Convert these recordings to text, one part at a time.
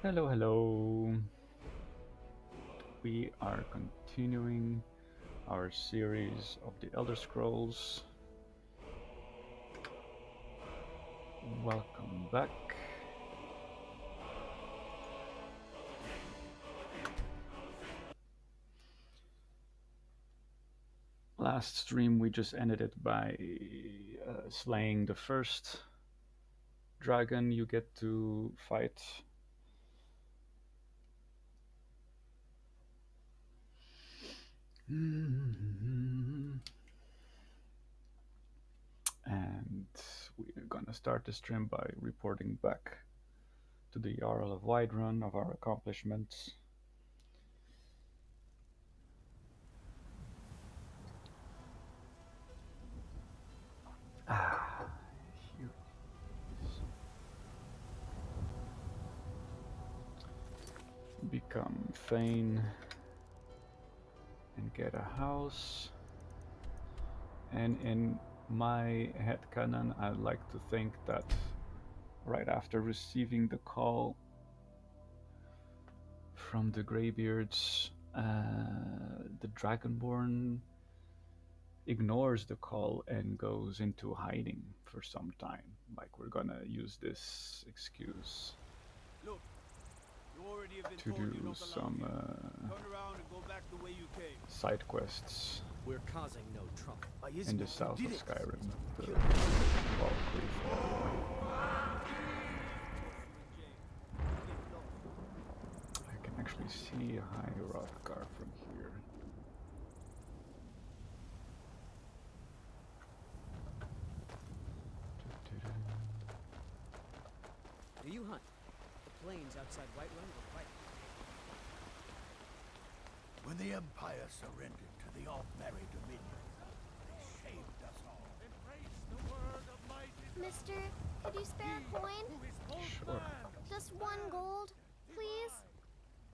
Hello, hello. We are continuing our series of the Elder Scrolls. Welcome back. Last stream we just ended it by slaying the first dragon you get to fight. And we're gonna start the stream by reporting back to the Jarl of Whiterun of our accomplishments. Ah, here is become Thane and get a house. And in my headcanon, I'd like to think that right after receiving the call from the Greybeards, the Dragonborn ignores the call and goes into hiding for some time. Like, we're gonna use this excuse Look, you already have been to told you do don't belong some here. Turn around and go back the way you came. side quests We're causing no trouble. in the south of Skyrim, the Kill Falkreath area. I can actually see High Hrothgar from here. Do you hunt? The plains outside Whiterun were quite... When the Empire surrendered to the Alt-Mary Dominion, they shamed us all. Mister, could you spare a coin? Sure. Just one gold, please?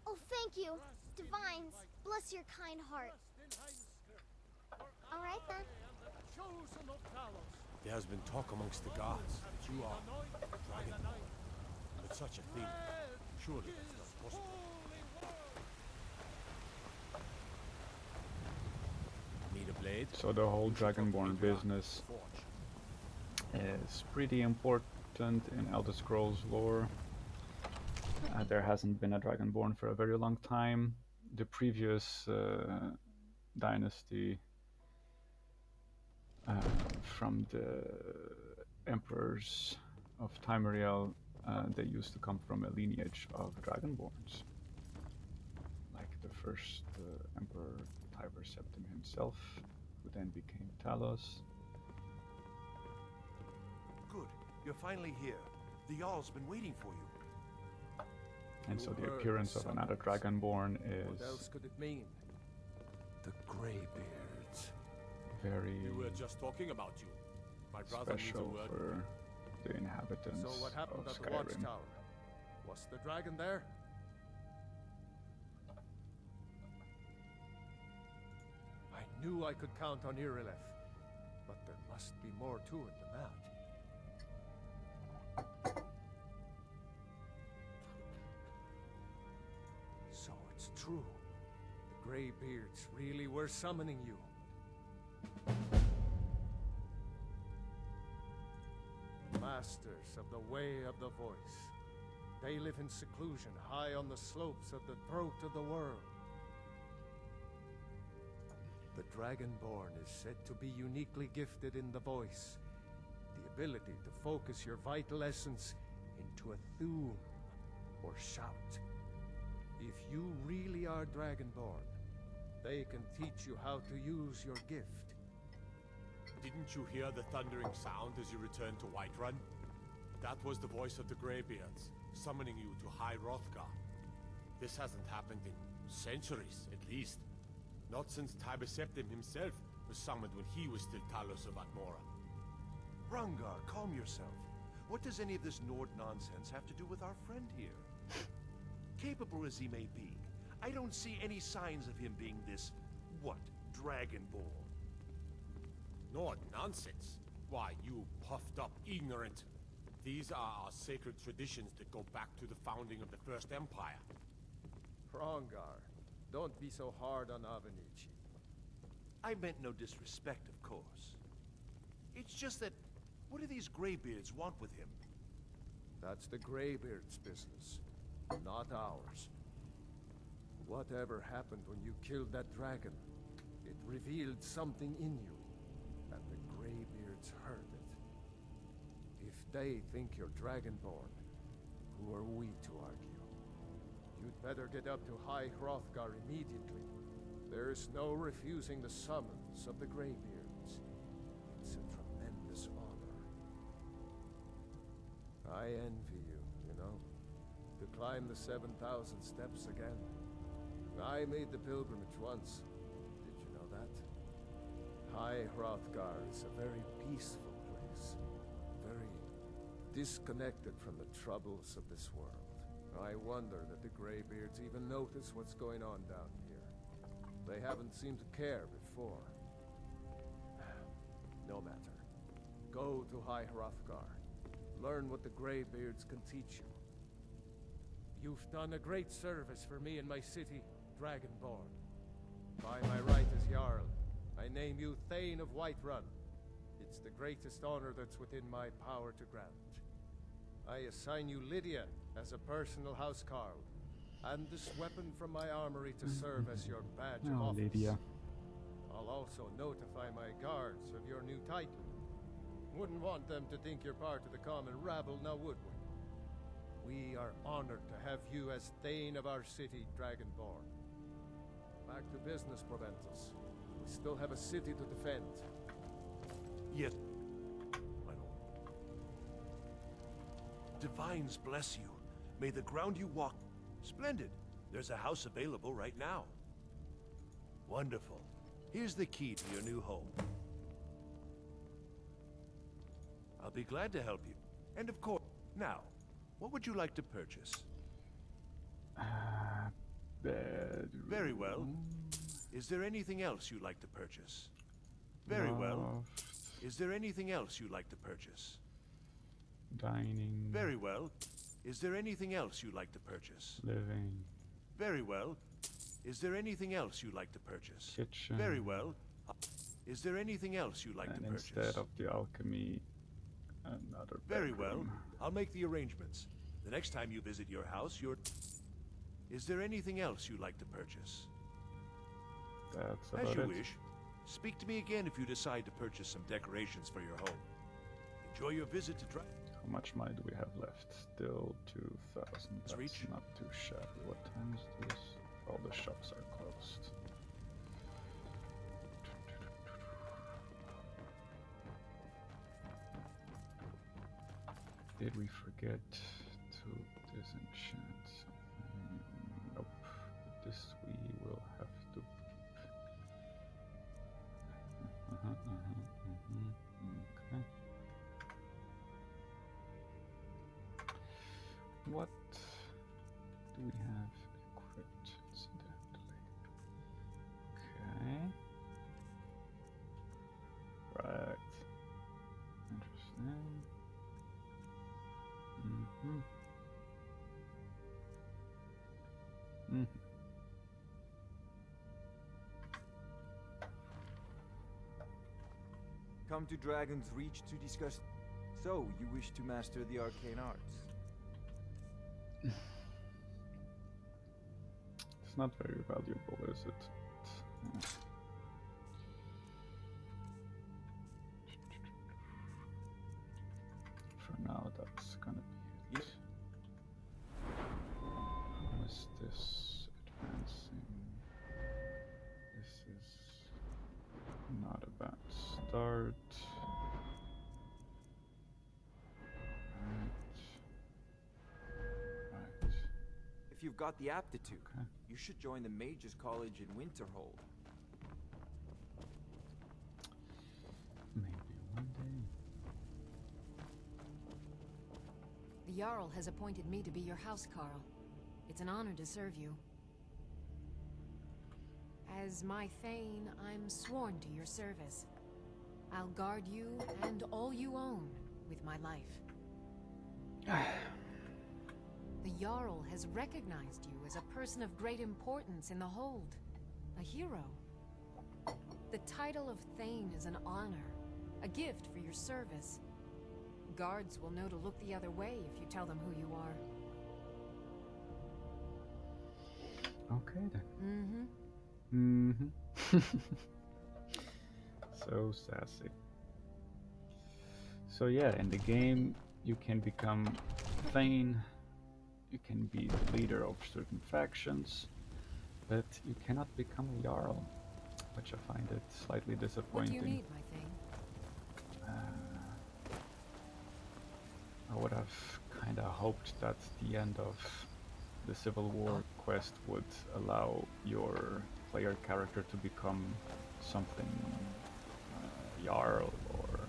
Oh, thank you. Divines, bless your kind heart. All right then. There has been talk amongst the gods that you are Dragonborn. But such a thing, surely it's not possible. Need a blade? So the whole You should talk to Dragonborn Adrian, business the forge. is pretty important in Elder Scrolls lore. There hasn't been a Dragonborn for a very long time. The previous dynasty from the emperors of Timeriel, they used to come from a lineage of Dragonborns. Like the first emperor, Tiber Septim himself, who then became Talos. Good. You're finally here. The Jarl's been waiting for you. And so the heard appearance of the another summons. Dragonborn What else is could it mean? The Greybeards. very We were just talking about you. My brother needs a special word. for the inhabitants So what happened of at the Skyrim. watchtower? Was the dragon there? I knew I could count on Irileth, but there must be more to it than that. So it's true. The Greybeards really were summoning you. Masters of the Way of the Voice. They live in seclusion high on the slopes of the throat of the world. The Dragonborn is said to be uniquely gifted in the voice, the ability to focus your vital essence into a thum, or shout. If you really are Dragonborn, they can teach you how to use your gift. Didn't you hear the thundering sound as you returned to Whiterun? That was the voice of the Greybeards, summoning you to High Hrothgar. This hasn't happened in centuries, at least. Not since Tiber Septim himself was summoned when he was still Talos of Atmora. Rungar, calm yourself. What does any of this Nord nonsense have to do with our friend here? Capable as he may be, I don't see any signs of him being this, what, Dragonborn. Not nonsense. Why, you puffed up ignorant. These are our sacred traditions that go back to the founding of the First Empire. Hrongar, don't be so hard on Avenici. I meant no disrespect, of course. It's just that, what do these Greybeards want with him? That's the Greybeards' business, not ours. Whatever happened when you killed that dragon, it revealed something in you, and the Greybeards heard it. If they think you're Dragonborn, who are we to argue? You'd better get up to High Hrothgar immediately. There's no refusing the summons of the Greybeards. It's a tremendous honor. I envy you, you know, to climb the 7,000 steps again. I made the pilgrimage once. Did you know that? High Hrothgar is a very peaceful place. Very disconnected from the troubles of this world. I wonder that the Greybeards even notice what's going on down here. They haven't seemed to care before. No matter. Go to High Hrothgar. Learn what the Greybeards can teach you. You've done a great service for me and my city, Dragonborn. By my right as Jarl, I name you Thane of Whiterun. It's the greatest honor that's within my power to grant. I assign you Lydia as a personal housecarl, and this weapon from my armory to serve as your badge of office. Lydia. I'll also notify my guards of your new title. Wouldn't want them to think you're part of the common rabble, now would we? We are honored to have you as Thane of our city, Dragonborn. Back to business, Proventus. We still have a city to defend. Yes, my lord. Divines bless you. May the ground you walk... Splendid. There's a house available right now. Wonderful. Here's the key to your new home. I'll be glad to help you. And of course, now, what would you like to purchase? Bedroom. Very well. Is there anything else you'd like to purchase? Very well. Is there anything else you'd like to purchase? Dining. Very well. Is there anything else you'd like to purchase? Living. Very well. Is there anything else you'd like to purchase? Kitchen. Very well. Is there anything else you'd like And to purchase? instead of the alchemy, another Very well. bedroom. I'll make the arrangements. The next time you visit your house, Is there anything else you'd like to purchase? That's As about you it. wish. Speak to me again if you decide to purchase some decorations for your home. Enjoy your visit to How much money do we have left? Still 2,000. That's reach. not too shabby. What time is this? All the shops are closed. Did we forget to disenchant something? Nope. This we will have to keep. Okay. What do we have equipped incidentally? Okay. Right. Interesting. Come to Dragon's Reach to discuss... So, you wish to master the arcane arts? It's not very valuable, is it? Yeah. For now, that's gonna be it. How is this advancing? This is not a bad start. Right. If you've got the aptitude, Okay. you should join the Mages College in Winterhold. Maybe one day. The Jarl has appointed me to be your housecarl. It's an honor to serve you. As my Thane, I'm sworn to your service. I'll guard you and all you own with my life. The Jarl has recognized you as a person of great importance in the Hold. A hero. The title of Thane is an honor, a gift for your service. Guards will know to look the other way if you tell them who you are. Okay then. Mm-hmm. So sassy. So yeah, in the game you can become Thane, you can be the leader of certain factions, but you cannot become a Jarl, which I find it slightly What disappointing. do you need, my Thane? I would have kind of hoped that the end of the Civil War quest would allow your player character to become something Jarl or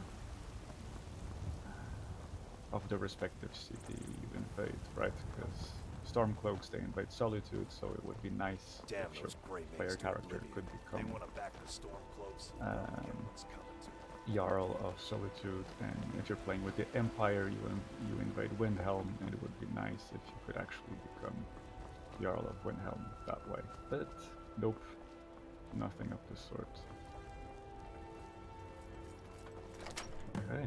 of the respective city you invade, right? Because Stormcloaks, they invade Solitude, so it would be nice Damn if your those gray player maids to character oblivion. could They become want to back the Stormcloaks. What's coming to them. Jarl of Solitude, and if you're playing with the Empire, you invade Windhelm, and it would be nice if you could actually become Jarl of Windhelm that way. But nope, nothing of the sort. Okay.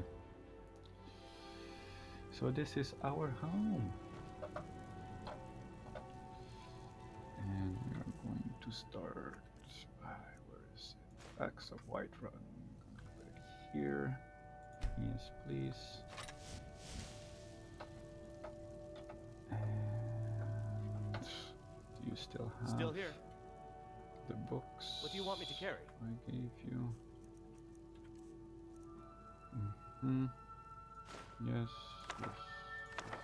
So this is our home. And we are going to start by, where is it? Axe of Whiterun. I'm gonna put it here. Yes, please. And do you still have Still here. the books? What do you want me to carry? I gave you. Mm-hmm. Yes, yes, yes.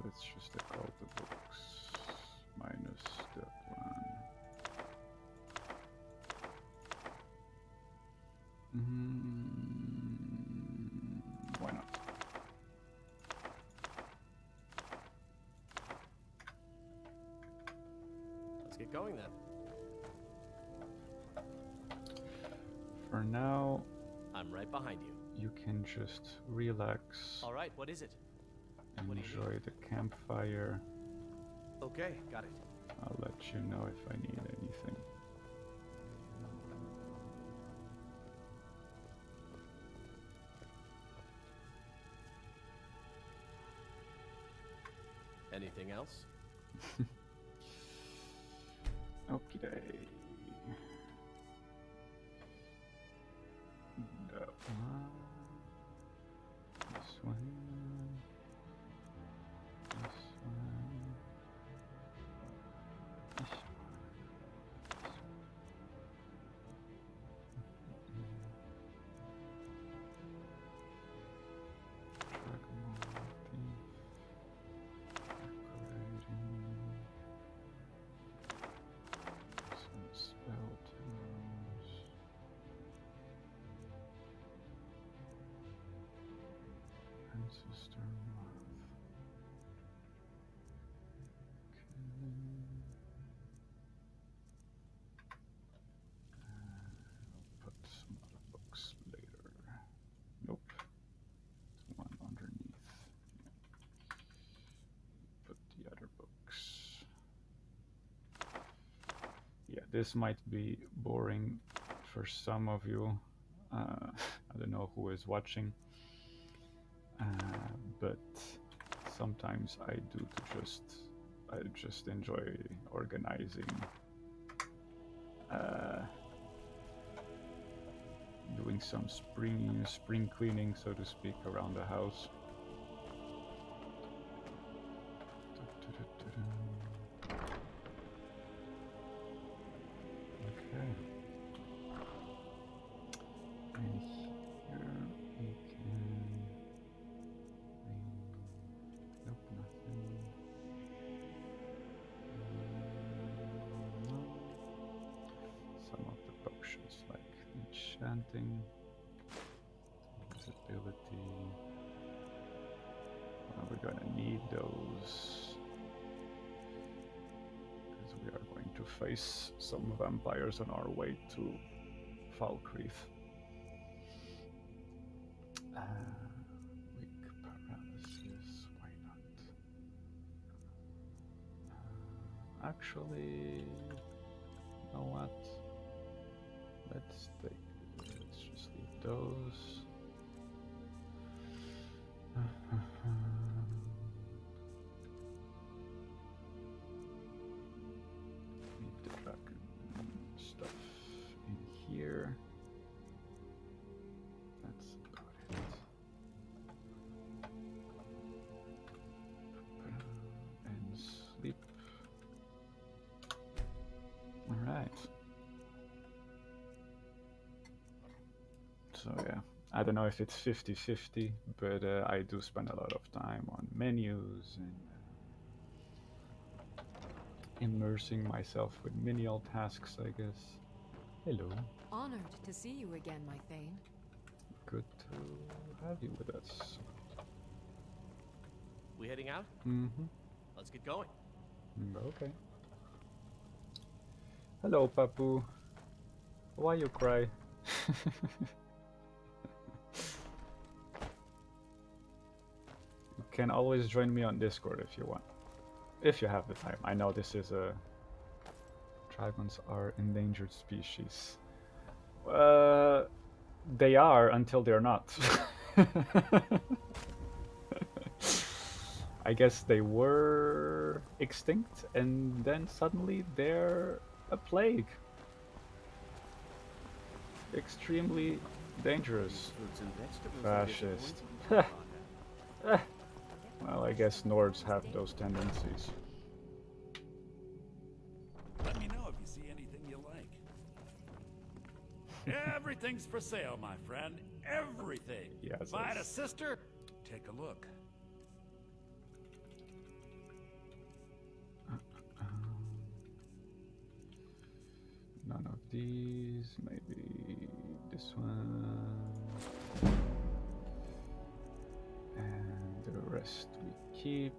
Let's just take out the books. Minus that one. Why not? Let's get going then. For now, I'm right behind you. you can just relax, All right, what is it? What do you enjoy the campfire. Okay, got it. I'll let you know if I need anything. Anything else? Okie day. That one. This one. This one. This one. Dragonborn thief. Decorating. Some spell tools. Ancestor moth. I'll put some other books later. Nope. The one underneath. Put the other books. Yeah, this might be boring for some of you. I don't know who is watching. But sometimes I just enjoy organizing, doing some spring cleaning, so to speak, around the house. Okay. And here we can. Nope, nothing. No. Some of the potions, like enchanting, invisibility. We're gonna need those, because we are going to face some vampires on our way to Falkreath. Actually, you know what? Let's just leave those. Need the dragon stuff in here. That's about it. And sleep. All right. So yeah, I don't know if it's 50-50, but I do spend a lot of time on menus and immersing myself with menial tasks, I guess. Hello. Honored to see you again, my Thane. Good to have you with us. We heading out? Mm-hmm. Let's get going. Okay. Hello, Papu. Why you cry? You can always join me on Discord if you want. If you have the time. I know this is a... Dragons are endangered species. They are until they're not. I guess they were extinct and then suddenly they're a plague. Extremely dangerous. Fruits and vegetables. Fascist. Well, I guess Nords have those tendencies. Let me know if you see anything you like. Everything's for sale, my friend. Everything. Yes, Find a sister? Take a look. None of these. Maybe this one. And the rest we keep.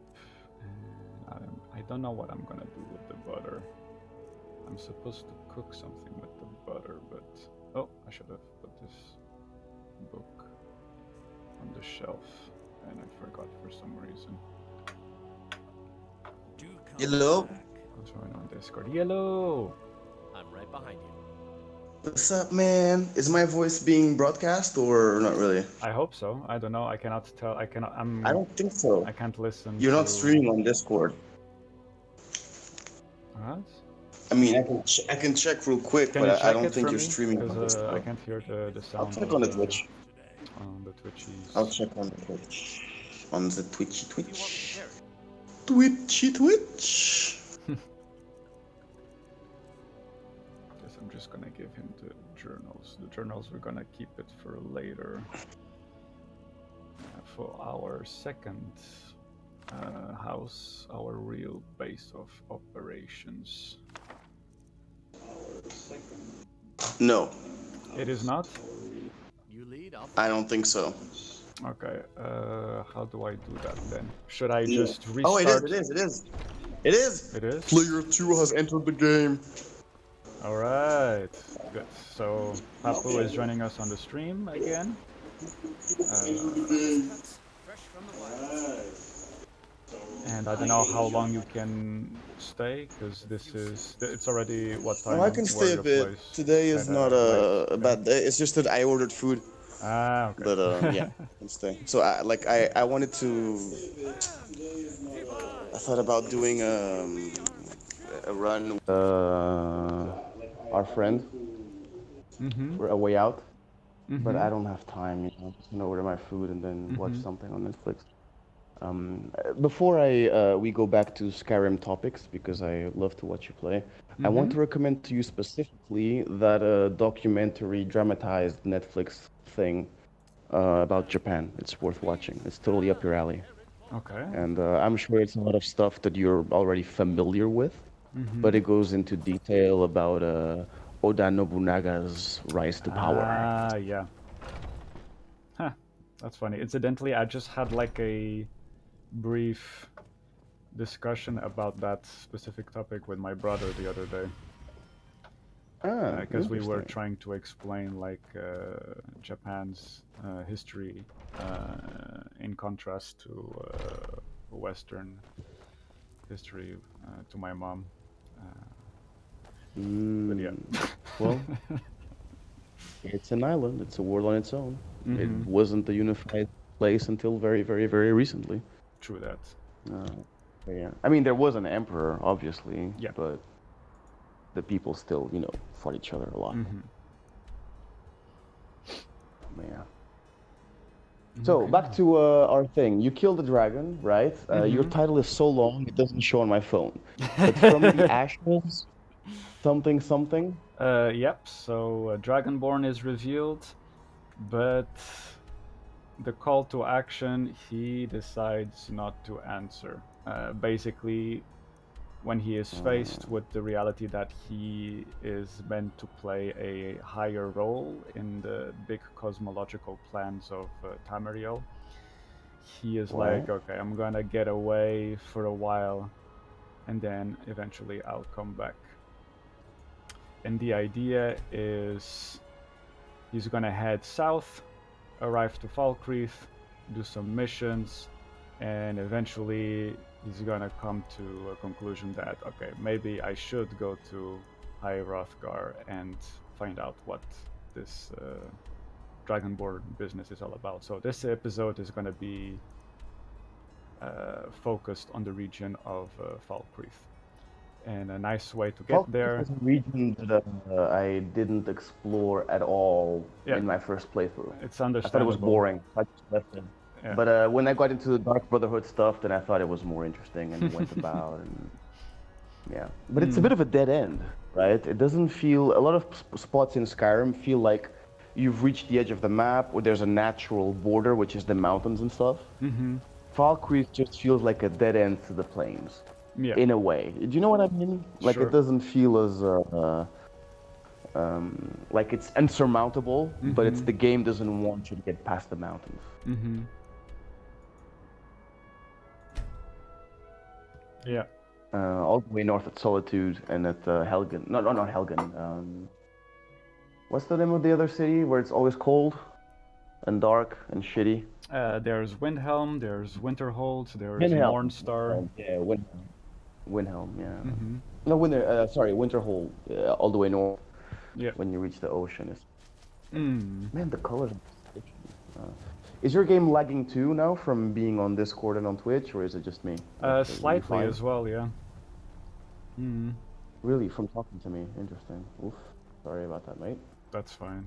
And I don't know what I'm gonna do with the butter. I'm supposed to cook something with the butter, but oh, I should have put this book on the shelf, and I forgot for some reason. Hello. I'll join on Discord. Hello. I'm right behind you. What's up, man? Is my voice being broadcast or not really? I hope so. I don't know. I cannot tell. I cannot. I don't think so. I can't listen. You're not to... streaming on Discord. What? I mean, I can check real quick, Can you but check I don't it think for you're me? streaming on Because I Discord. can't hear the sound. I'll check on the Twitch. On the Twitchies. I'll check on the Twitch. On the Twitchy What do you want me to Twitch. carry? Twitchy Twitch. Guess I'm just gonna give him the journals. The journals we're gonna keep it for later. For our second house, our real base of operations. No, It is not? You lead, I'll I don't think so. Okay, how do I do that then? Should I just restart? Oh, it is. It is. It is. It is? Player 2 has entered the game. Alright, good. So, Papu is joining us on the stream again. fresh from the wild. And I don't know how long you can stay, because this is... It's already, what time? Oh, I can stay a bit. Today is not a bad day. It's just that I ordered food. Ah, okay. But yeah, I can stay. So I wanted to... I thought about doing a run with our friend for a way out. But I don't have time, you know. I'm just gonna order my food and then watch something on Netflix. Before we go back to Skyrim topics, because I love to watch you play, I want to recommend to you specifically that documentary dramatized Netflix thing about Japan. It's worth watching. It's totally up your alley. Okay. And I'm sure it's a lot of stuff that you're already familiar with, but it goes into detail about Oda Nobunaga's rise to power. Ah, yeah. Huh, that's funny. Incidentally, I just had like a brief discussion about that specific topic with my brother the other day. Because we were trying to explain like Japan's history in contrast to Western history to my mom. But yeah. Well, it's an island. It's a world on its own. It Mhm. wasn't a unified place until very, very, very recently. True that. But yeah. I mean, there was an emperor, obviously, Yeah. but the people still, fought each other a lot. Mhm. Yeah. So back to our thing. You killed the dragon, right? Your title is so long it doesn't show on my phone. But from the ashes, something something. Yep. So Dragonborn is revealed, but the call to action he decides not to answer. Basically, when he is faced with the reality that he is meant to play a higher role in the big cosmological plans of Tamariel, he is like, okay, I'm gonna get away for a while, and then eventually I'll come back. And the idea is he's gonna head south, arrive to Falkreath, do some missions, and eventually he's gonna come to a conclusion that, okay, maybe I should go to High Hrothgar and find out what this Dragonborn business is all about. So this episode is gonna be focused on the region of Falkreath. And a nice way to get there. Is a region that I didn't explore at all Yeah. in my first playthrough. It's I thought it was understandable. boring. I just left it. Yeah. But when I got into the Dark Brotherhood stuff, then I thought it was more interesting and went about and yeah. But it's a bit of a dead end, right? It doesn't feel. A lot of spots in Skyrim feel like you've reached the edge of the map, or there's a natural border, which is the mountains and stuff. Falkreath just feels like a dead end to the plains. Yeah. In a way. Do you know what I mean? Like Sure. it doesn't feel as like it's insurmountable, but it's the game doesn't want you to get past the mountains. Yeah. All the way north at Solitude and at Helgen. No, not Helgen. What's the name of the other city where it's always cold and dark and shitty? There's Windhelm, there's Winterhold, there's Windhelm. Mornstar. Yeah, Windhelm, yeah. No, Winterhold, all the way north. Yeah. When you reach the ocean. Man, the colors. Is your game lagging too now from being on Discord and on Twitch, or is it just me? Slightly as well, yeah. Really, from talking to me. Interesting. Oof. Sorry about that, mate. That's fine.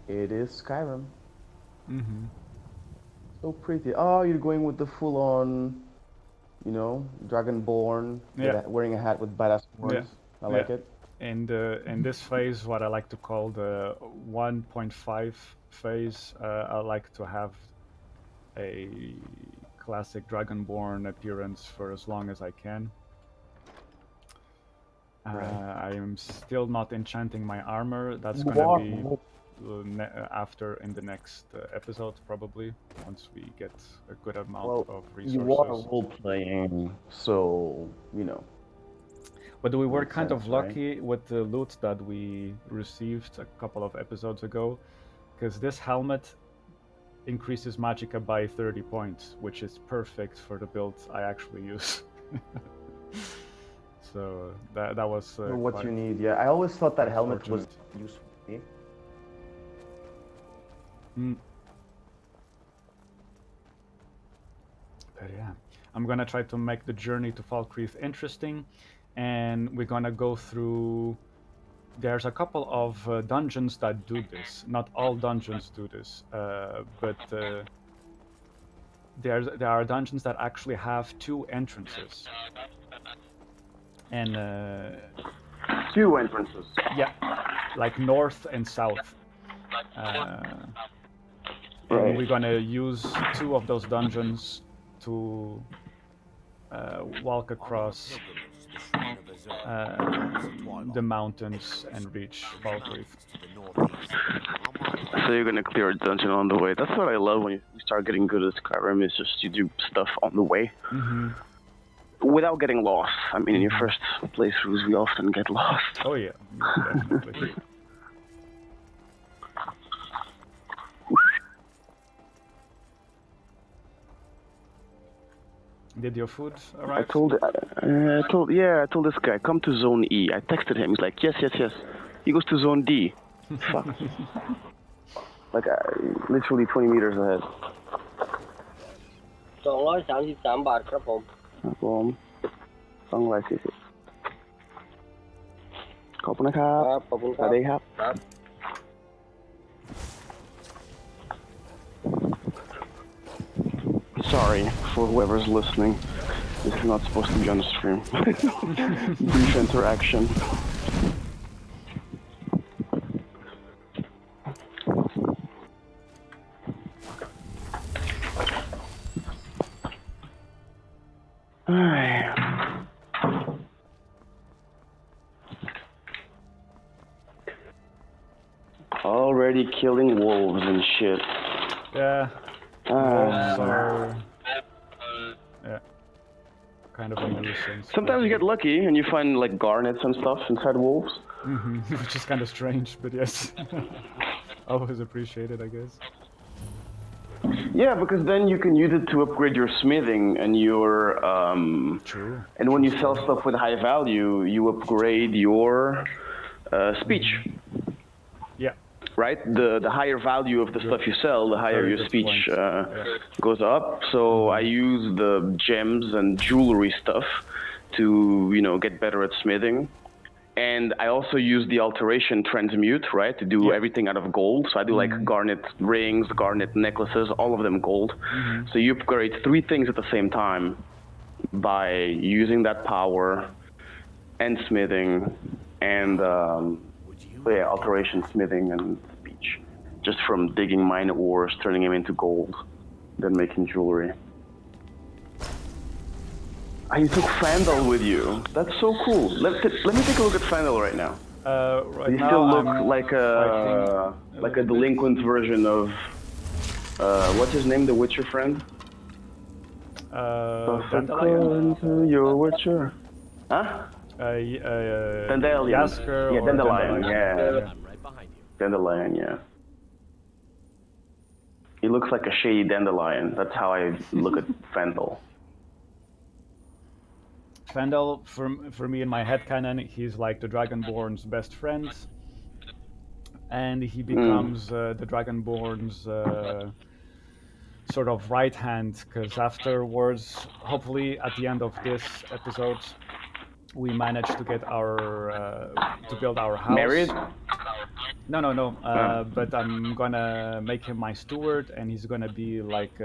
It is Skyrim. So pretty. Oh, you're going with the full-on, Dragonborn, wearing a hat with badass horns. Yeah. I like it. And in this phase, what I like to call the 1.5 phase, I like to have a classic Dragonborn appearance for as long as I can. I am still not enchanting my armor. That's gonna be after in the next episode, probably, once we get a good amount of resources. You are role-playing, so, But we were kind of lucky with the loot that we received a couple of episodes ago, because this helmet increases magicka by 30 points, which is perfect for the build I actually use. So that was what you need. Yeah, I always thought that helmet was useful. But yeah, I'm gonna try to make the journey to Falkreath interesting, and we're gonna go through. There's a couple of dungeons that do this. Not all dungeons do this, but there are dungeons that actually have two entrances. And 2 entrances. Yeah, like north and south. And we're gonna use 2 of those dungeons to walk across the mountains and reach Falkreath. So you're gonna clear a dungeon on the way. That's what I love when you start getting good at Skyrim. Is just you do stuff on the way. Without getting lost. I mean, in your first playthroughs, we often get lost. Oh yeah, definitely. Did your food I arrive? told this guy, come to Zone E. I texted him. He's like, yes. He goes to Zone D. Fuck. Like literally 20 meters ahead. 233 บาทครับผม ครับผม240ขอบคุณนะครับ ครับขอบคุณค ส รับ วัสดีครับ ครับ Sorry for whoever's listening. This is not supposed to be on the stream. Brief interaction. Alright. Already killing wolves and shit. Yeah. Wolves are kind of a nuisance. Sometimes you get lucky and you find like garnets and stuff inside wolves. Which is kind of strange, but yes. Always appreciated, I guess. Yeah, because then you can use it to upgrade your smithing and your True. And when you sell stuff with high value, you upgrade your speech. Yeah. Right? The higher value of the stuff you sell, the higher Very your good speech point. goes up. So I use the gems and jewelry stuff to, you know, get better at smithing. And I also use the alteration transmute, right, to do everything out of gold. So I do like garnet rings, garnet necklaces, all of them gold. So you upgrade 3 things at the same time by using that power and smithing and alteration smithing and speech. Just from digging mine ores, turning them into gold, then making jewelry. You took Fandel with you. That's so cool. Let me take a look at Fandel right now. Right You now still look I'm like a delinquent version of what's his name, the Witcher friend? Dandelion. Your Witcher. Huh? Dandelion. Yasker Yeah, or Dandelion. Yeah. I'm right behind you. Dandelion. Yeah. He looks like a shady dandelion. That's how I look at Fandel. Fandel, for me in my headcanon, he's like the Dragonborn's best friend. And he becomes the Dragonborn's sort of right hand, because afterwards, hopefully at the end of this episode, we manage to get our to build our house. Married? No. But I'm gonna make him my steward, and he's gonna be like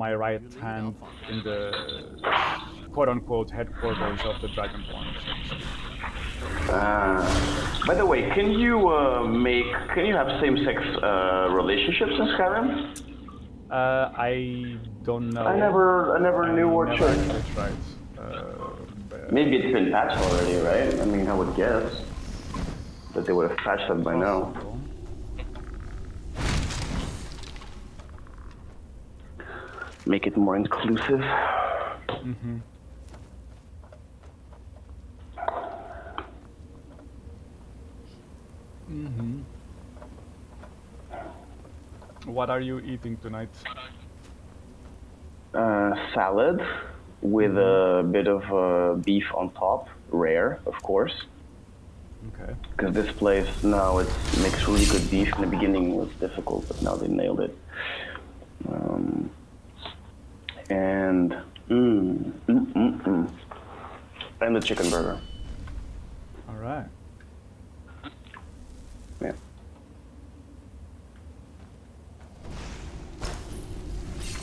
my right hand in the quote-unquote headquarters of the Dragonborn. By the way, can you have same-sex relationships in Skyrim? I don't know. I never knew what never should. actually tried. Maybe it's been patched already, right? I mean, I would guess that they would have patched it by now. Make it more inclusive. What are you eating tonight? Salad with a bit of beef on top, rare, of course. Okay. Because this place now it makes really good beef. In the beginning it was difficult, but now they nailed it. And the chicken burger. All right. Yeah.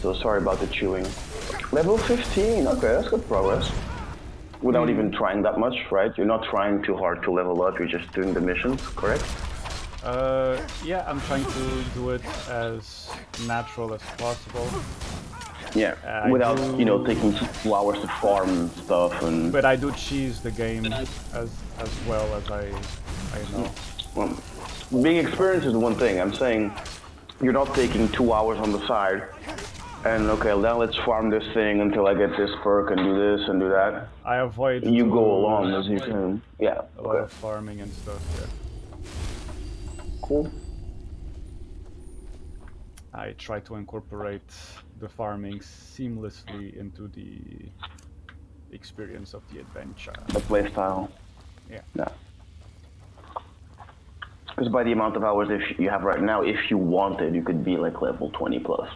So sorry about the chewing. Level 15. Okay, that's good progress. Without even trying that much, right? You're not trying too hard to level up. You're just doing the missions, correct? Yeah, I'm trying to do it as natural as possible. Yeah, without, you know, taking 2 hours to farm stuff and... But I do cheese the game as well as I know. Well, being experienced is one thing. I'm saying you're not taking 2 hours on the side and, okay, now let's farm this thing until I get this perk and do this and do that. I avoid... You go along as you can. Yeah, a lot of farming and stuff, yeah. Cool. I try to incorporate the farming seamlessly into the experience of the adventure. The playstyle. Yeah. Yeah. Because by the amount of hours if you have right now, if you wanted, you could be like level 20 plus.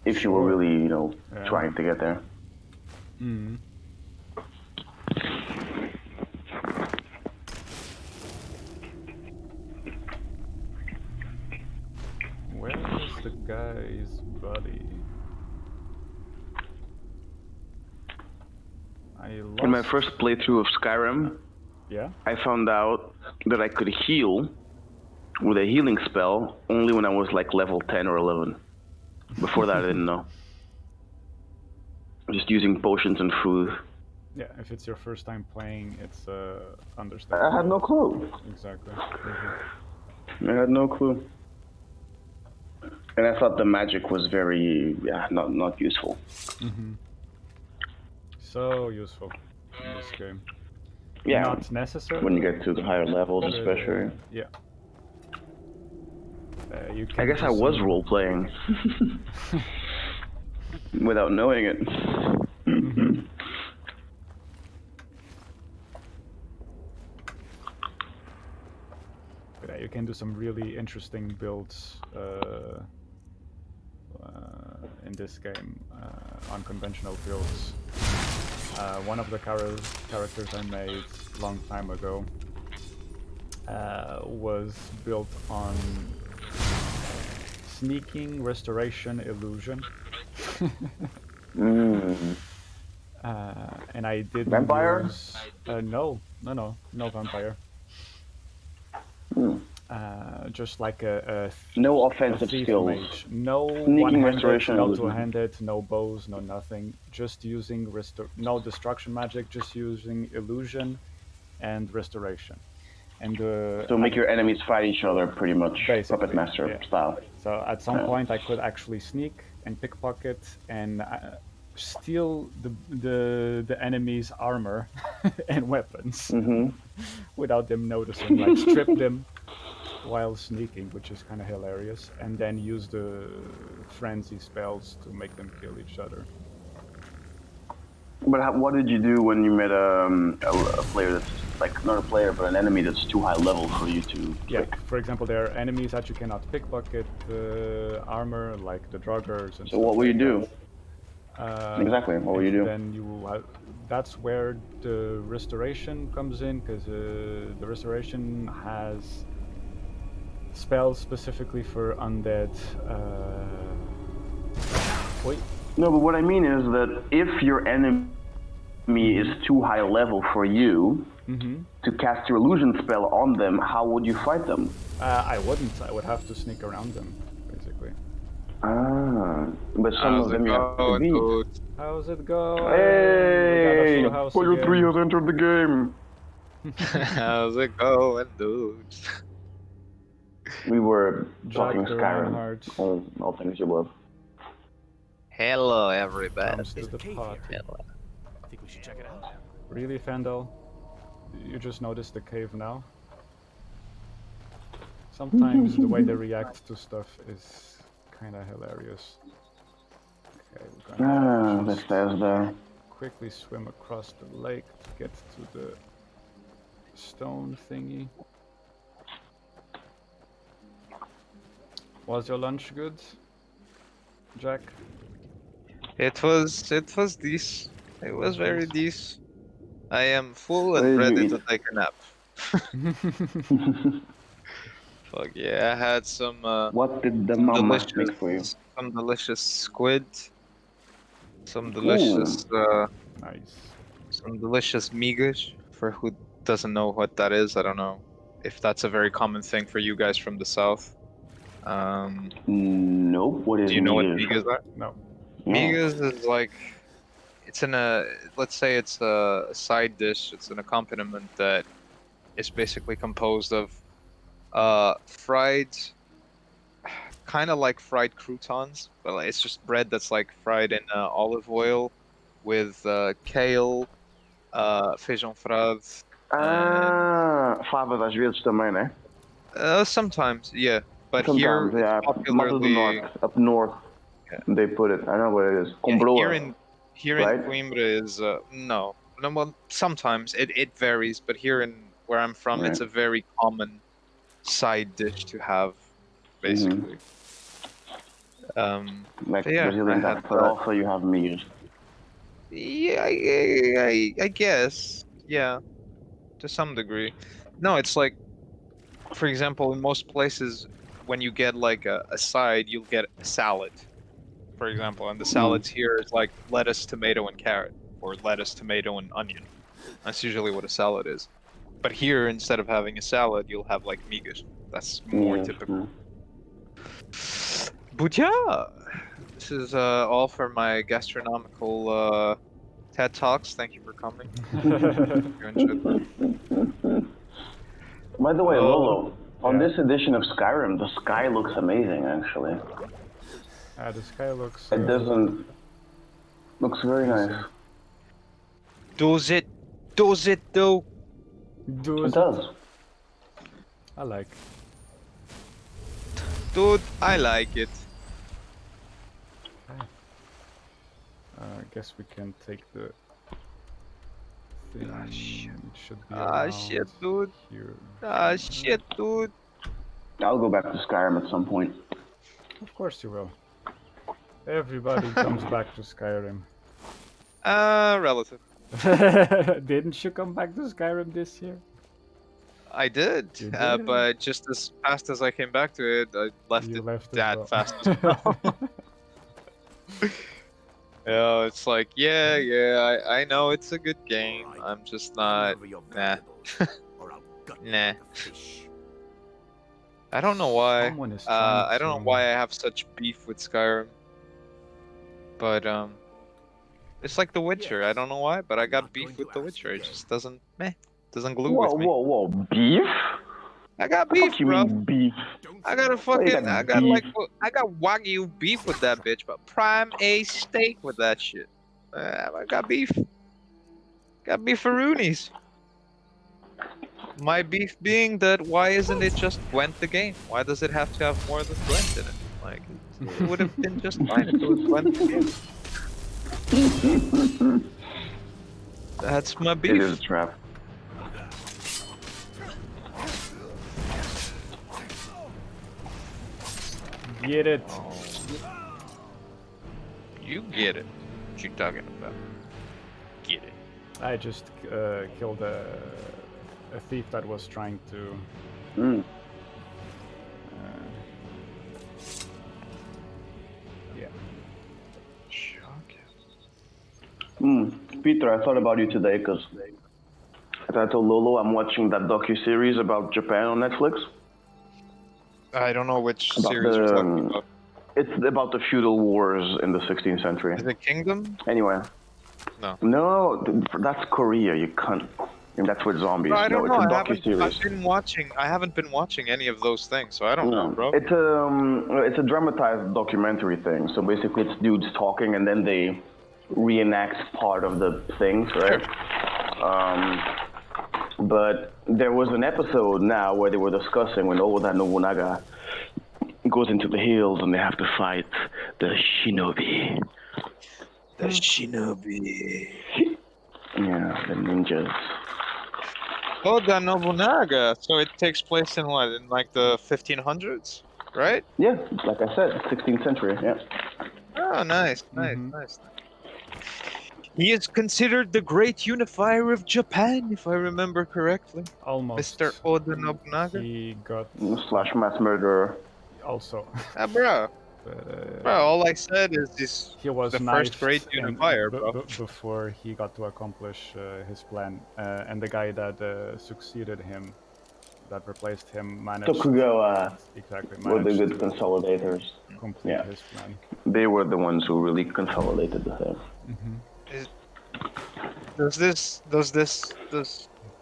If you were really, you know, trying to get there. Mm. Where is the guy's body? In my first playthrough of Skyrim, I found out that I could heal with a healing spell only when I was like level 10 or 11. Before that, I didn't know. Just using potions and food. Yeah, if it's your first time playing, it's understandable. I had no clue. Exactly. I had no clue. And I thought the magic was very, not useful. So useful in this game. Yeah. Not necessary. When you get to the higher levels, especially. Yeah. You I guess I was role playing without knowing it. Yeah, you can do some really interesting builds in this game, unconventional builds. One of the characters I made a long time ago was built on sneaking, restoration, illusion. And I did vampire? No vampire. Just like a no offensive skills. Mage. No sneaking, restoration, no two-handed, no bows, no nothing. Just using no destruction magic. Just using illusion and restoration. And so make your enemies fight each other, pretty much. Puppet master style. So at some point, I could actually sneak and pickpocket and steal the enemy's armor and weapons without them noticing. Like strip them while sneaking, which is kind of hilarious, and then use the frenzy spells to make them kill each other. But what did you do when you met a player that's like not a player, but an enemy that's too high level for you to pick? For example, there are enemies that you cannot pickpocket armor, like the Draugrs and so what will you do? Exactly, what will you do? Then that's where the restoration comes in, because the restoration has spells specifically for undead. Wait. No, but what I mean is that if your enemy is too high level for you to cast your illusion spell on them, how would you fight them? I wouldn't. I would have to sneak around them, basically. But some of them you have to beat. How's it going? Hey! Player 3 has entered the game! How's it going, dudes? We were Jack talking Skyrim, all things you love. Hello, everybody. Comes to the pot. I think we should check it out. Really, Fandel? You just noticed the cave now? Sometimes the way they react to stuff is kind of hilarious. Okay, we're gonna stairs there. Quickly swim across the lake to get to the stone thingy. Was your lunch good, Jack? It was this. It was very this. I am full and ready to take a nap. Fuck yeah, I had some what did the mama make for you? Some delicious squid. Some delicious nice. Some delicious migas. For who doesn't know what that is, I don't know if that's a very common thing for you guys from the south. Nope. What is do you know what migas are? No. Migas is like, it's in a, let's say it's a side dish, it's an accompaniment that is basically composed of fried, kind of like fried croutons, but it's just bread that's like fried in olive oil with kale, feijão frade. Favas às vezes também, né? Sometimes, yeah. but Sometimes, here yeah, it's much of the popularly north, up north, they put it. I know what it is. Combroa, here right? in Coimbra is no. No, well, sometimes it varies, but here in where I'm from, Right. it's a very common side dish to have, basically. Like But yeah, I Brazilian had that, but that. also you have meat. Yeah, I guess. Yeah, to some degree. No, it's like, for example, in most places, when you get like a side, you'll get a salad, for example, and the salads here is like lettuce, tomato, and carrot, or lettuce, tomato, and onion. That's usually what a salad is. But here, instead of having a salad, you'll have like migas. That's more typical. But yeah, this is all for my gastronomical TED Talks. Thank you for coming. You enjoyed them. By the way, Lolo, on this edition of Skyrim, the sky looks amazing, actually. The sky looks... It doesn't... Looks very nice. Does it? Does it, though? It does. I like. Dude, I like it. I guess we can take the thing. It should be shit, dude. Here. Shit, dude. I'll go back to Skyrim at some point. Of course you will. Everybody comes back to Skyrim. Relative. Didn't you come back to Skyrim this year? I did, but just as fast as I came back to it, I left that fast as well. Yeah, it's like, I know it's a good game. I'm just not, nah. Nah. I don't know why. I don't know why I have such beef with Skyrim. But, it's like The Witcher. I don't know why, but I got beef with The Witcher. It just doesn't glue with me. Whoa, beef? I got beef, bro. Beef? I got I got Wagyu beef with that bitch, but prime A steak with that shit. I got beef. Got beefaroonies. My beef being that why isn't it just Gwent the game? Why does it have to have more than Gwent in it? Like, it would have been just fine if it was Gwent the game. That's my beef. It is a trap. Get it. You get it. What you talking about? Get it. I just killed a thief that was trying to... yeah. Peter, I thought about you today because I told Lolo I'm watching that docu-series about Japan on Netflix. I don't know which series you're talking about. It's about the feudal wars in the 16th century. Is it Kingdom? Anyway. No. No, that's Korea, you cunt. And that's with zombies. No, I don't know. It's a docu-series. I haven't been watching any of those things, so I don't know, bro. It's a dramatized documentary thing. So basically it's dudes talking and then they reenact part of the things, right? But there was an episode now where they were discussing when Oda Nobunaga goes into the hills and they have to fight the shinobi. The shinobi. Yeah, the ninjas. Oda Nobunaga. So it takes place in what? In like the 1500s, right? Yeah, like I said, 16th century, yeah. Oh, nice. He is considered the great unifier of Japan, if I remember correctly. Almost. Mr. Oda Nobunaga. He got... / mass murderer. Also. Bro. Bro, all I said is he was the first great unifier, bro. Before he got to accomplish his plan. And the guy that succeeded him, that replaced him, managed... Tokugawa were the good consolidators. Complete his plan. They were the ones who really consolidated the thing.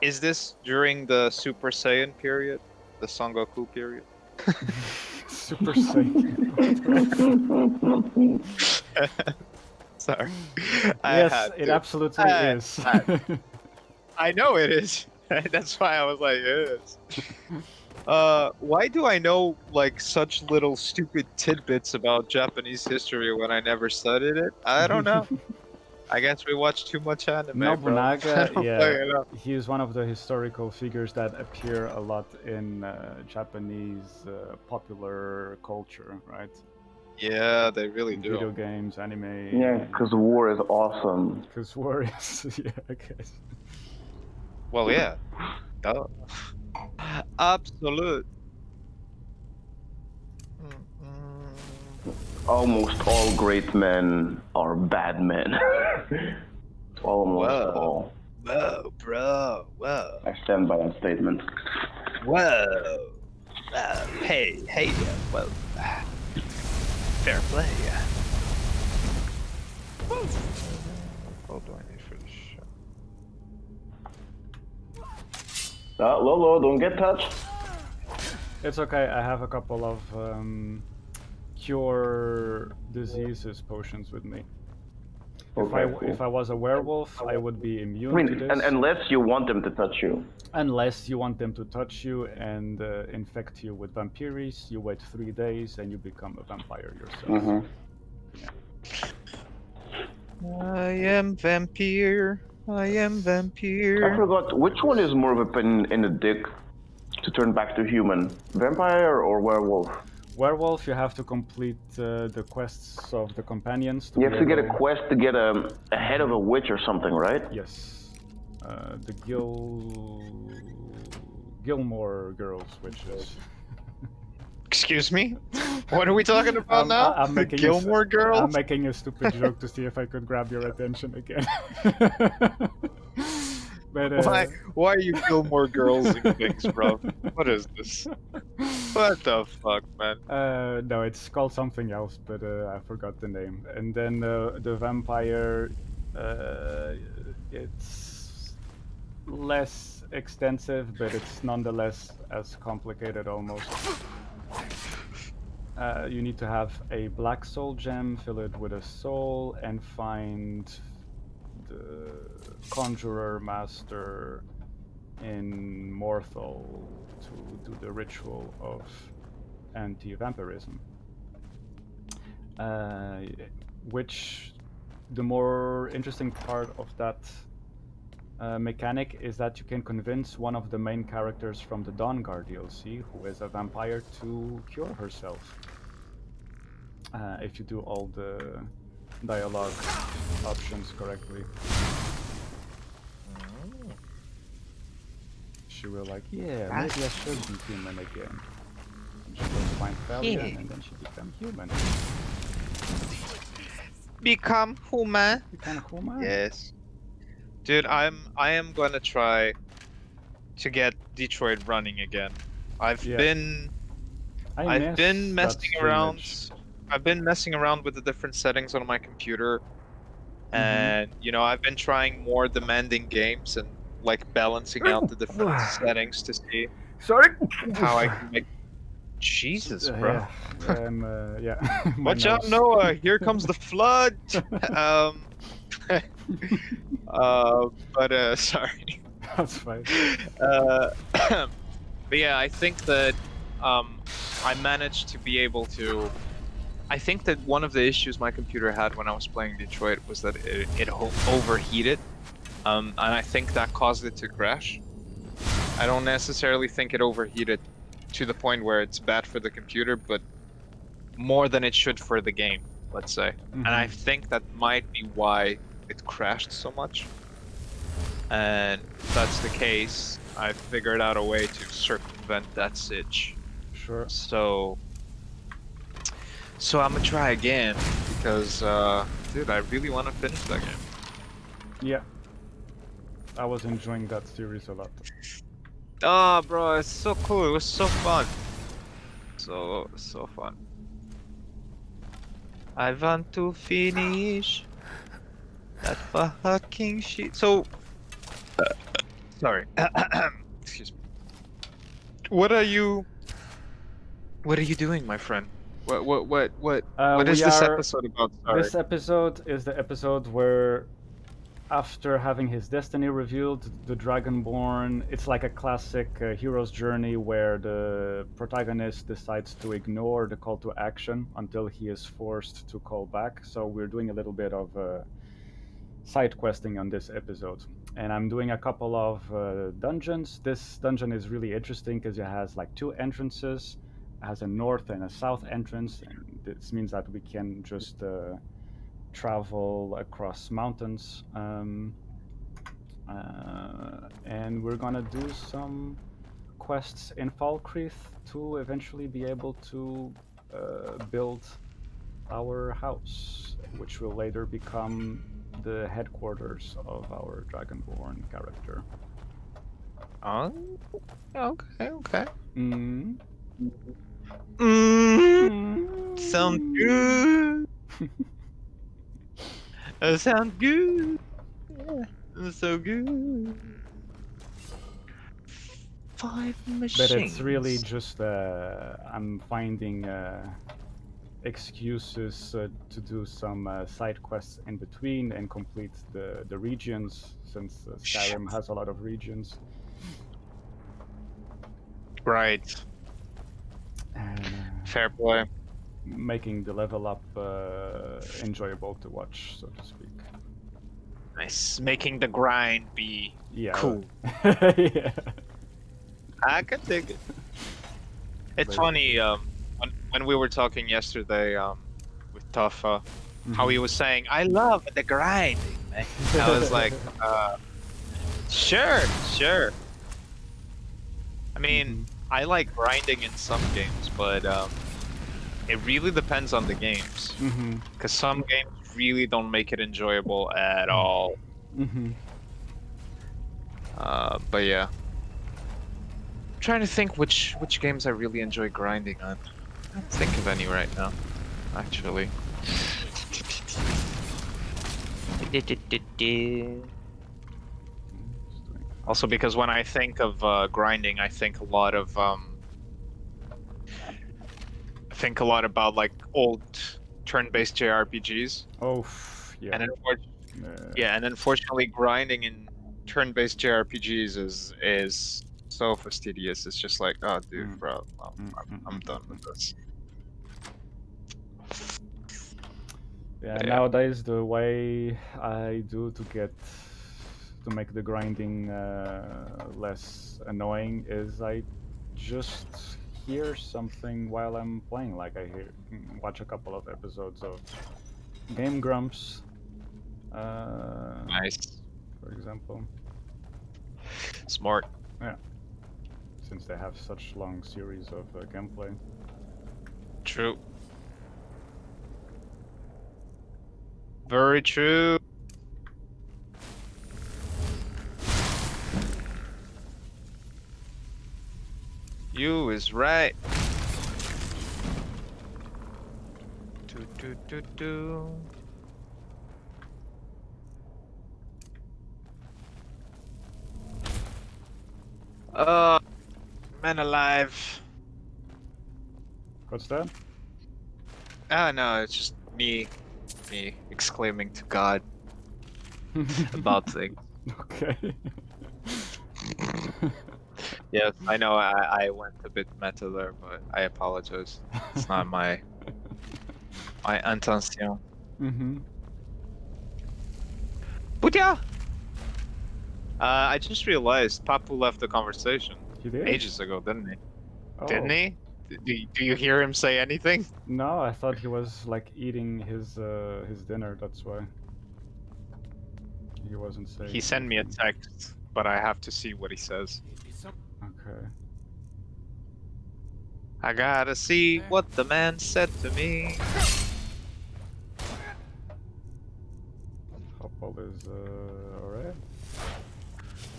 Is this during the Super Saiyan period? The Son Goku period? Super Saiyan. Sorry. Yes, it absolutely is. I know it is. That's why I was like, it is. Why do I know like such little stupid tidbits about Japanese history when I never studied it? I don't know. I guess we watch too much anime, bro. I Nobunaga, don't yeah, fucking know. he is one of the historical figures that appear a lot in Japanese popular culture, right? Yeah, they really do. Video games, anime. Yeah, because war is awesome. Because war is, yeah, I guess. Well, yeah. Duh. Absolute. Almost all great men are bad men. Almost all. Whoa, bro. Whoa. I stand by that statement. Whoa. Hey. Whoa. Fair play. What do I need for this shit? Lolo, don't get touched. It's okay, I have a couple of cure diseases potions with me. Okay, cool. If I was a werewolf, I would be immune I mean, to this. unless you want them to touch you. Unless you want them to touch you and infect you with vampiris, you wait 3 days and you become a vampire yourself. Mm-hmm. Yeah. I am vampire. I forgot, which one is more of a pain in the dick to turn back to human? Vampire or werewolf? Werewolf, you have to complete the quests of the companions. You have to get a quest to get a head of a witch or something, right? Yes. The Gilmore girls, which is... Excuse me? What are we talking about now? I'm making Gilmore girls? I'm making a stupid joke to see if I could grab your attention again. But, why are you Gilmore girlsing things, bro? What is this? What the fuck, man? No, it's called something else, but I forgot the name. And then the vampire, it's less extensive, but it's nonetheless as complicated almost. You need to have a black soul gem, fill it with a soul, and find the conjurer master in Morthal to do the ritual of anti-vampirism. Which the more interesting part of that mechanic is that you can convince one of the main characters from the Dawnguard DLC, who is a vampire, to cure herself. If you do all the dialogue options correctly. She will like, yeah, maybe I should be human again. And she will find Valiant, and then she become human. Become human? Become human? Yes. Dude, I am gonna try to get Detroit running again. I've been messing around. I've been messing around with the different settings on my computer, and you know, I've been trying more demanding games and like balancing out the different settings to see how I can make. Jesus, bro. Yeah. Watch out, Noah! Here comes the flood. But sorry. That's fine. But yeah, I think that I managed to be able to. I think that one of the issues my computer had when I was playing Detroit was that it overheated, and I think that caused it to crash. I don't necessarily think it overheated to the point where it's bad for the computer, but more than it should for the game, let's say. And I think that might be why it crashed so much. And if that's the case, I figured out a way to circumvent that sitch. Sure. So I'm gonna try again because, dude, I really want to finish that game. Yeah. I was enjoying that series a lot. Oh, bro, it's so cool. It was so fun. So fun. I want to finish that fucking shit. So, sorry. Excuse me. What are you doing, my friend? What is this episode about? Sorry. This episode is the episode where after having his destiny revealed, the Dragonborn, it's like a classic hero's journey where the protagonist decides to ignore the call to action until he is forced to call back. So we're doing a little bit of side questing on this episode. And I'm doing a couple of dungeons. This dungeon is really interesting because it has like two entrances. It has a north and a south entrance, and this means that we can just travel across mountains. And we're gonna do some quests in Falkreath to eventually be able to build our house, which will later become the headquarters of our Dragonborn character. Oh, okay. Sound good. Sound good. Yeah, so good. 5 machines. But it's really just I'm finding excuses to do some side quests in between and complete the regions, since Skyrim has a lot of regions. Right. And, fair play. Making the level up enjoyable to watch, so to speak. Nice. Making the grind be cool. Yeah. I can dig it. It's funny, when we were talking yesterday with Tuffa, how he was saying, I love the grinding, man. I was like, sure. I mean, I like grinding in some games, but it really depends on the games. Because some games really don't make it enjoyable at all. But yeah. I'm trying to think which games I really enjoy grinding on. I can't think of any right now, actually. Also, because when I think of grinding, I think a lot of about like old turn-based JRPGs. Oh, yeah. And and unfortunately, grinding in turn-based JRPGs is so fastidious. It's just like, oh, dude, bro, I'm done with this. Yeah, nowadays the way I do to make the grinding less annoying is I just hear something while I'm playing. Like I watch a couple of episodes of Game Grumps. Nice. For example. Smart. Yeah. Since they have such long series of gameplay. True. Very true. You is right. Do. Man alive. What's that? No, it's just me exclaiming to God about things. Okay. Yes, I know I went a bit meta there, but I apologize. It's not my intention. But yeah, I just realized Papu left the conversation ages ago, didn't he? Oh. Didn't he? Do you hear him say anything? No, I thought he was like eating his dinner. That's why he wasn't saying. He sent me a text, but I have to see what he says. Okay. I gotta see what the man said to me. Hopple is alright.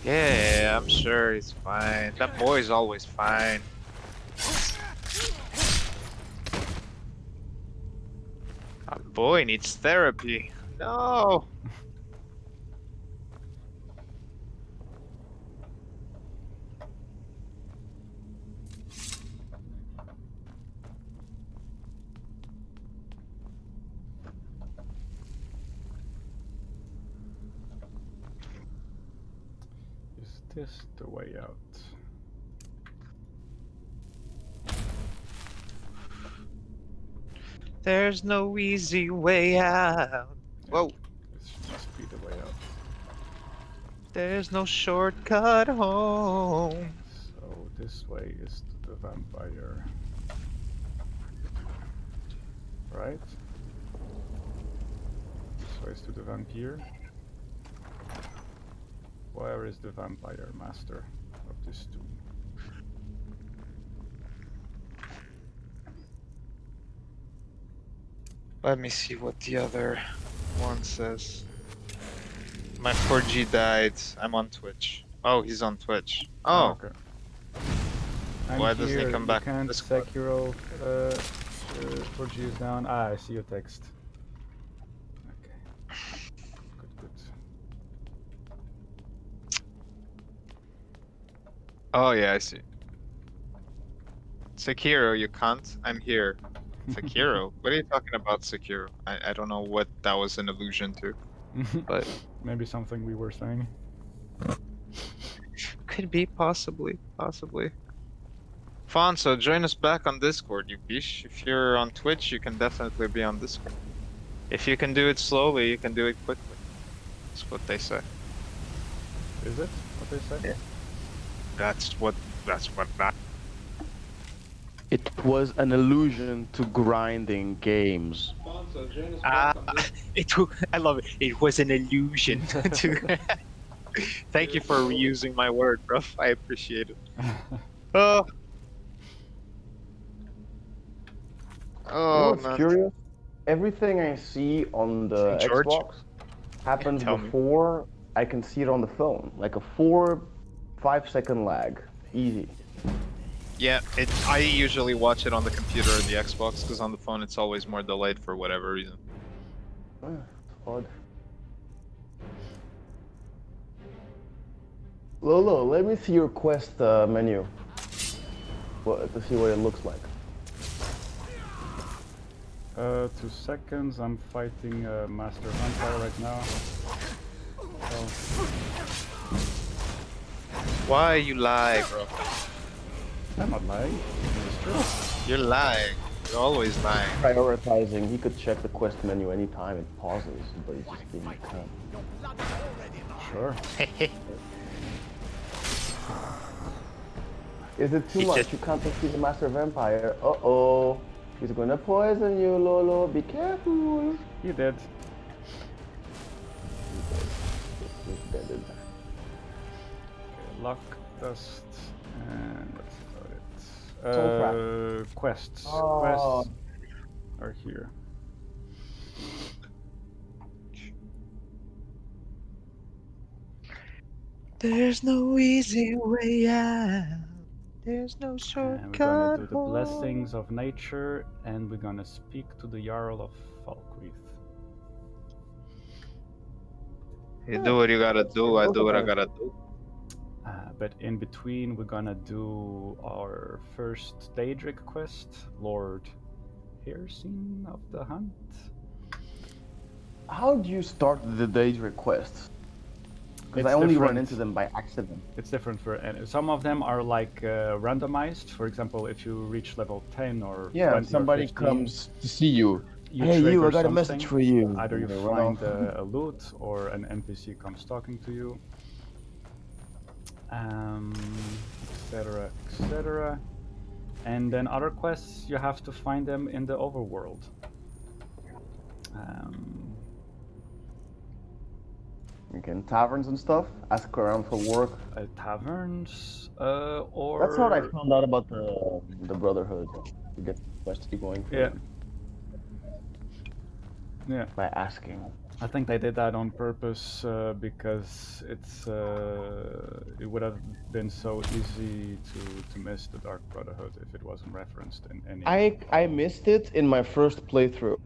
Yeah, I'm sure he's fine. That boy's always fine. That boy needs therapy. No. this the way out? There's no easy way out. Whoa. This must be the way out. There's no shortcut home. So this way is to the vampire. Right? This way is to the vampire. Where is the vampire master of this tomb? Let me see what the other one says. My 4G died. I'm on Twitch. Oh, he's on Twitch. Oh. Okay. Why doesn't he come back? Can't Sekiro 4G is down. Ah, I see your text. Okay. Good. Oh yeah, I see. Sekiro, you can't. I'm here. Sekiro? What are you talking about, Sekiro? I don't know what that was an allusion to. But maybe something we were saying. Could be, possibly. Fonso, join us back on Discord, you bish. If you're on Twitch, you can definitely be on Discord. If you can do it slowly, you can do it quickly. That's what they say. Is it what they say? Yeah. That's what that. It was an allusion to grinding games. I love it. It was an illusion to. Thank you for reusing my word, bro. I appreciate it. Oh. Oh, man. Curious? Everything I see on the Xbox happens before I can see it on the phone. Like a 4-5 second lag. Easy. Yeah, I usually watch it on the computer or the Xbox, because on the phone it's always more delayed for whatever reason. Odd. Lolo, let me see your quest menu. To see what it looks like. 2 seconds. I'm fighting Master Vampire right now. Oh. Why you lie, bro? I'm not lying. It's true. You're lying. You're always lying. Prioritizing. He could check the quest menu anytime it pauses, but he's just being a cunt. Sure. Is it too much? You can't see the Master Vampire. Uh-oh. He's gonna poison you, Lolo. Be careful. You did. Okay, luck, dust, and that's about it. Quests. Oh. Quests are here. There's no easy way out. There's no shortcut. And we're gonna do the blessings of nature, and we're gonna speak to the Jarl of Falkreath. You do what you gotta do, I do what I gotta do. But in between, we're gonna do our first Daedric quest, Lord Heresyn of the Hunt. How do you start the Daedric quests? Because I only run into them by accident. It's different for, and some of them are like randomized. For example, if you reach level 10 or 20 somebody or 15, comes to see you. Hey, you! I got a message for you. Either you find a loot or an NPC comes talking to you, etc., etc. And then other quests, you have to find them in the overworld. In taverns and stuff, ask around for work. Taverns, or... That's how I found out about the Brotherhood. You get quests to going for. Yeah. By asking. I think they did that on purpose because it would have been so easy to miss the Dark Brotherhood if it wasn't referenced in any... I missed it in my first playthrough.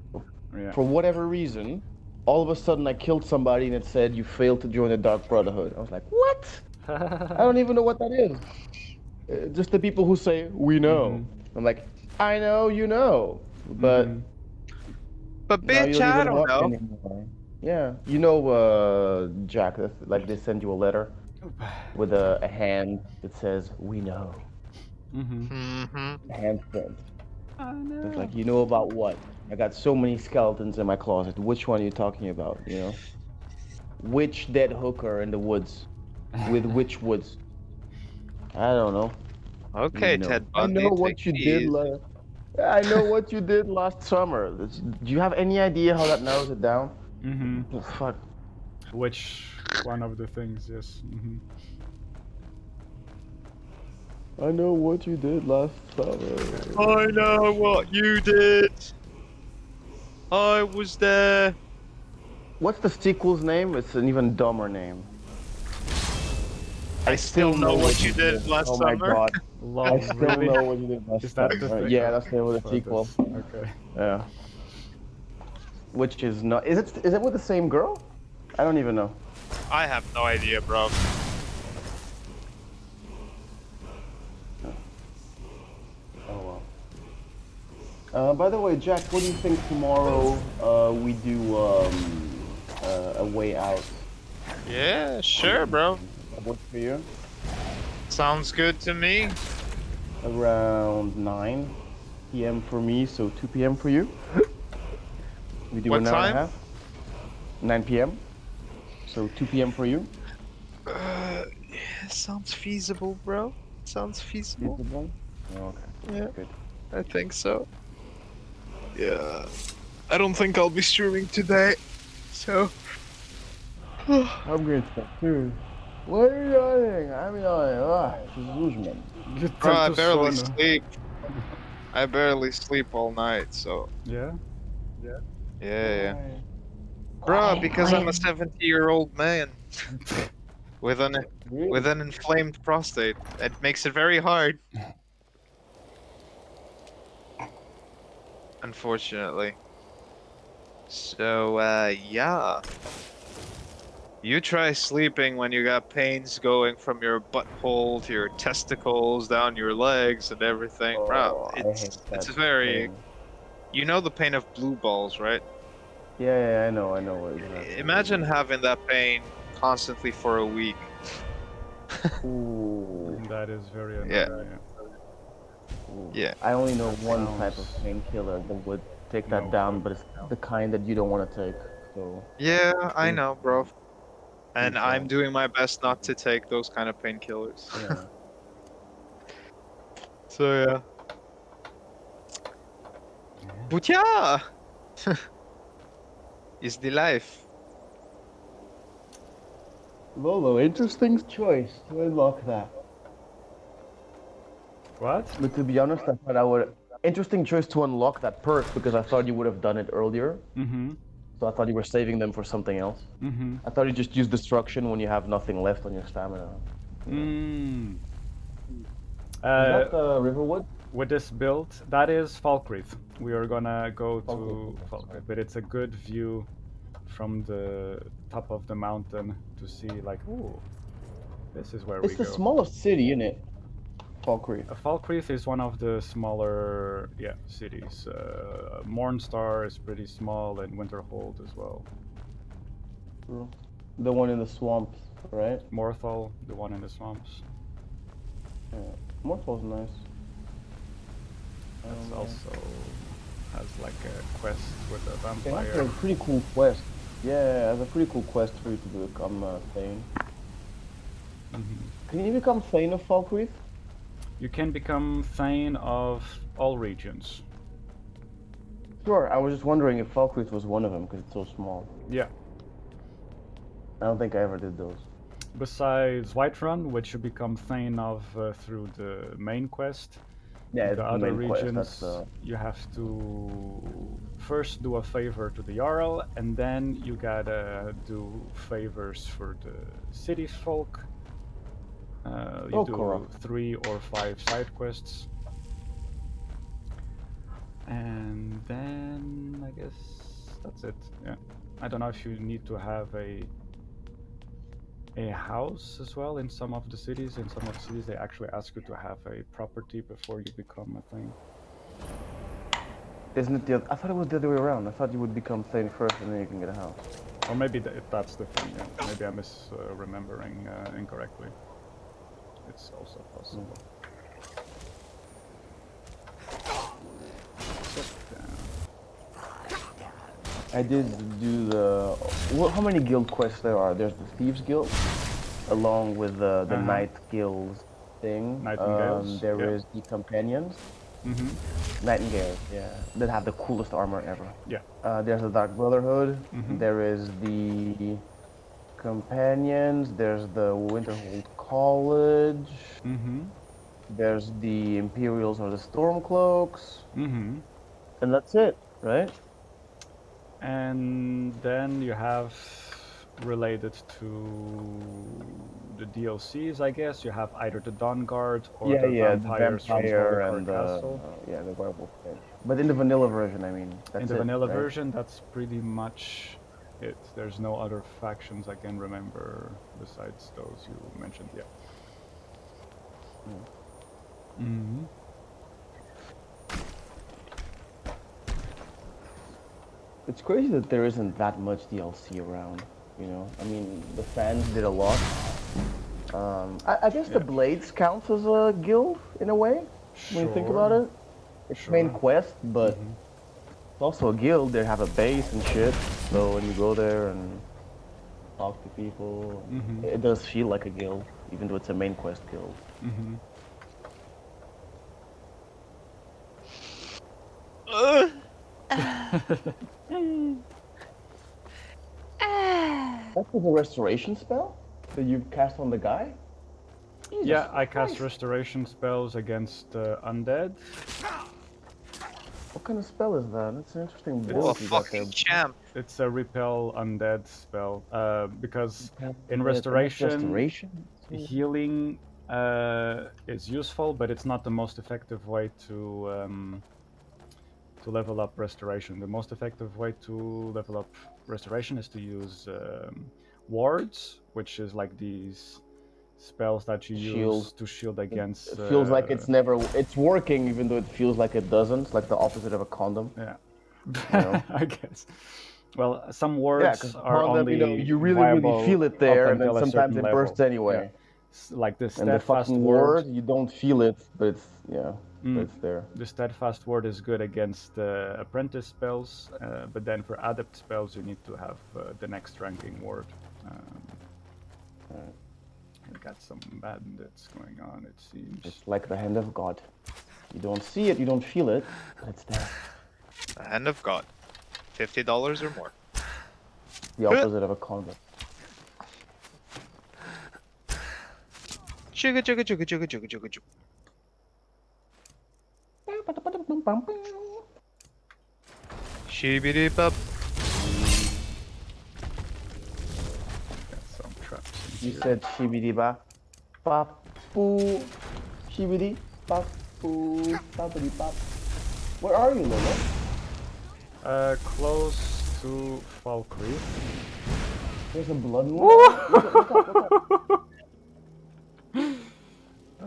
Yeah. For whatever reason, all of a sudden I killed somebody and it said you failed to join the Dark Brotherhood. I was like, what? I don't even know what that is. Just the people who say, we know. I'm like, I know you know, but... But bitch, I don't know. Anymore. Yeah, you know, Jack, like they send you a letter. with a hand that says, "We know." Mm-hmm. A handprint. I know. It's like, you know about what? I got so many skeletons in my closet. Which one are you talking about? You know? Which dead hooker in the woods? With which woods? I don't know. Okay, We know. Ted I know Bundy, take what you it did easy. last. I know what you did last summer. Do you have any idea how that narrows it down? Oh, fuck. Which one of the things? Yes. I know what you did last summer. I know what you did. I was there. What's the sequel's name? It's an even dumber name. I still know what you did last Oh my summer. god. Love, I still really? know what you did last Is that the summer. thing? Yeah, that's the name of the Oh, sequel. that's- Okay. Yeah. Which is not. Is it with the same girl? I don't even know. I have no idea, bro. Oh well. By the way, Jack, what do you think tomorrow we do a way out? Yeah, sure, bro. That works for you? Sounds good to me. Around 9 p.m. for me, so 2 p.m. for you. We do What an hour and a time? half. 9 p.m. So 2 p.m. for you. Yeah, sounds feasible, bro. Sounds feasible. Feasible? Okay. Yeah, Good. I think so. Yeah. I don't think I'll be streaming today, so. I'm going to start too. What are you doing? I'm yawning. Bro, I barely sleep. I barely sleep all night, so. Yeah? Yeah. Bro, because I'm a 70-year-old man with an inflamed prostate. It makes it very hard. Unfortunately. So, yeah. You try sleeping when you got pains going from your butthole to your testicles, down your legs and everything. Bro, it's very... You know the pain of blue balls, right? Yeah, I know exactly. Imagine having that pain constantly for a week. Ooh. That is very annoying. Yeah. Yeah. I only know one type of painkiller that would take that down, but it's the kind that you don't want to take. So. Yeah, I know, bro. And I'm doing my best not to take those kind of painkillers. Yeah. So yeah. But yeah, it's the life. Lolo, interesting choice to unlock that. What? But to be honest, I thought I would. Interesting choice to unlock that perk because I thought you would have done it earlier. So I thought you were saving them for something else. I thought you just use destruction when you have nothing left on your stamina. Is that Riverwood? With this build, that is Falkreath. We are gonna go to Falkreath, but it's a good view from the top of the mountain to see, like, ooh, this is where we go. It's the smallest city, isn't it? Falkreath. Falkreath is one of the smaller, cities. Mornstar is pretty small, and Winterhold as well. The one in the swamps, right? Morthal, the one in the swamps. Yeah, Morthal's nice. That's also has like a quest with a It vampire. has a pretty cool quest. Yeah, it has a pretty cool quest for you to become Thane. Can you become Thane of Falkreath? You can become Thane of all regions. Sure, I was just wondering if Falkreath was one of them because it's so small. Yeah. I don't think I ever did those. Besides Whiterun, which you become Thane of through the main quest. Yeah, the other main quest, regions, you have to first do a favor to the Jarl, and then you gotta do favors for the city folk. You do 3 or 5 side quests. And then I guess that's it. Yeah. I don't know if you need to have a house as well in some of the cities. In some of the cities, they actually ask you to have a property before you become a thing. Isn't it the other? I thought it was the other way around. I thought you would become Thane first and then you can get a house. Or maybe that's the thing, yeah. Maybe I'm remembering incorrectly. It's also possible. I did do the... how many guild quests there are? There's the Thieves Guild, along with the Night Guild thing. Nightingales? There is the Companions. Nightingales, yeah. That have the coolest armor ever. Yeah. There's the Dark Brotherhood. There is the Companions. There's the Winterhold College. There's the Imperials or the Stormcloaks. And that's it, right? And then you have, related to the DLCs, I guess, you have either the Dawn Guard or the vampires from vampire Smokeheart Castle. The werewolf thing. But in the vanilla version, I mean, that's in the it, vanilla right? version, that's pretty much it. There's no other factions I can remember besides those you mentioned yet. It's crazy that there isn't that much DLC around, you know? I mean, the fans did a lot. I guess the Blades counts as a guild, in a way, when you think about it. It's main quest, but it's also a guild. They have a base and shit, so when you go there and talk to people, it does feel like a guild, even though it's a main quest guild. That was a restoration spell that you cast on the guy? Jesus yeah, I Christ. cast restoration spells against undead. What kind of spell is that? That's an interesting It's build you got there. It's a repel undead spell, because in restoration, healing is useful, but it's not the most effective way to level up restoration. The most effective way to level up restoration is to use wards, which is like these spells that you use to shield against. It feels like it's working, even though it feels like it doesn't. It's like the opposite of a condom. Yeah. You know? I guess. Well, some words are condom, only you really feel it there, and then sometimes it bursts anyway. Yeah. Like the and the steadfast fucking ward, you don't feel it, but it's but it's there. The steadfast ward is good against apprentice spells, but then for adept spells you need to have the next ranking ward. We got some bandits going on, it seems. It's like the hand of God. You don't see it, you don't feel it, but it's there. The hand of God. $50 or more. The opposite of a condom. Chugga chugga chugga chugga chugga chugga chugga. Shibidi bop. Some traps in You here. said shibidi ba. Papu. Shibidi. Papu. Papidi pap. Where are you, Lolo? Close to Falkreath. There's a blood moon. Look up.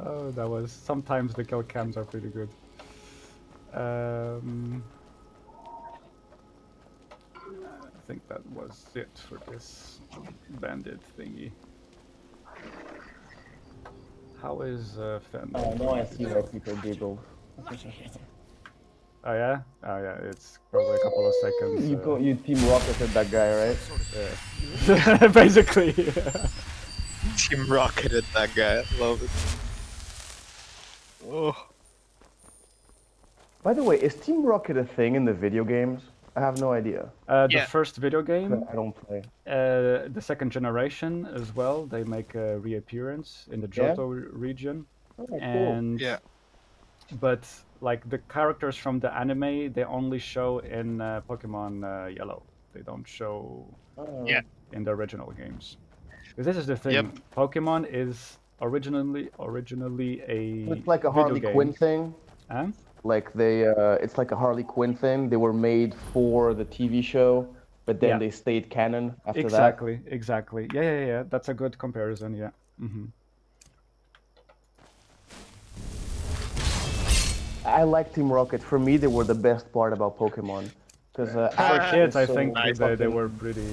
Oh, that was... Sometimes the kill cams are pretty good. I think that was it for this bandit thingy. How is Fen? Oh, now I see why people giggled. Oh yeah? Oh yeah, it's probably a couple of seconds. You Team Rocketed that guy, right? Yeah. Basically, yeah. Team rocketed that guy, I love it. Oh. By the way, is Team Rocket a thing in the video games? I have no idea. The first video game. I don't play. The second generation as well. They make a reappearance in the Johto region. Oh, cool. And but like the characters from the anime, they only show in Pokemon Yellow. They don't show in the original games. Because this is the thing. Pokemon is originally a It's like a Harley Quinn thing. Huh? Like it's like a Harley Quinn thing. They were made for the TV show, but then they stayed canon after that. Exactly. Yeah. That's a good comparison. Yeah. I like Team Rocket. For me, they were the best part about Pokemon, Because For kids, I so think they fucking- were pretty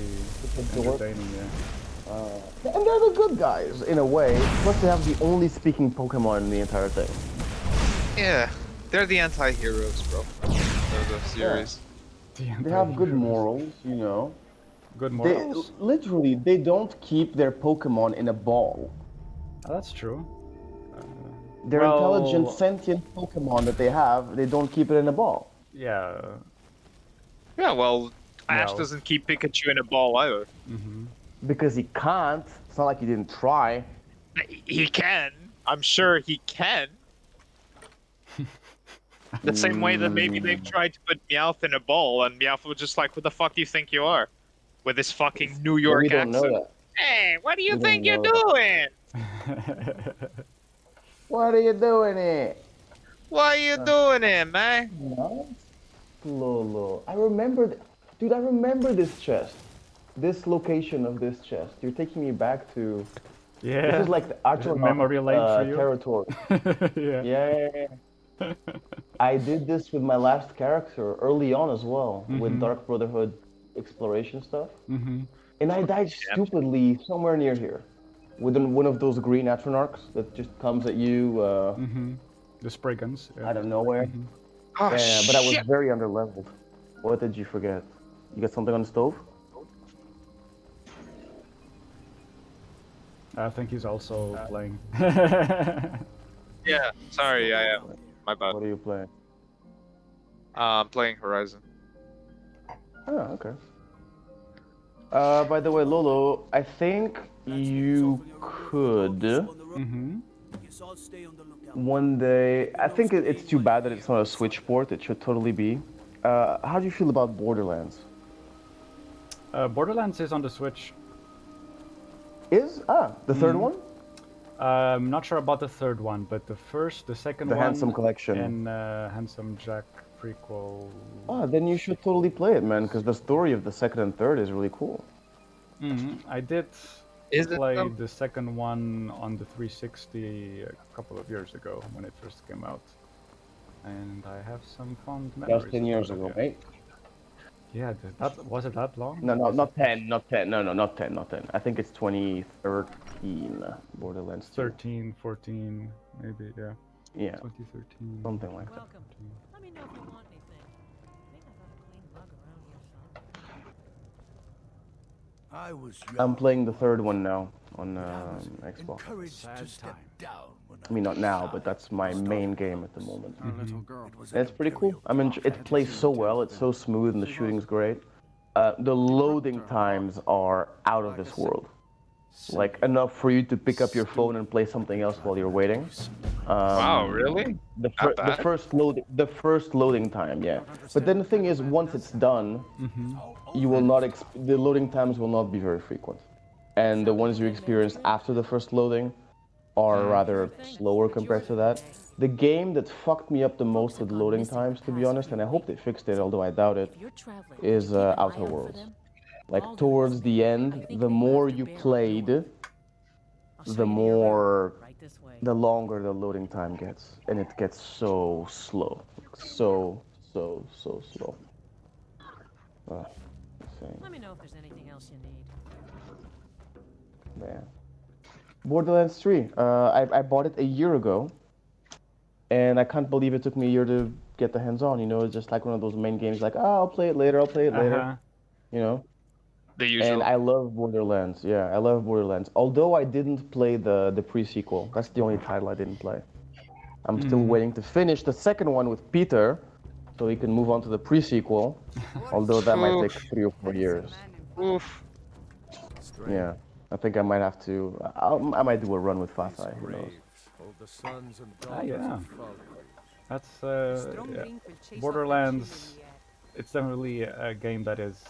dork. entertaining, yeah. And they're the good guys, in a way. Plus they have the only speaking Pokemon in the entire thing. Yeah, they're the anti-heroes, bro. They're the series. They have good morals, you know. Good morals? Literally, they don't keep their Pokemon in a ball. Oh, that's true. Their well- intelligent, sentient Pokemon that they have, they don't keep it in a ball. Yeah. Yeah, well, Ash Well. doesn't keep Pikachu in a ball either. Because he can't. It's not like he didn't try. He can. I'm sure he can. The same way that maybe they've tried to put Meowth in a ball, and Meowth was just like, "Who the fuck do you think you are?" With his fucking New York we don't accent. know that. Hey, what do you We think don't you're know doing? What are you doing here? Why are you doing it, man? No. Lolo. I remember... Dude, I remember this chest. This location of this chest. You're taking me back to... Yeah. This is like the actual memory lane for you. territory. Yeah. Yeah. I did this with my last character early on as well, with Dark Brotherhood exploration stuff. And I died stupidly somewhere near here. With one of those green Atronarchs that just comes at you The spray guns. Yeah. out of nowhere. Oh, Yeah, but I was shit. very underleveled. What did you forget? You got something on the stove? I think he's also playing. Yeah, sorry, I am. My bad. What are you playing? I'm playing Horizon. Oh, okay. By the way, Lolo, I think you could one day. I think it's too bad that it's not a Switch port. It should totally be. How do you feel about Borderlands? Borderlands is on the Switch. Is the third one? I'm not sure about the third one, but the second one, Handsome Collection, and Handsome Jack prequel. Then you should totally play it, man, because the story of the second and third is really cool. I did Is it play though? the second one on the 360 a couple of years ago when it first came out, and I have some fond memories. That was 10 years about it, ago, yeah. right? Yeah, was it that long? No, not 10, not 10. No, not 10, not 10. I think it's 2013, Borderlands 2. 13, 14, maybe, yeah. Yeah, 2013. something like that. Welcome. Let me know if you want anything. I think I got a clean bug around here, son. I was I'm playing the third one now on Xbox. encouraged to step down when I mean, not now, but that's my main game at the moment. our little girl was And it's pretty cool. I mean, it plays so well, it's so smooth, and the shooting's great. The loading times are out of this world. Like, enough for you to pick up your phone and play something else while you're waiting. Wow, really? The bad? the first loading time, yeah. But then the thing is, once it's done, you will not the loading times will not be very frequent, and the ones you experience after the first loading are rather slower compared to that. The game that fucked me up the most with loading times, to be honest, and I hope they fixed it, although I doubt it, is Outer Worlds. Like, towards the end, the more you played, the longer the loading time gets, and it gets so slow. So slow. Insane. Let me know if there's anything else you need. Man. Borderlands 3. I bought it a year ago, and I can't believe it took me a year to get the hands on. You know, it's just like one of those main games, like, I'll play it later. You know. The usual. And I love Borderlands. Yeah, I love Borderlands. Although I didn't play the pre-sequel. That's the only title I didn't play. I'm still waiting to finish the second one with Peter, so we can move on to the pre-sequel. Although that might take 3 or 4 years. Oof. Yeah, I think I might have to. I might do a run with Fasai. Who knows? Yeah. That's Borderlands. It's definitely a game that is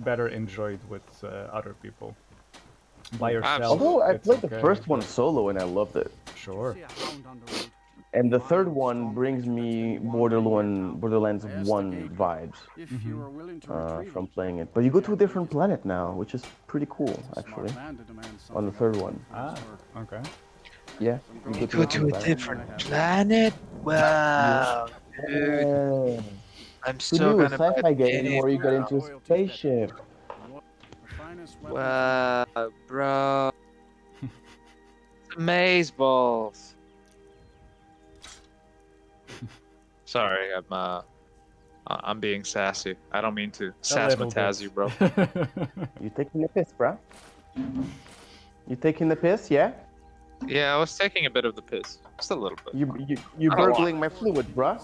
better enjoyed with other people. By yourself. Although I it's played the okay, first one but- solo and I loved it. Sure. And the third one brings me Borderlands 1 vibes from playing it. But you go to a different planet now, which is pretty cool, actually. On the third one. Ah, okay. Yeah. You go to a different planet? Wow, dude. I'm Who still knew a gonna buy sci-fi game the where you get into a spaceship? Wow, bro. Maze balls. Sorry, I'm being sassy. I don't mean to sassmatazz you, bro. You taking the piss, bruh? You taking the piss, yeah? Yeah, I was taking a bit of the piss. Just a little bit. You Not a lot. burgling my fluid, bruh.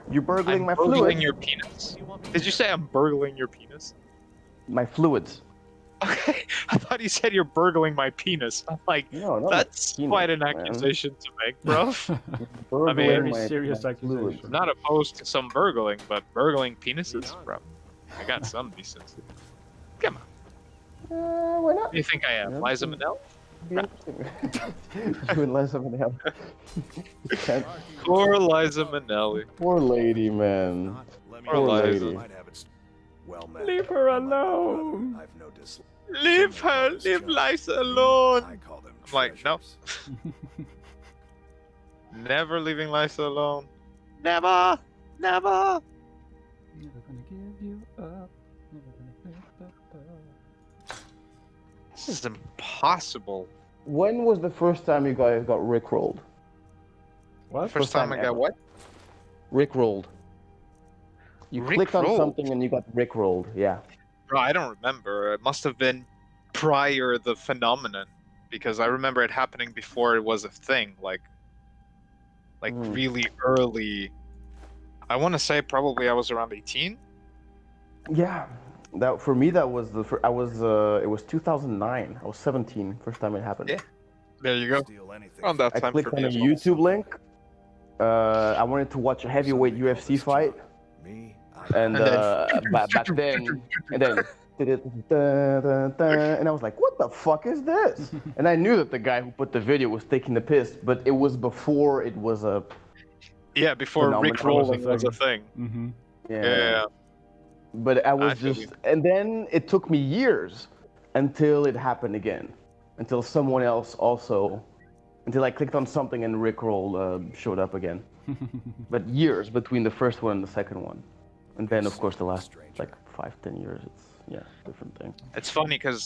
You burgling I'm my burgling fluid. your penis. Did you say I'm burgling your penis? My fluids. Okay, I thought you said you're burgling my penis. I'm like, No, not that's penis, quite an man. accusation to make, bro. Burgling I mean, Very my serious fluids. accusation. I'm not opposed to some burgling, but burgling penises, bro. I got some decency. Come on. Why not? What do you think I am, Yeah, Liza Minnelli? Be interesting. You and Liza Minnelli. Poor Liza Minnelli. Poor lady, man. Poor lady. Well, Leave her alone. I've no dislike. Leave her, leave Liza alone. I call them I'm like, no. Never leaving Liza alone. Never, never. Never gonna give you up. Never gonna give up. This is impossible. When was the first time you guys got rickrolled? What? First time I got ever. what? Rickrolled. You clicked on Rickrolled? something and you got rickrolled. Yeah. Bro, I don't remember. It must have been prior the phenomenon, because I remember it happening before it was a thing. Like really early. I want to say probably I was around 18. Yeah. That for me that was the I was it was 2009. I was 17 first time it happened. Yeah. There you go. Around that I time clicked for on me a as well. YouTube link. I wanted to watch a heavyweight UFC fight. And back then, and then, and I was like, what the fuck is this? And I knew that the guy who put the video was taking the piss, but it was before it was a... Yeah, before Rick Rolling was a thing. Mm-hmm. Yeah. But I was I feel just... you. And then it took me years until it happened again. Until someone else also... Until I clicked on something and Rickroll showed up again. But years between the first one and the second one. And then, of course, the last, like, 5-10 years, it's, yeah, different thing. It's funny because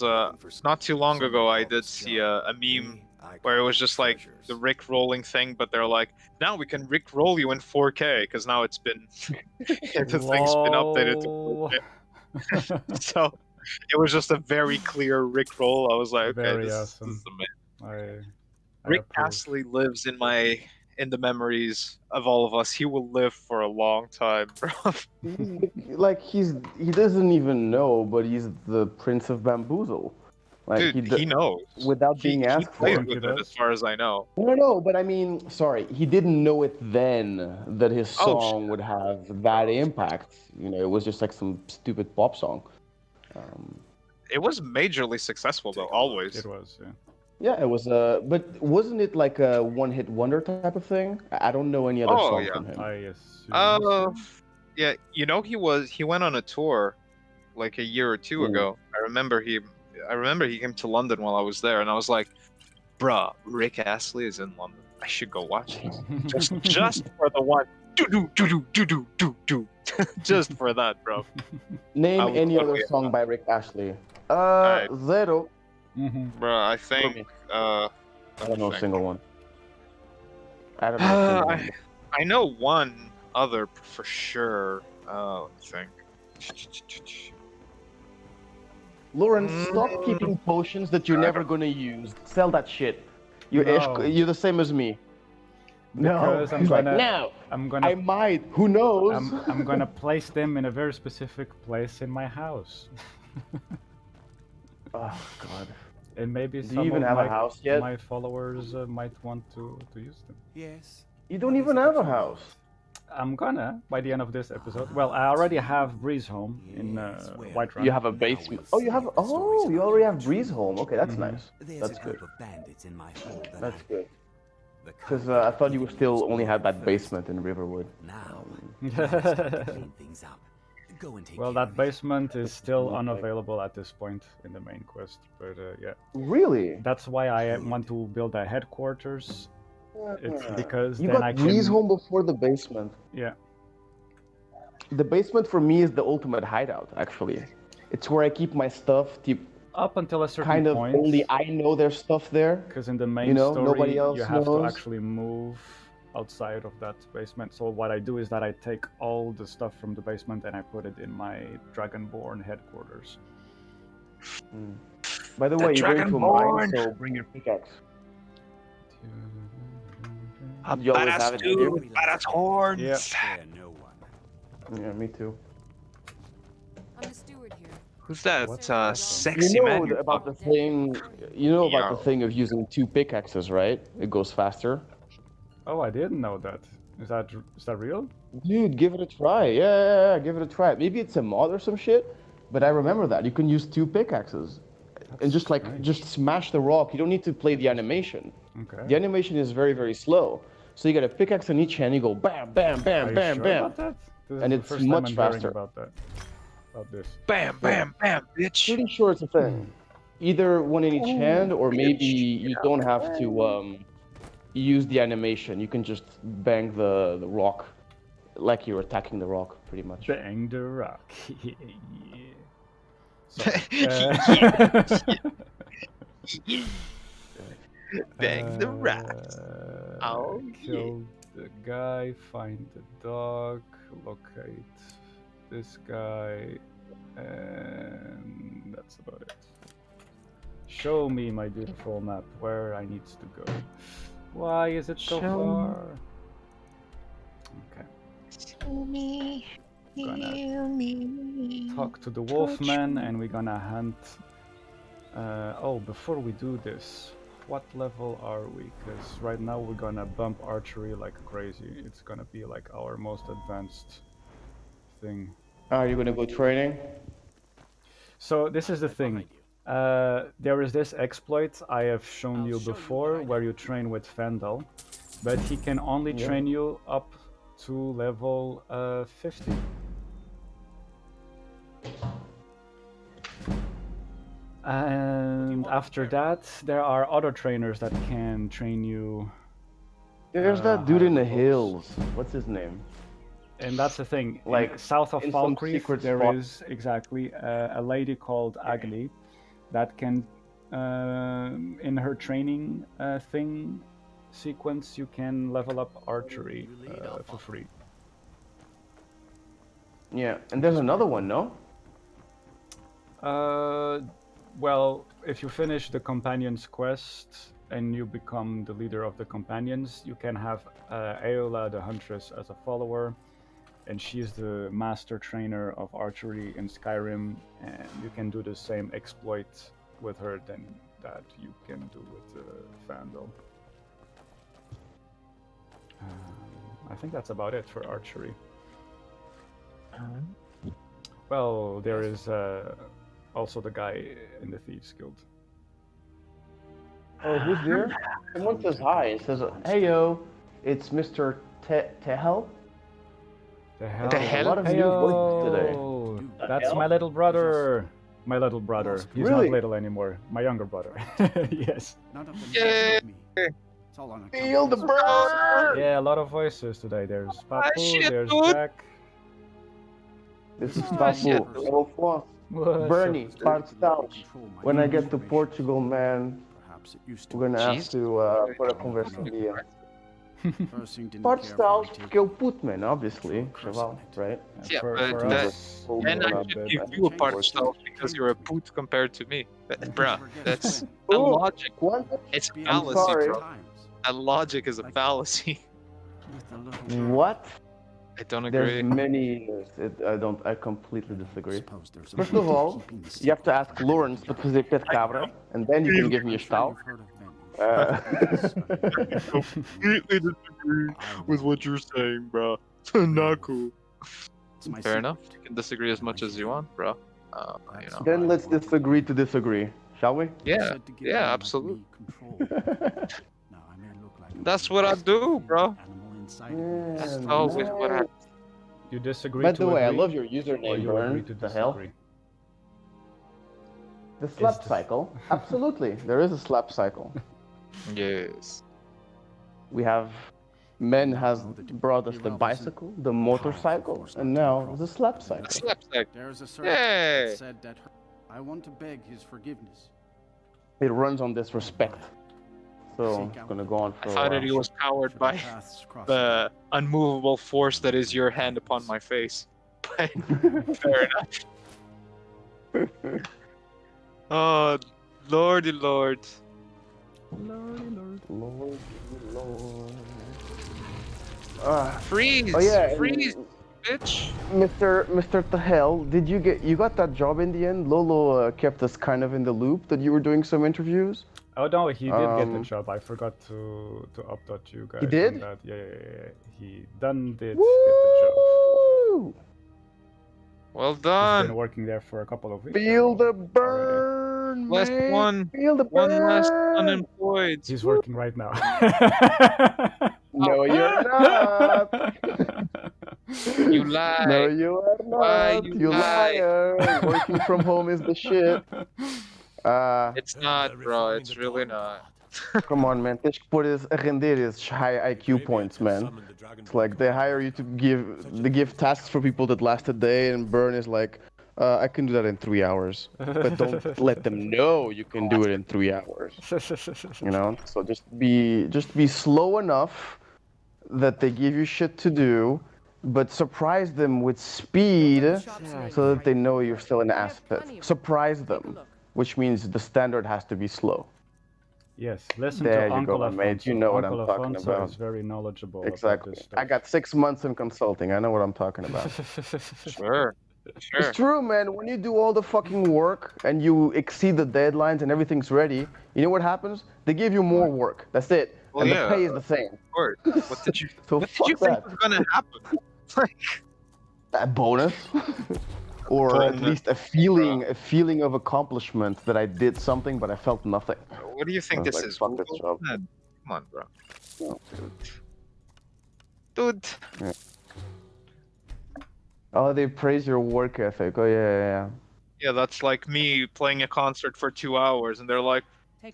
not too long ago I did see a meme where it was just like the Rick rolling thing, but they're like, now we can Rick roll you in 4K because now it's been the thing's been updated to 4K. So it was just a very clear Rick roll. I was like, okay, Very this awesome. is the man. I Rick approve. Astley lives in the memories of all of us. He will live for a long time, bro. Like, he doesn't even know, but he's the Prince of Bamboozle. Like, Dude, he knows. Without being asked for. He plays with it, as far as I know. No, but I mean, sorry, he didn't know it then that his song would have that impact. You know, it was just like some stupid pop song. It was majorly successful, though, always. It was, yeah. Yeah, it was, but wasn't it like a one-hit wonder type of thing? I don't know any other songs from him. I assume. Yeah, you know, he went on a tour like a year or two ago. I remember he came to London while I was there, and I was like, bruh, Rick Astley is in London. I should go watch it. just for the one do. Just for that, bro. Name any other song by Rick Astley. Zero. Bro, I think I don't know a single one. I don't know a single one. I know one other for sure. Let me think. Lawrence, stop keeping potions that you're never gonna use. Sell that shit. You're the same as me. Because no, I might. Who knows? I'm gonna place them in a very specific place in my house. Oh God. And maybe Do you even have a house yet? My followers might want to use them. Yes. You don't even have a house. I'm gonna by the end of this episode. Well, I already have Breeze Home in Whiterun. You have a basement. Oh, you have. Oh, you already have Breeze Home. Okay, that's nice. That's good. That's good. Because I thought you still only had that basement in Riverwood. Well, that basement is still unavailable at this point in the main quest, but yeah. Really? That's why I want to build a headquarters. It's because you then got I can... Breeze Home before the basement. Yeah. The basement for me is the ultimate hideout. Actually, it's where I keep my stuff. Up until a certain kind of point. Only I know there's stuff there. Because in the main You know, story, nobody else you have to knows. actually move outside of that basement. So what I do is that I take all the stuff from the basement and I put it in my Dragonborn headquarters. By the way, you're going to a mine, so bring your pickaxe. You always have it here? Badass horns. Yeah. Yeah, me too. I'm the steward here. Who's that sexy You know man? about the thing. You know about the thing of using 2 pickaxes, right? It goes faster. Oh, I didn't know that. Is that real? Dude, give it a try. Yeah, give it a try. Maybe it's a mod or some shit, but I remember that you can use 2 pickaxes, and just just smash the rock. You don't need to play the animation. Okay. The animation is very, very slow. So you get a pickaxe in each hand. You go bam, bam, bam, Are bam, you sure bam, about that? This and is the it's first time much I'm hearing faster. about this. Bam, bam, bam, bitch. Pretty sure it's a thing. Either one in each hand, or maybe you don't have to use the animation. You can just bang the rock like you're attacking the rock, pretty much. Bang the rock. Bang the rock. Oh, Kill the guy, find the dog, locate this guy, and that's about it. Show me, my beautiful map, where I need to go. Why is it so far? Okay. Show me. Gonna talk to the wolfman, and we're gonna hunt. Oh, before we do this, what level are we? Because right now we're gonna bump archery like crazy. It's gonna be like our most advanced thing. Are you gonna go training? So this is the thing. There is this exploit I have shown you before, where you train with Vandal, but he can only train you up to level 50. And after that, there are other trainers that can train you. There's that dude in the hills. What's his name? And that's the thing. Like, south of in some Falkreath, secret there spot. is exactly a lady called Agni that can, in her training thing sequence, you can level up archery for free. Yeah, and there's another one, no? Well, if you finish the companion's quest and you become the leader of the companions, you can have Aola the Huntress as a follower, and she's the master trainer of archery in Skyrim, and you can do the same exploit with her than that you can do with Vandal. I think that's about it for archery. Well, there is also the guy in the Thieves Guild. Oh, who's there? Someone says hi. It says, "Hey yo, it's Mr. Tehel." A lot of new voices today. That's my little brother. My little brother. He's Really? not little anymore. My younger brother. Yes. Yeah. Feel the bird. Yeah, a lot of voices today. There's Papu, shit, there's dude. Jack. This is shit. Papu. Level 4. What's Bernie, up? part stout. When I get to Portugal, man, we're gonna have to put a conversação. Part stout, porque eu puto, man, obviously. Cheval, right? Yeah, For but us, then I should give you a part stuff because you're a boot compared to me. Bruh, that's a logic. It's a fallacy, sorry. bro. That logic is a fallacy. What? I don't agree. There's many. I completely disagree. First of all, you have to ask Lawrence to fazer pet cabra, and then you can give me a style. Completely disagree with what you're saying, bro. Not cool. Fair enough. You can disagree as much as you want, bro. You know. Then let's disagree to disagree, shall we? Yeah, yeah, absolutely. That's what I do, bro. That's always what I. You disagree By to the way, I agree, love your or username, you agree Bern. to The hell? disagree? The slap cycle. Absolutely, there is a slap cycle. Yes. We have Men has brought us the bicycle, the motorcycle, and now the slap cycle. Slapstick. There's a servant Yay! that said that I want to beg his forgiveness. It runs on this respect. So it's gonna go on for I a thought while. that he was powered by Paths cross the unmovable force that is your hand upon my face. But fair enough. Oh, lordy lord. Lord. Freeze! Oh yeah, Freeze, bitch! Mr. Tahel, you got that job in the end? Lolo kept us kind of in the loop that you were doing some interviews. Oh no, he did get the job. I forgot to update you guys. He did? On that. Yeah. He did get Woo! the job. Well He's done. been working there for a couple of weeks. Feel the already. burn, Last man. one. Feel the One burn. less unemployed. He's working right now. No, you're not. You lie. No, you are not. Why you lie? liar. Working from home is the shit. It's not, bro. It's really not. Come on, man. Tens que pôr a render esses high IQ points, man. It's like they hire you to give tasks for people that last a day, and Burn is like, I can do that in 3 hours. But don't let them know you can do it in 3 hours. You know? So just be slow enough that they give you shit to do, but surprise them with speed so that they know you're still an asset. Surprise them, which means the standard has to be slow. Yes, listen There to you Uncle go, Alfonso. mate. You know what I'm Uncle talking Alfonso about. is very knowledgeable Exactly. about this stuff. I got 6 months in consulting. I know what I'm talking about. Sure. It's true, man. When you do all the fucking work and you exceed the deadlines and everything's ready, you know what happens? They give you more work. That's it. Well, and yeah, the pay is the same. Of course. What did you? So What did you fuck think that. was gonna happen? Like A bonus, or at least a feeling of accomplishment that I did something, but I felt nothing. what do you think I was this like, is? fuck this job. Man, come on, bro. No. Dude. Yeah. Oh, they praise your work ethic. Oh yeah. Yeah, that's like me playing a concert for 2 hours, and they're like,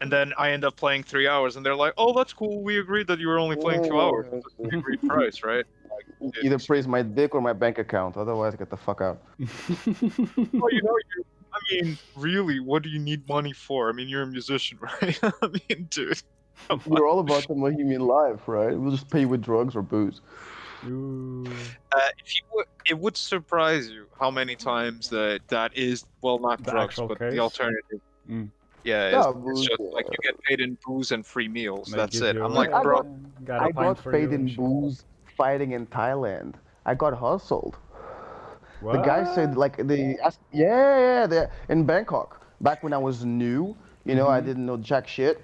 and then I end up playing 3 hours, and they're like, oh, that's cool. We agreed that you were only playing 2 hours. That's the agreed price, right? Like, Either praise my dick or my bank account. Otherwise, get the fuck out. well, you know, I mean, really, what do you need money for? I mean, you're a musician, right? I mean, dude. You're all about the Bohemian life, right? We'll just pay you with drugs or booze. It would surprise you how many times that is, well, not The drugs, actual but case? the alternative. Mm. Yeah, Yeah, it's booze, just like you get paid in booze and free meals. They That's give it. you I'm a- like, I bro, got a I pint got for paid you in and shit. booze fighting in Thailand. I got hustled. What? The guy said, like, they asked, yeah, in Bangkok. Back when I was new, you know, I didn't know jack shit.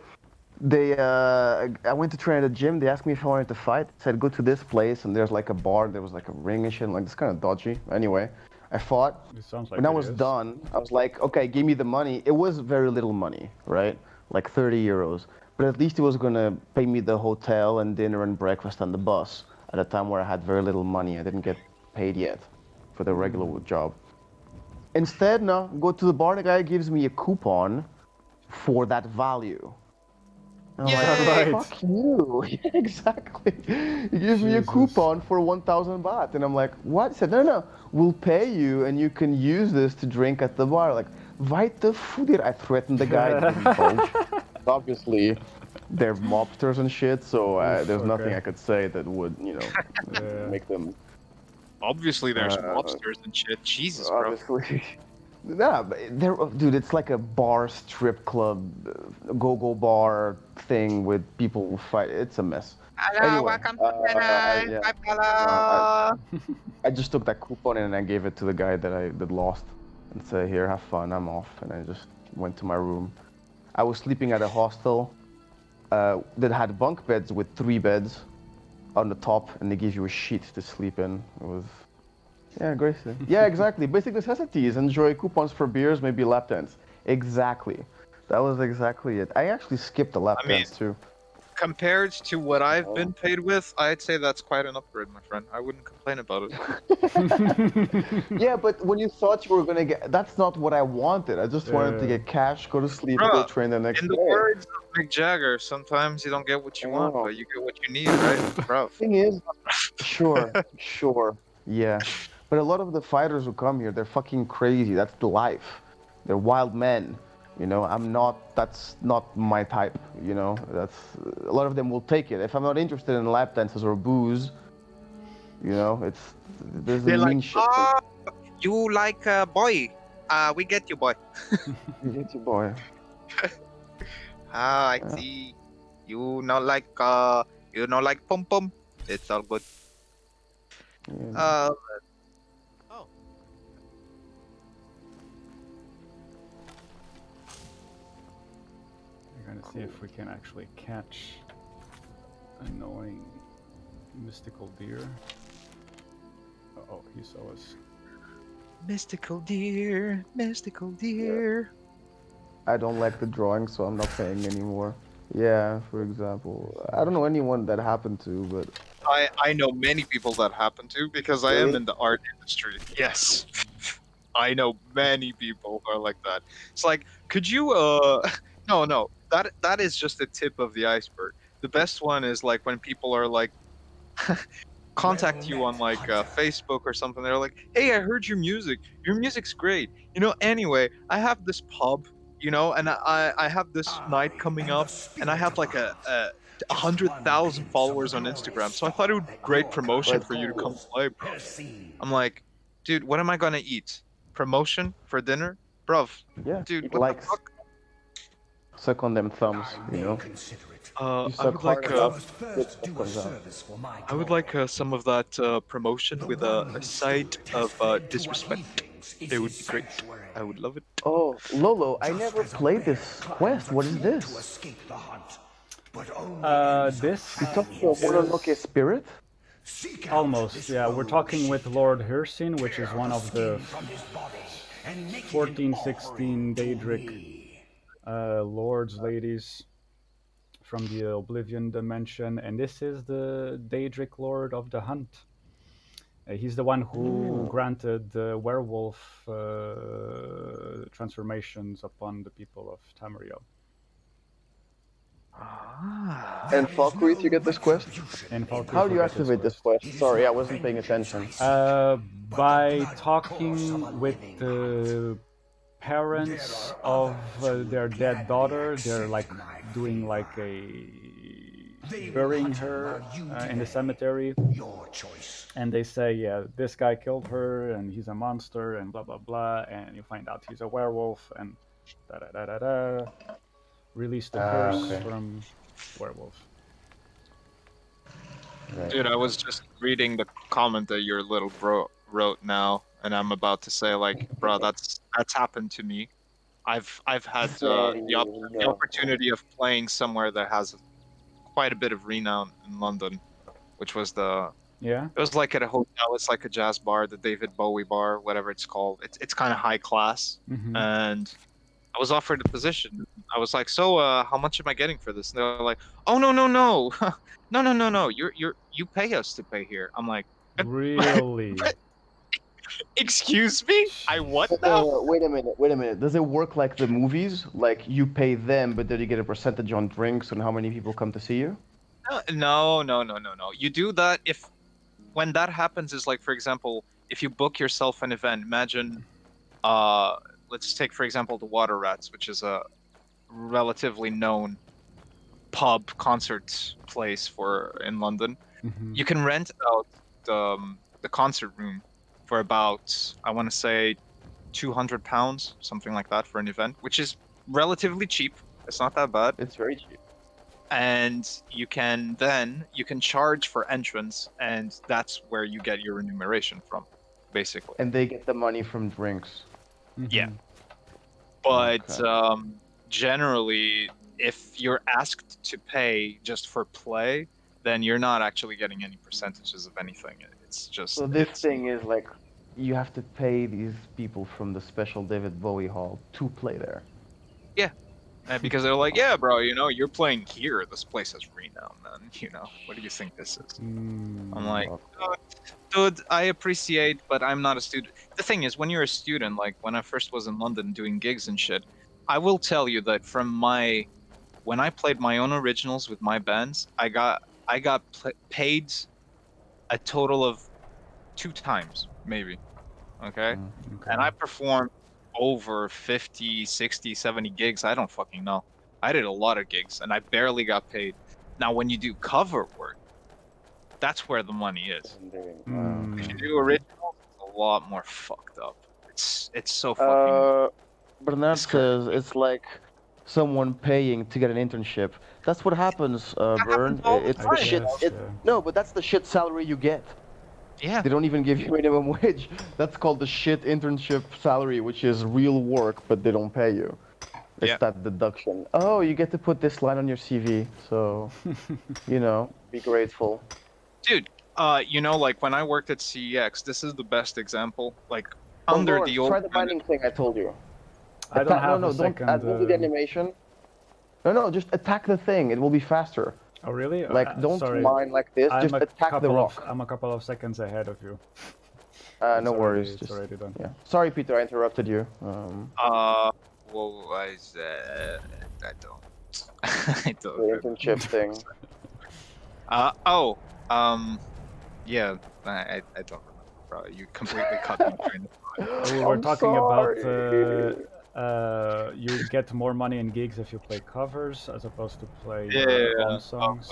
I went to train at a gym. They asked me if I wanted to fight. Said, go to this place, and there's like a bar. There was like a ring and shit. Like, it's kind of dodgy. Anyway, I fought. It sounds like When I it was is. done, I was like, okay, give me the money. It was very little money, right? Like 30 euros. But at least it was gonna pay me the hotel and dinner and breakfast and the bus at a time where I had very little money. I didn't get paid yet for the regular job. Instead, no, go to the bar. The guy gives me a coupon for that value. And I'm like, Right. fuck you. Yeah, exactly. He gives me a coupon for 1,000 baht. And I'm like, what? He said, no, we'll pay you and you can use this to drink at the bar. Like, wait the fuck. I threatened the guy. Didn't budge. Obviously, they're mobsters and shit, so there's nothing I could say that would, you know, make them... obviously there's mobsters and shit. Jesus, bro. Obviously. Nah, but dude, it's like a bar, strip club, go-go bar thing with people who fight. It's a mess. Hello, Anyway, welcome to Penang. Bye, hello. I just took that coupon and I gave it to the guy that lost, and said, "Here, have fun. I'm off." And I just went to my room. I was sleeping at a hostel that had bunk beds with 3 beds on the top, and they give you a sheet to sleep in. It was. Yeah, great. Yeah, exactly. Basic necessities. Enjoy coupons for beers, maybe lap dance. Exactly. That was exactly it. I actually skipped the lap dance too. compared to what I've been paid with, I'd say that's quite an upgrade, my friend. I wouldn't complain about it. Yeah, but when you thought you were gonna get, that's not what I wanted. I just wanted to get cash, go to sleep, go Bruh, train the next in day. the words of Mick Jagger, sometimes you don't get what you want, but you get what you need, right, bro? Thing is, sure, yeah. But a lot of the fighters who come here, they're fucking crazy. That's the life. They're wild men. You know, that's not my type, you know. That's a lot of them will take it. If I'm not interested in lap dances or booze, you know, there's They're a like, mean shit. you like boy? We get you, boy. We get you, boy. I see. You not like pom pom. It's all good. Yeah. We're gonna see if we can actually catch annoying mystical deer. Oh, he saw us. Mystical deer, mystical deer. I don't like the drawing, so I'm not paying anymore. Yeah, for example. I don't know anyone that happened to, but... I know many people that happen to because I am in the art industry. Yes. I know many people who are like that. It's like, could you no, that is just the tip of the iceberg. The best one is like when people are like contact you on like Facebook or something. They're like, "Hey, I heard your music. Your music's great. You know, anyway, I have this pub, you know, and I have this night coming up, and I have like a 100,000 followers on Instagram. So I thought it would be great promotion for you to come play, bro." I'm like, dude, what am I gonna eat? Promotion for dinner, bro? Yeah, Dude, it what the likes. fuck? Suck on them thumbs, you know? I would like some of that promotion with a side of disrespect. It would be great. I would love it. Oh, Lolo, I never played this quest. What is this? This You talk to a Mononoke spirit? almost, yeah. We're talking with Lord Hircine, which is one of the 14, 16 Daedric lords, ladies from the Oblivion dimension, and this is the Daedric Lord of the Hunt. He's the one who granted the werewolf transformations upon the people of Tamriel. And Falkreath, you get this quest? And Falkreath, how do you activate this quest? Sorry, I wasn't paying attention. By talking with the parents of their dead daughter. They're like doing like burying her in the cemetery. And they say, yeah, this guy killed her and he's a monster and blah blah blah, and you find out he's a werewolf and da da da da da. Release the curse from werewolf. Dude, I was just reading the comment that your little bro wrote now, and I'm about to say, like, bro, that's happened to me. I've had the opportunity of playing somewhere that has quite a bit of renown in London, which was it was like at a hotel. It's like a jazz bar, the David Bowie bar, whatever it's called. It's kind of high class, and I was offered a position. I was like, so how much am I getting for this? And they're like, oh no. No. You pay us to pay here. I'm like, really? Excuse me? I what now? Wait a minute. Does it work like the movies? Like you pay them, but then you get a percentage on drinks and how many people come to see you? No. You do that when that happens is like, for example, if you book yourself an event, imagine, let's take, for example, the Water Rats, which is a relatively known pub concert place in London. You can rent out the concert room for about, I want to say, £200, something like that, for an event, which is relatively cheap. It's not that bad. It's very cheap. And you can charge for entrance, and that's where you get your remuneration from, basically. And they get the money from drinks. Yeah. But generally, if you're asked to pay just for play, then you're not actually getting any percentages of anything. It's just... So this thing is like, you have to pay these people from the special David Bowie Hall to play there. Yeah. Because they're like, yeah, bro, you know, you're playing here. This place has renown, man. You know, what do you think this is? I'm like, oh, dude, I appreciate, but I'm not a student. The thing is, when you're a student, like when I first was in London doing gigs and shit, I will tell you that when I played my own originals with my bands, I got paid a total of 2 times, maybe. Okay? And I performed over 50, 60, 70 gigs. I don't fucking know. I did a lot of gigs and I barely got paid. Now, when you do cover work, that's where the money is. If you do originals, it's a lot more fucked up. It's so fucking... Bernard says it's like someone paying to get an internship. That's what happens, Bern. It's the shit. No, but that's the shit salary you get. Yeah. They don't even give you minimum wage. That's called the shit internship salary, which is real work, but they don't pay you. It's that deduction. Oh, you get to put this line on your CV, so, you know, be grateful. Dude, you know, like when I worked at CEX, this is the best example. Like, under Lawrence, the old... try the mining thing I told you. I don't have don't do the animation. No, just attack the thing. It will be faster. Oh, really? Like, don't sorry. mine like this. Just attack the rock. I'm a couple of seconds ahead of you. No worries. It's already done. Yeah. Sorry, Peter, I interrupted you. Well, I don't. I don't. The internship thing. Yeah, I don't remember, bro. You completely cut me train of thought. We were talking about you get more money in gigs if you play covers as opposed to play your own songs.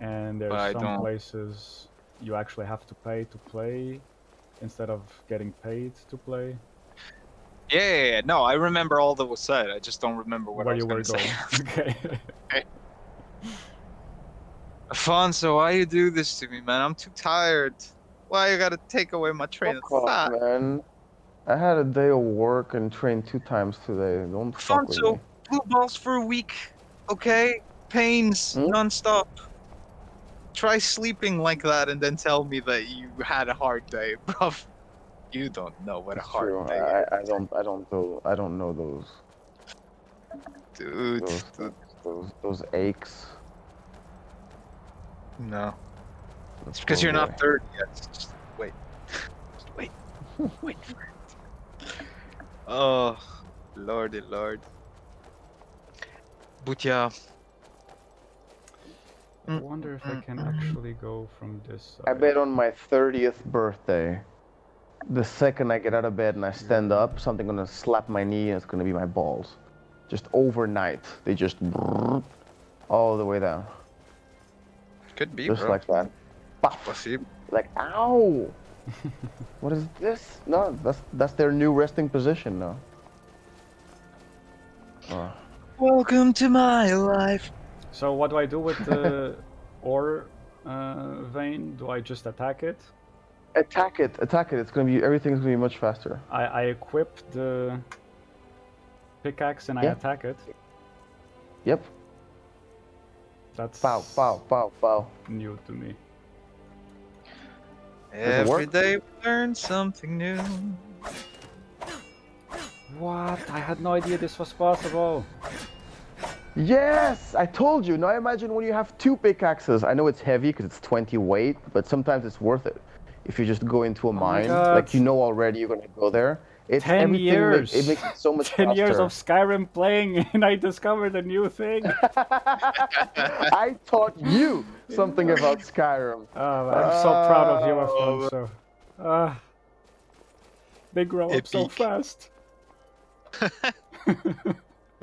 And there's some places you actually have to pay to play instead of getting paid to play. Yeah. No, I remember all that was said. I just don't remember what I was going to say. Okay. Afonso, why you do this to me, man? I'm too tired. Why you gotta take away my train of thought? Man. I had a day of work and trained 2 times today. Don't fuck with me. Blue balls for a week, okay? Pains non-stop. Try sleeping like that and then tell me that you had a hard day, bro. You don't know what a hard day is. I don't know those. Dude. Those aches. No. It's because you're not 30 yet. Just wait. Just wait. Wait for it. Oh, lordy lord. But yeah. I wonder if I can actually go from this side. I bet on my 30th birthday, the second I get out of bed and I stand up, something gonna slap my knee and it's gonna be my balls. Just overnight, they just all the way down. Could be, just bro. like that. Like, ow! What is this? No, that's their new resting position now. Welcome to my life. So what do I do with the ore vein? Do I just attack it? Attack it. It's gonna be, everything's gonna be much faster. I equip the pickaxe and I attack it. Yep. That's pow. New to me. Every day we learn something new. What? I had no idea this was possible. Yes, I told you. Now imagine when you have 2 pickaxes. I know it's heavy because it's 20 weight, but sometimes it's worth it. If you just go into a mine, like you know already you're gonna go there. It's 10 years. It makes it so much 10 faster. years of Skyrim playing and I discovered a new thing. I taught you something about Skyrim. I'm so proud of you, Afonso. They grow up so fast.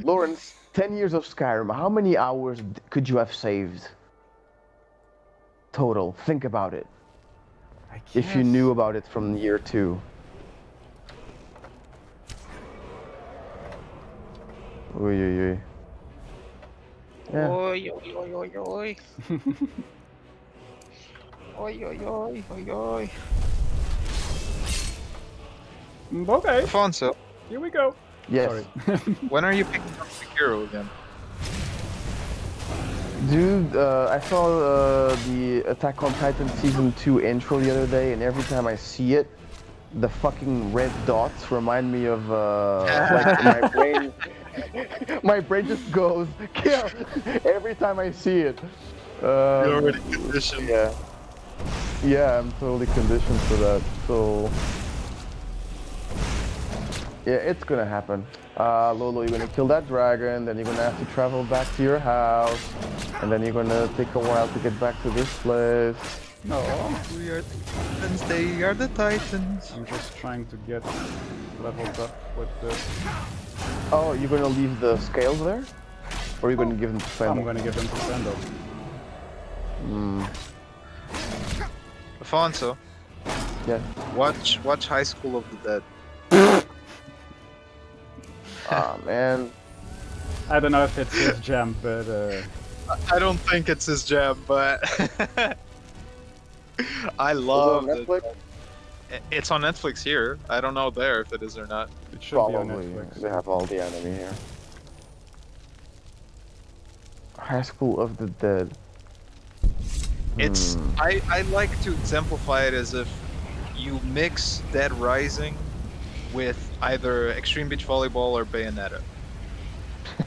Lawrence, 10 years of Skyrim, how many hours could you have saved? Total, think about it. If you knew about it from year 2. Oy. Yeah. Oy. Oy. Okay. Afonso. Here we go. Yes. Sorry. When are you picking up the hero again? Dude, I saw the Attack on Titan Season 2 intro the other day, and every time I see it, the fucking red dots remind me of like my brain. My brain just goes kill every time I see it. You're already conditioned. Yeah. Yeah, I'm totally conditioned for that. So yeah, it's gonna happen. Lolo, you're gonna kill that dragon, then you're gonna have to travel back to your house, and then you're gonna take a while to get back to this place. No, We are the Titans, they are the Titans. I'm just trying to get leveled up with this. Oh, you're gonna leave the scales there? Or are you gonna give them to Sando? I'm gonna give them to Sando. Alfonso. Yeah. Watch High School of the Dead. Ah, man. I don't know if it's his jam, but I don't think it's his jam, but I love it. It's on Netflix here. I don't know there if it is or not. It should Probably. be on Netflix. They have all the anime here. High School of the Dead. It's I like to exemplify it as if you mix Dead Rising with either Extreme Beach Volleyball or Bayonetta.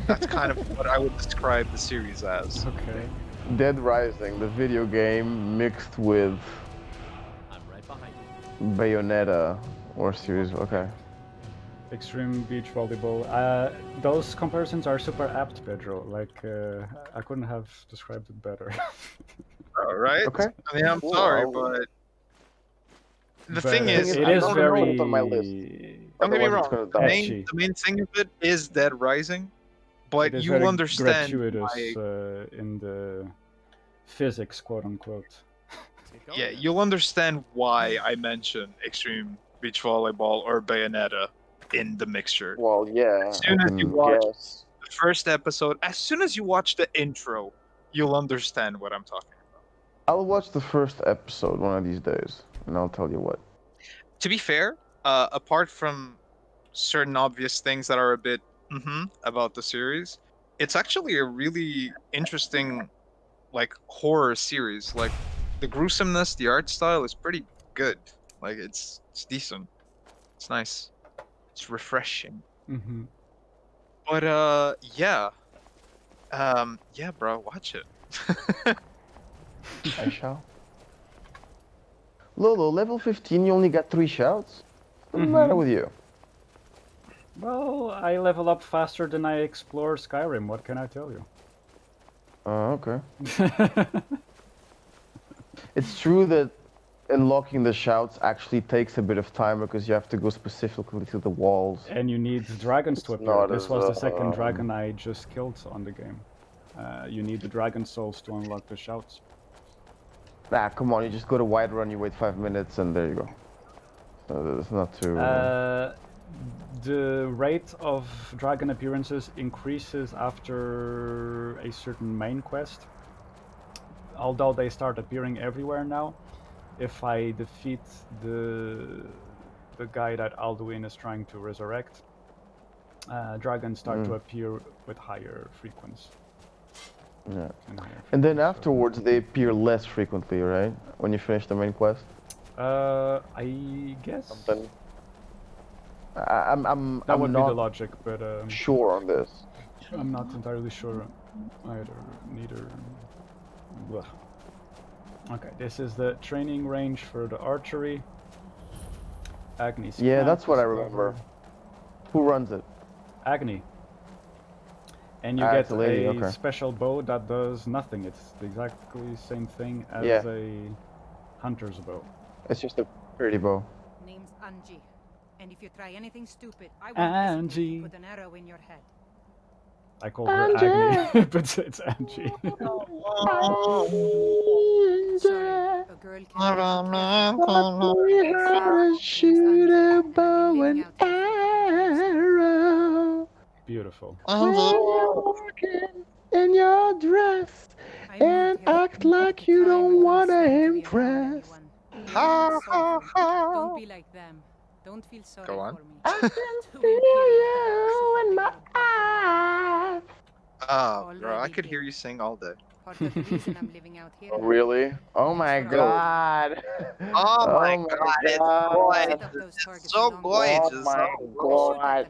That's kind of what I would describe the series as. Okay. Dead Rising, the video game mixed with I'm right behind you. Bayonetta or series. Okay. Extreme Beach Volleyball. Those comparisons are super apt, Pedro. Like, I couldn't have described it better. All right. Okay. I mean, I'm sorry, but the thing is, it is very. on my list. Don't get me Otherwise it's wrong. gonna die. Edgy. The main thing of it is Dead Rising, but It is you very understand gratuitous why. in the physics, quote unquote. Yeah, you'll understand why I mention Extreme Beach Volleyball or Bayonetta in the mixture. Well, yeah. As soon as you I watch guess. the first episode, as soon as you watch the intro, you'll understand what I'm talking about. I'll watch the first episode one of these days, and I'll tell you what. To be fair, apart from certain obvious things that are a bit about the series, it's actually a really interesting, like, horror series. Like, the gruesomeness, the art style is pretty good. Like, it's decent. It's nice. It's refreshing. Mm-hmm. But yeah. Yeah, bro, watch it. I shall. Lolo, level 15, you only got 3 shouts? What's the matter with you? Well, I level up faster than I explore Skyrim. What can I tell you? Oh, okay. It's true that unlocking the shouts actually takes a bit of time because you have to go specifically to the walls. And you need dragons to appear. not This as, was the second dragon I just killed on the game. You need the dragon souls to unlock the shouts. Nah, come on, you just go to Whiterun, you wait 5 minutes, and there you go. So it's not too... The rate of dragon appearances increases after a certain main quest. Although they start appearing everywhere now. If I defeat the guy that Alduin is trying to resurrect, dragons start to appear with higher frequency. Yeah. And then afterwards they appear less frequently, right? When you finish the main quest? I guess. Something. I'm That would be not the logic, but sure on this. I'm not entirely sure either. Neither. Blah. Okay, this is the training range for the archery. Agni's Yeah, camp that's what I is remember. covered. Who runs it? Agni. And you Ah, get it's a lady, a okay. special bow that does nothing. It's the exactly same thing as Yeah. a hunter's bow. It's just a pretty bow. Name's Angie. And if you try anything stupid, I won't Angie. hesitate to put an arrow in your head. I call her Agni, but it's Angie. Sorry, a girl Shoot a bow and arrow. Beautiful. When you're walking in your dress and act like you don't wanna impress. Ha ha ha. Don't be like them. Don't feel sorry Go on. for me. I can feel you in my eyes. Oh, bro, I could hear you sing all day. Part of the reason I'm living out here. Oh, really? Oh my god! Oh my Oh god, my god! it's so gorgeous. Oh my god!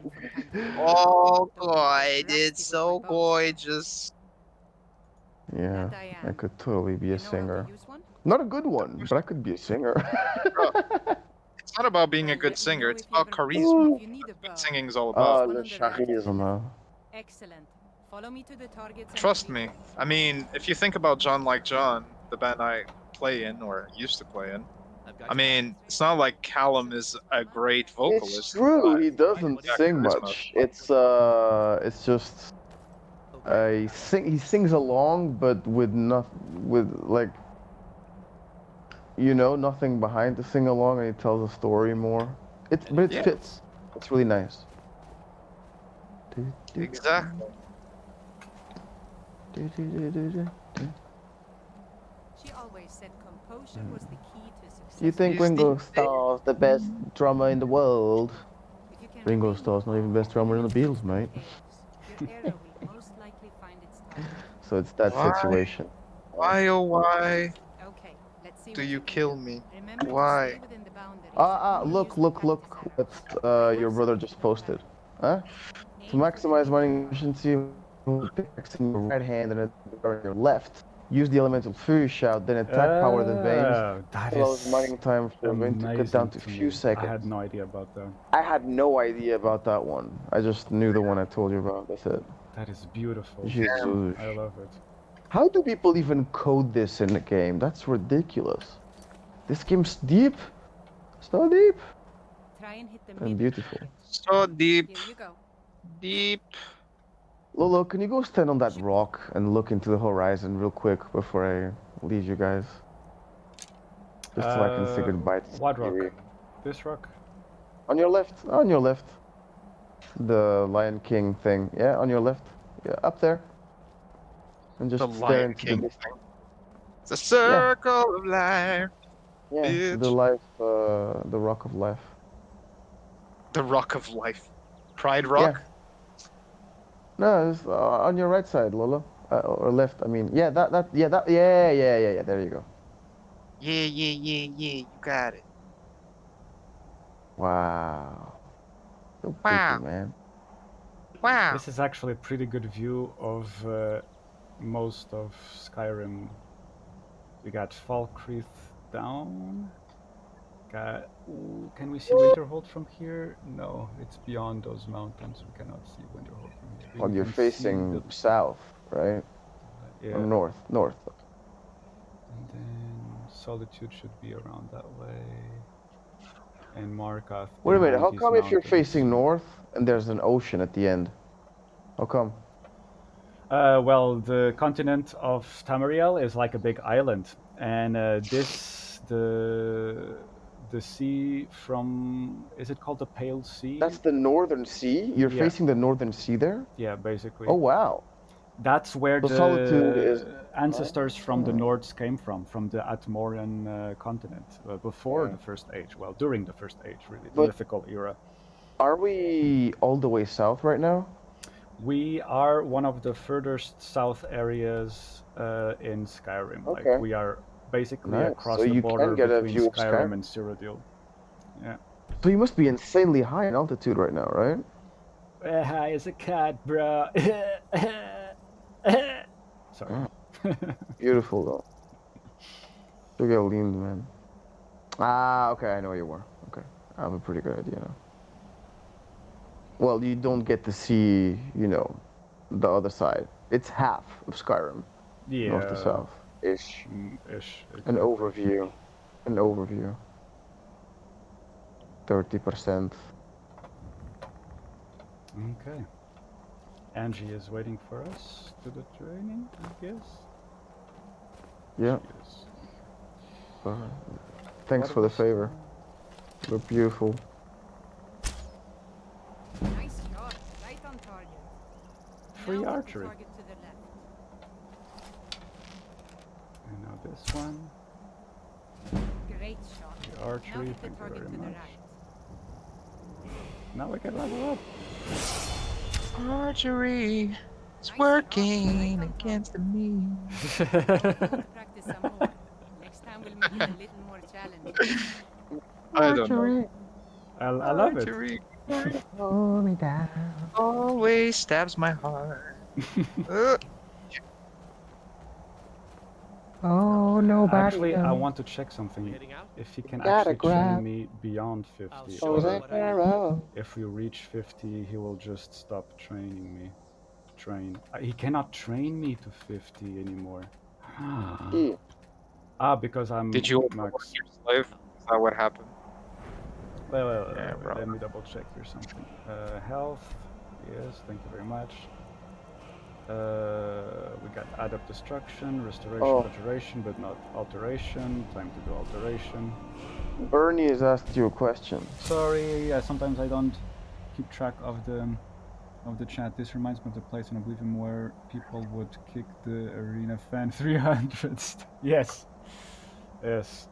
Oh god, it's so gorgeous. Yeah, I could totally be a singer. Not a good one, but I could be a singer. It's not about being a good singer, it's about charisma. That's what singing is all about. Oh, the charisma. Excellent. Follow me to the targets. Trust me. I mean, if you think about John Like John, the band I play in, or used to play in, I mean, it's not like Callum is a great vocalist. It's true, he doesn't sing much. It's just he sings along, but with like, you know, nothing behind to sing along, and he tells a story more. But it fits. It's really nice. Exactly. She always said composure was the key to success. Do you think Ringo Starr's the best drummer in the world? Ringo Starr's not even the best drummer in the Beatles, mate. Your era will most likely find its target. So it's that situation. Why, oh why? Okay, let's see Do what you can kill do. me? Remember to Why? stay within the boundaries. Look what your brother just posted. Huh? To maximize mining efficiency, pickaxe in your right hand and a in your left. Use the elemental fury shout, then attack power the veins. That Allows is mining time for the vein to cut down to a few seconds. I had no idea about that. I had no idea about that one. I just knew the one I told you about. That's it. That is beautiful. Jesus. I love it. How do people even code this in the game? That's ridiculous. This game's deep. So deep. Try and hit the And beautiful. So deep. Here you go. Deep. Lolo, can you go stand on that rock and look into the horizon real quick before I leave you guys? Just so I can say goodbye to what rock? Siri. This rock? On your left. On your left. The Lion King thing. Yeah, on your left. Yeah, up there. And just The stare Lion into King the thing. It's a circle of life. Yeah, bitch. the rock of life. The rock of life. Pride rock? Yeah. No, it's on your right side, Lolo. Or left, I mean. Yeah, yeah, there you go. Yeah, you got it. Wow. So Wow. pretty, man. Wow. This is actually a pretty good view of most of Skyrim. We got Falkreath down. Can we see Winterhold from here? No, it's beyond those mountains. We cannot see Winterhold from here. Well, We you're can see facing south, right? yeah. Or north. And then Solitude should be around that way. And Markarth. Wait a minute, how behind come these if you're mountains. facing north and there's an ocean at the end? How come? Well, the continent of Tamariel is like a big island, and the sea from, is it called the Pale Sea? That's the northern sea? You're Yeah. facing the northern sea there? Yeah, basically. Oh, wow. That's where So the Solitude is... ancestors from the Nords came from the Atmorian continent, before Yeah. the First Age. Well, during the First Age, really, the But- mythical era. Are we all the way south right now? We are one of the furthest south areas in Skyrim. Okay. Like, we are basically Nice. across So the you border can get a between view of Skyrim Skyrim. and Cyrodiil. Yeah. So you must be insanely high in altitude right now, right? High as a cat, bro. Sorry. Beautiful, though. You get leaned, man. Ah, okay, I know where you were. Okay, I have a pretty good idea now. Well, you don't get to see, you know, the other side. It's half of Skyrim, Yeah. north to south, ish. Ish. An overview. 30%. Okay. Angie is waiting for us to the training, I guess. Yeah. Yes. Thanks for the favor. You're beautiful. Nice shot, right on target. Free Now hit the archery. target to the left. And now this one. Great shot. The Now archery, hit the thank you target very to the much. right. Now we can level up. Archery. It's working against me. Practice some more. Next time we'll make it a little more challenging. I don't know. I love it. Hold me down. Always stabs my heart. Oh, nobody. Actually, I knows. want to check something. If he can Gotta actually train grab. me beyond 50. show you Or what I know. if we reach 50, he will just stop training me. He cannot train me to 50 anymore. Because I'm Did you max. your slave? Is that what happened? Wait, Yeah, bro. let me double check here something. Health, yes, thank you very much. We got adapt destruction, restoration, alteration, but not alteration. Time to do alteration. Bernie has asked you a question. Sorry, sometimes I don't keep track of the chat. This reminds me of the place in Oblivion where people would kick the arena fan 300. Yes. Best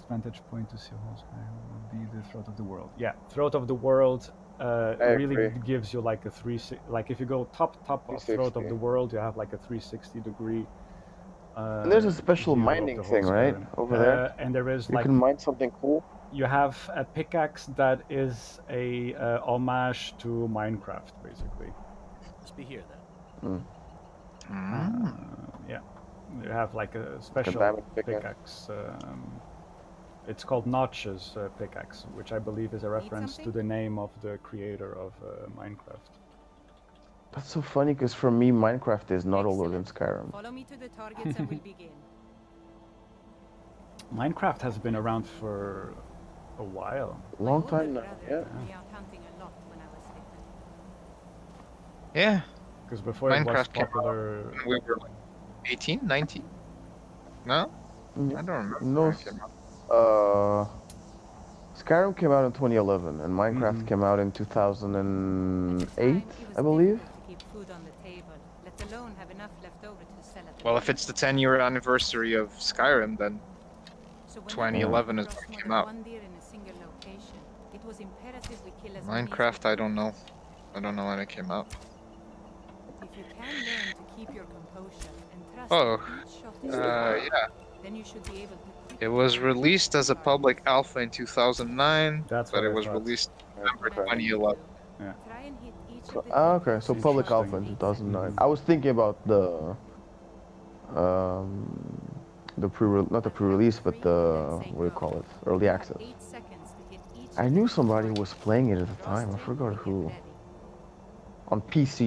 vantage point to see whole Skyrim would be the Throat of the World. Yeah, Throat of the World really agree. gives you like a like if you go top of Throat of the World, you have like a 360-degree. And there's a special view of mining the whole thing, right? Skyrim. Over there. And there is You like can mine something cool. you have a pickaxe that is a homage to Minecraft, basically. Must be here then. Yeah, you have like a special diamond pickaxe. It's called Notch's pickaxe, which I believe is a reference to the name of the creator of Minecraft. That's so funny because for me, Minecraft is not older than Skyrim. Follow me to the targets and we'll begin. Minecraft has been around for a while. Long time now, yeah. Yeah. Because before it was Minecraft came popular. out when we were like 18, 19? No? I don't remember. No. when it came out. Skyrim came out in 2011, and Minecraft came out in 2008, I believe. Keep food on the table, let alone have enough left over to sell at the Well, if it's the 10-year anniversary of Skyrim, then So 2011 is when it came out. one deer in a single location, it was imperative we kill as many as Minecraft, I don't know. I don't know when it came out. If you can learn to keep your composure and trust Oh, that each shot is yeah. then you should be able to It was released as a public alpha in 2009, That's but what it I was thought. released in November 2011. Yeah. try and hit each So, of the okay, so public alpha in 2009. I was thinking about the not the pre-release, but the what do you call it? Early access. 8 seconds to hit each I knew somebody was playing it at the time. I forgot who. On PC,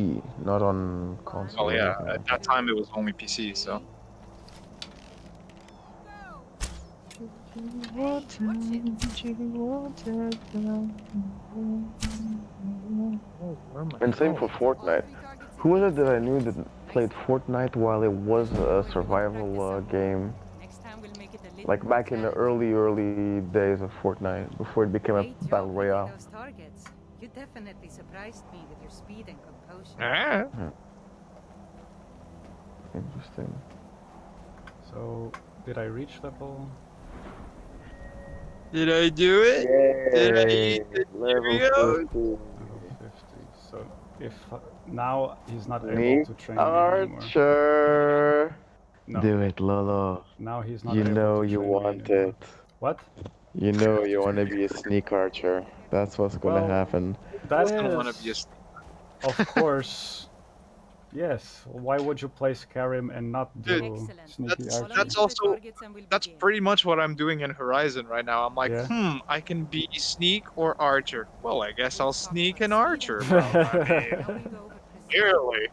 not on console. Oh or yeah, anything. at that time it was only PC, so. And same for Fortnite. Who was it that I knew that played Fortnite while it was a survival game? Like back in the early days of Fortnite, before it became a battle royale. those targets. You definitely surprised me with your speed and composure. Ah. Interesting. So, did I reach level? Did I do it? Did I eat the Cheerios? Level 50. So, if now he's not able Nick to train me anymore. Archer. No. Do it, Lolo. Now he's not You able know to you train me want anymore. it. What? You know you want to be a sneak archer. That's what's gonna happen. That I don't want to is, be a of course. Yes. Why would you play Skyrim and not do sneaky archery? That's also that's pretty much what I'm doing in Horizon right now. I'm like, Yeah. I can be sneak or archer. Well, I guess I'll sneak and archer, bro. I mean, clearly.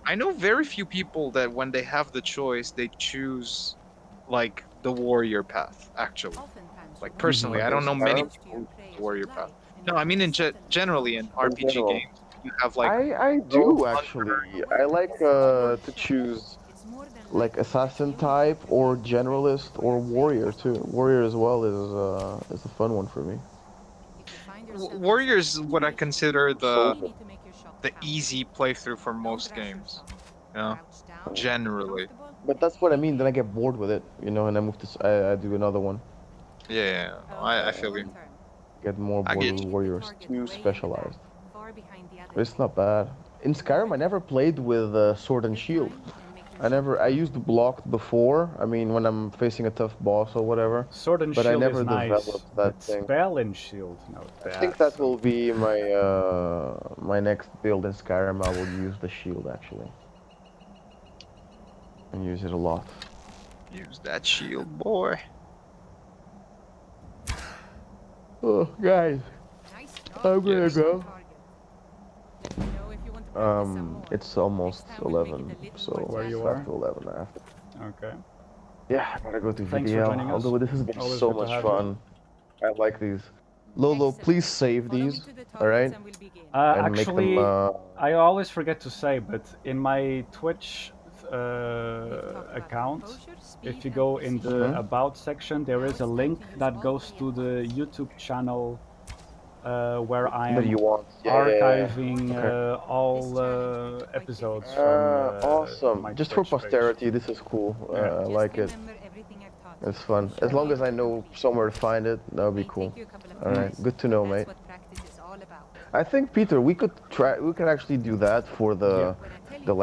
I know very few people that when they have the choice, they choose like the warrior path. Actually, like personally, I don't know many people who choose the warrior path. No, I mean in generally in RPG general. games, you have like I do actually. I like to choose like assassin type or generalist or warrior too. Warrior as well is a fun one for me. warrior is what I consider the easy playthrough for most games. You know, generally. But that's what I mean. Then I get bored with it, you know, and I move to I do another one. Yeah, I feel you. Get more bored with warriors. Too specialized. It's not bad. In Skyrim, I never played with sword and shield. I used blocked before. I mean, when I'm facing a tough boss or whatever. Sword and but I shield never is nice, developed that but thing. spell and shield, no. I think that will be my my next build in Skyrim. I will use the shield actually, and use it a lot. Use that shield, boy. Oh, guys, I'm gonna go. It's almost 11, so Where you after are? 11 I have to. Okay. Yeah, I gotta go to Thanks for VDL. joining us. Although this has been Always so good to much have fun. I like these. Lolo, please save these. All right. And make Actually, them. I always forget to say, but in my Twitch account, if you go in the Mhm. About section, there is a link that goes to the YouTube channel where I That am you want. Yeah, archiving okay. all episodes from Awesome. my Just for Twitch page. posterity, this is cool. Yeah. I like it. It's fun. As long as I know somewhere to find it, that would be cool. All right. Good to know, mate. I think, Peter, we could try. We could actually do that for the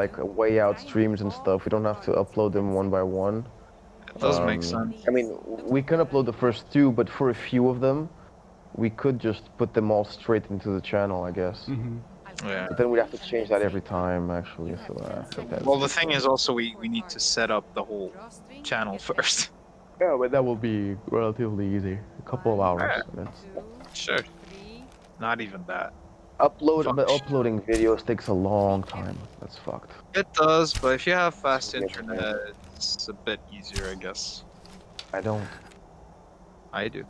like way out streams and stuff. We don't have to upload them one by one. It does make sense. I mean, we can upload the first two, but for a few of them, we could just put them all straight into the channel, I guess. Yeah. But then we'd have to change that every time, actually. So Well, the thing is also we need to set up the whole channel first. yeah, but that will be relatively easy. A couple of hours. Sure. Not even that. Uploading videos takes a long time. That's fucked. It does, but if you have fast internet, it's a bit easier, I guess. I don't. I do.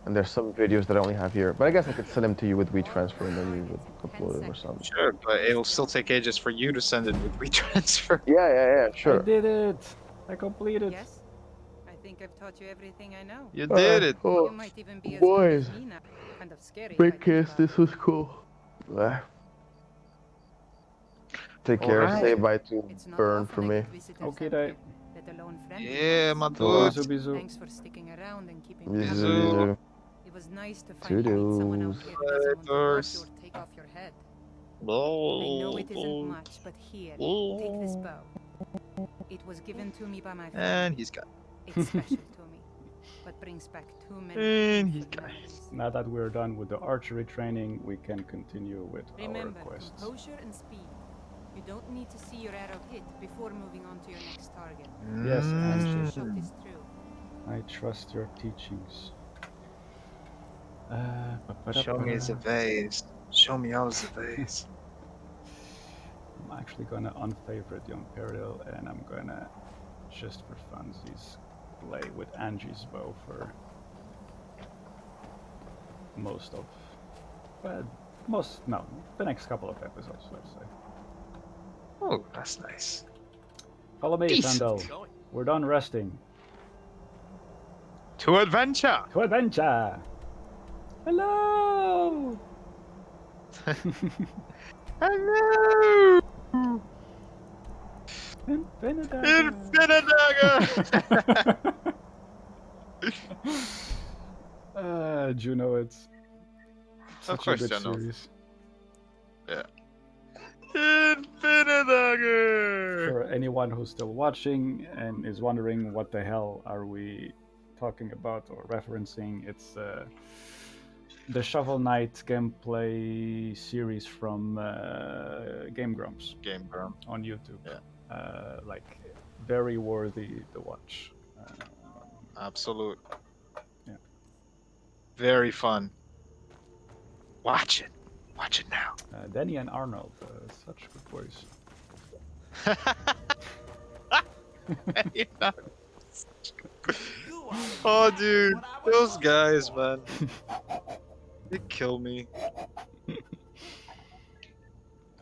And there's some videos that I only have here, but I guess I could send them to you with WeTransfer and then you would upload them or something. Sure, but it'll still take ages for you to send it with WeTransfer. Yeah, sure. I did it. I completed. Yes. I think I've taught you everything I know. You did it. Oh, You might even be as boys. good as me now. Kind of scary. Big kiss. This was cool. Take care. Alright. Say bye to Burn for me. Okay, day. Yeah, my dude. Bizu, bizu. Thanks for sticking around and keeping Bizu. It was nice to finally meet someone out here who doesn't want to watch you or take off your head. I know it isn't much, but here, take this bow. It was given to me by my family. And he's gone. It's special to me, but brings back too many And he's painful gone. memories. Now that we're done with the archery training, we can continue with Remember, our quests. composure and speed. You don't need to see your arrow hit before moving on to your next target. Yes, This Angie. shot is true. I trust your teachings. Show me the vase. Show me all the vase. I'm actually gonna unfavorite the Imperial, and I'm gonna, just for funsies, play with Angie's bow for most of, the next couple of episodes, let's say. Oh, that's nice. Follow me, Decent. Sandal. We're done resting. To adventure! To adventure! Hello! Hello! Infinidagger! Juno, it's such course a good Juno. series. Yeah. Infinidagger! For anyone who's still watching and is wondering what the hell are we talking about or referencing, it's the Shovel Knight gameplay series from Game Grumps. Game Grumps on YouTube. Yeah. Like very worthy to watch. Absolute. Yeah. Very fun. Watch it. Watch it now. Danny and Arnold, such good boys. Oh, dude, those guys, man. They kill me.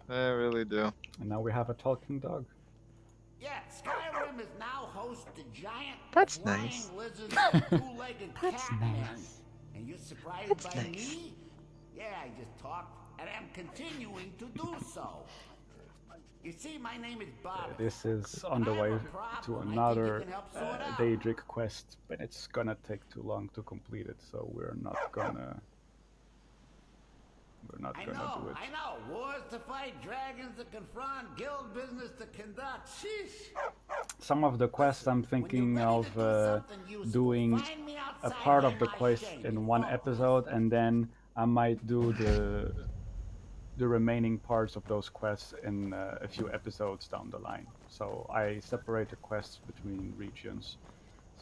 They really do. And now we have a talking dog. Yeah, Skyrim is now host to giant That's flying nice. lizards and two-legged That's cat nice. men. And you're surprised That's by nice. me? Yeah, I just talked, and I'm continuing to do so. You see, my name is Bob. This is on the way to another Daedric quest, but it's gonna take too long to complete it, so we're not gonna We're not I gonna know, do it. I know. Wars to fight, dragons to confront, guild business to conduct. Sheesh. Some of the quests I'm thinking of doing a part of the quest in one episode, and then I might do the remaining parts of those quests in a few episodes down the line. So I separate the quests between regions,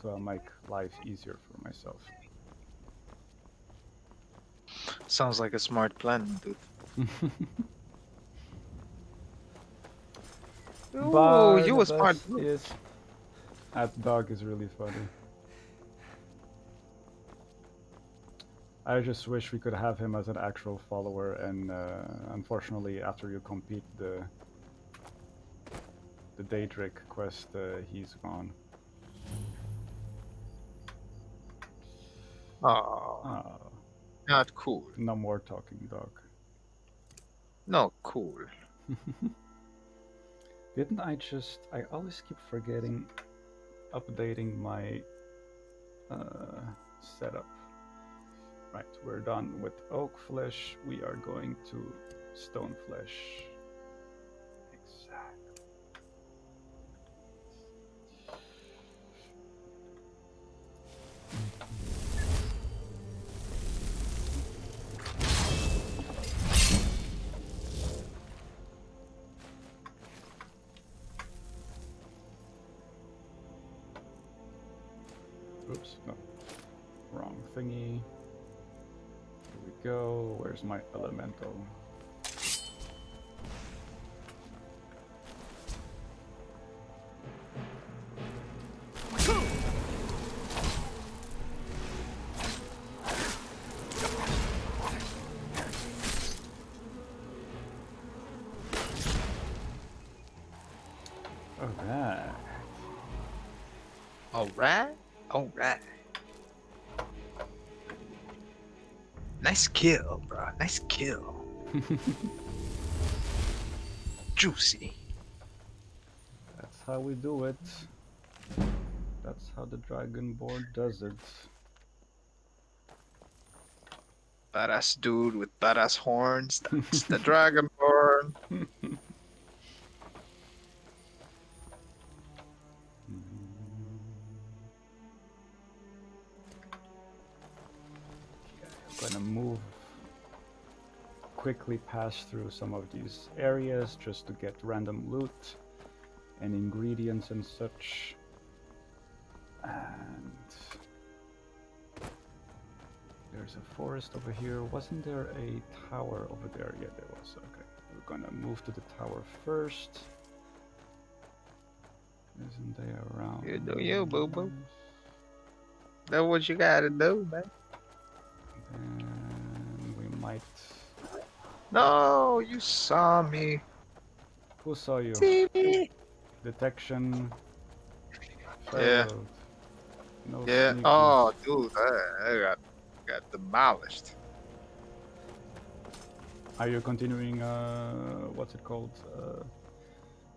so I make life easier for myself. Sounds like a smart plan, dude. But you a smart dude. Yes, that dog is really funny. I just wish we could have him as an actual follower, and unfortunately, after you complete the Daedric quest, he's gone. Oh, not cool. No more talking dog. No, cool. Didn't I always keep forgetting updating my setup. Right, we're done with oak flesh. We are going to stone flesh. Exactly. Oops, no. Wrong thingy. Here we go. Where's my elemental? Alright. Alright? Alright. Nice kill, bro. Nice kill. Juicy. That's how we do it. That's how the Dragonborn does it. Badass dude with badass horns. That's the Dragonborn. Gonna move quickly pass through some of these areas just to get random loot and ingredients and such. And there's a forest over here. Wasn't there a tower over there? Yeah, there was. Okay, we're gonna move to the tower first. Isn't they around? You do you, boo boo. That's what you gotta do, man. And we might. No, you saw me. Who saw you? See me. Detection. Yeah. Failed. No Yeah. sneaky. Oh, dude, I got demolished. Are you continuing? What's it called?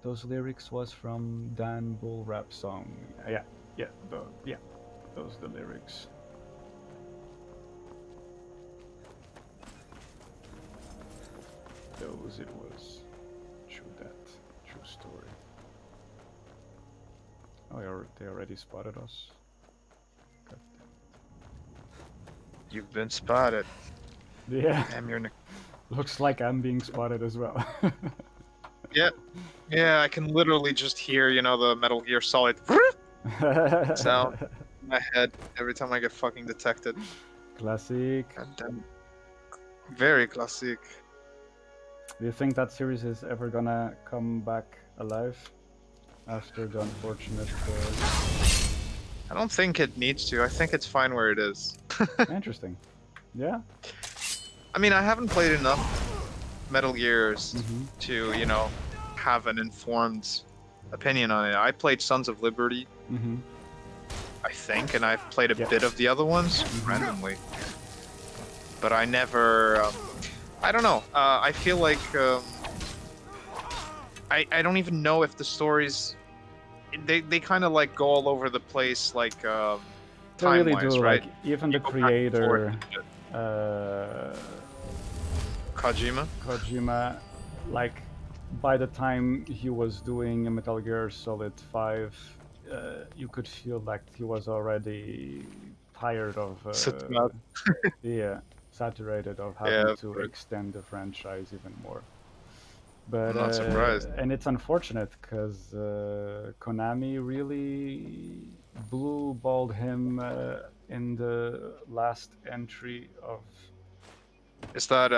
Those lyrics was from Dan Bull rap song. Yeah. Those the lyrics. Those it was. True that. True story. Oh, they already spotted us. God damn You've been spotted. it. Yeah. Damn, you're Looks like I'm being spotted as well. Yeah. Yeah, I can literally just hear, you know, the Metal Gear Solid sound in my head every time I get fucking detected. Classic. God damn. Very classic. Do you think that series is ever gonna come back alive after the unfortunate? I don't think it needs to. I think it's fine where it is. Interesting. Yeah. I mean, I haven't played enough Metal Gears to, you know, have an informed opinion on it. I played Sons of Liberty, I think, and I've played a bit of the other ones randomly. But I never. I don't know. I feel like I don't even know if the stories they kind of like go all over the place, like They really time-wise, do. right? Like even the You go back and forth creator Kojima, like, by the time he was doing Metal Gear Solid 5, you could feel like he was already tired of, yeah, saturated of having to extend the franchise even more. But I'm not surprised. and it's unfortunate because Konami really blue-balled him in the last entry of. Is that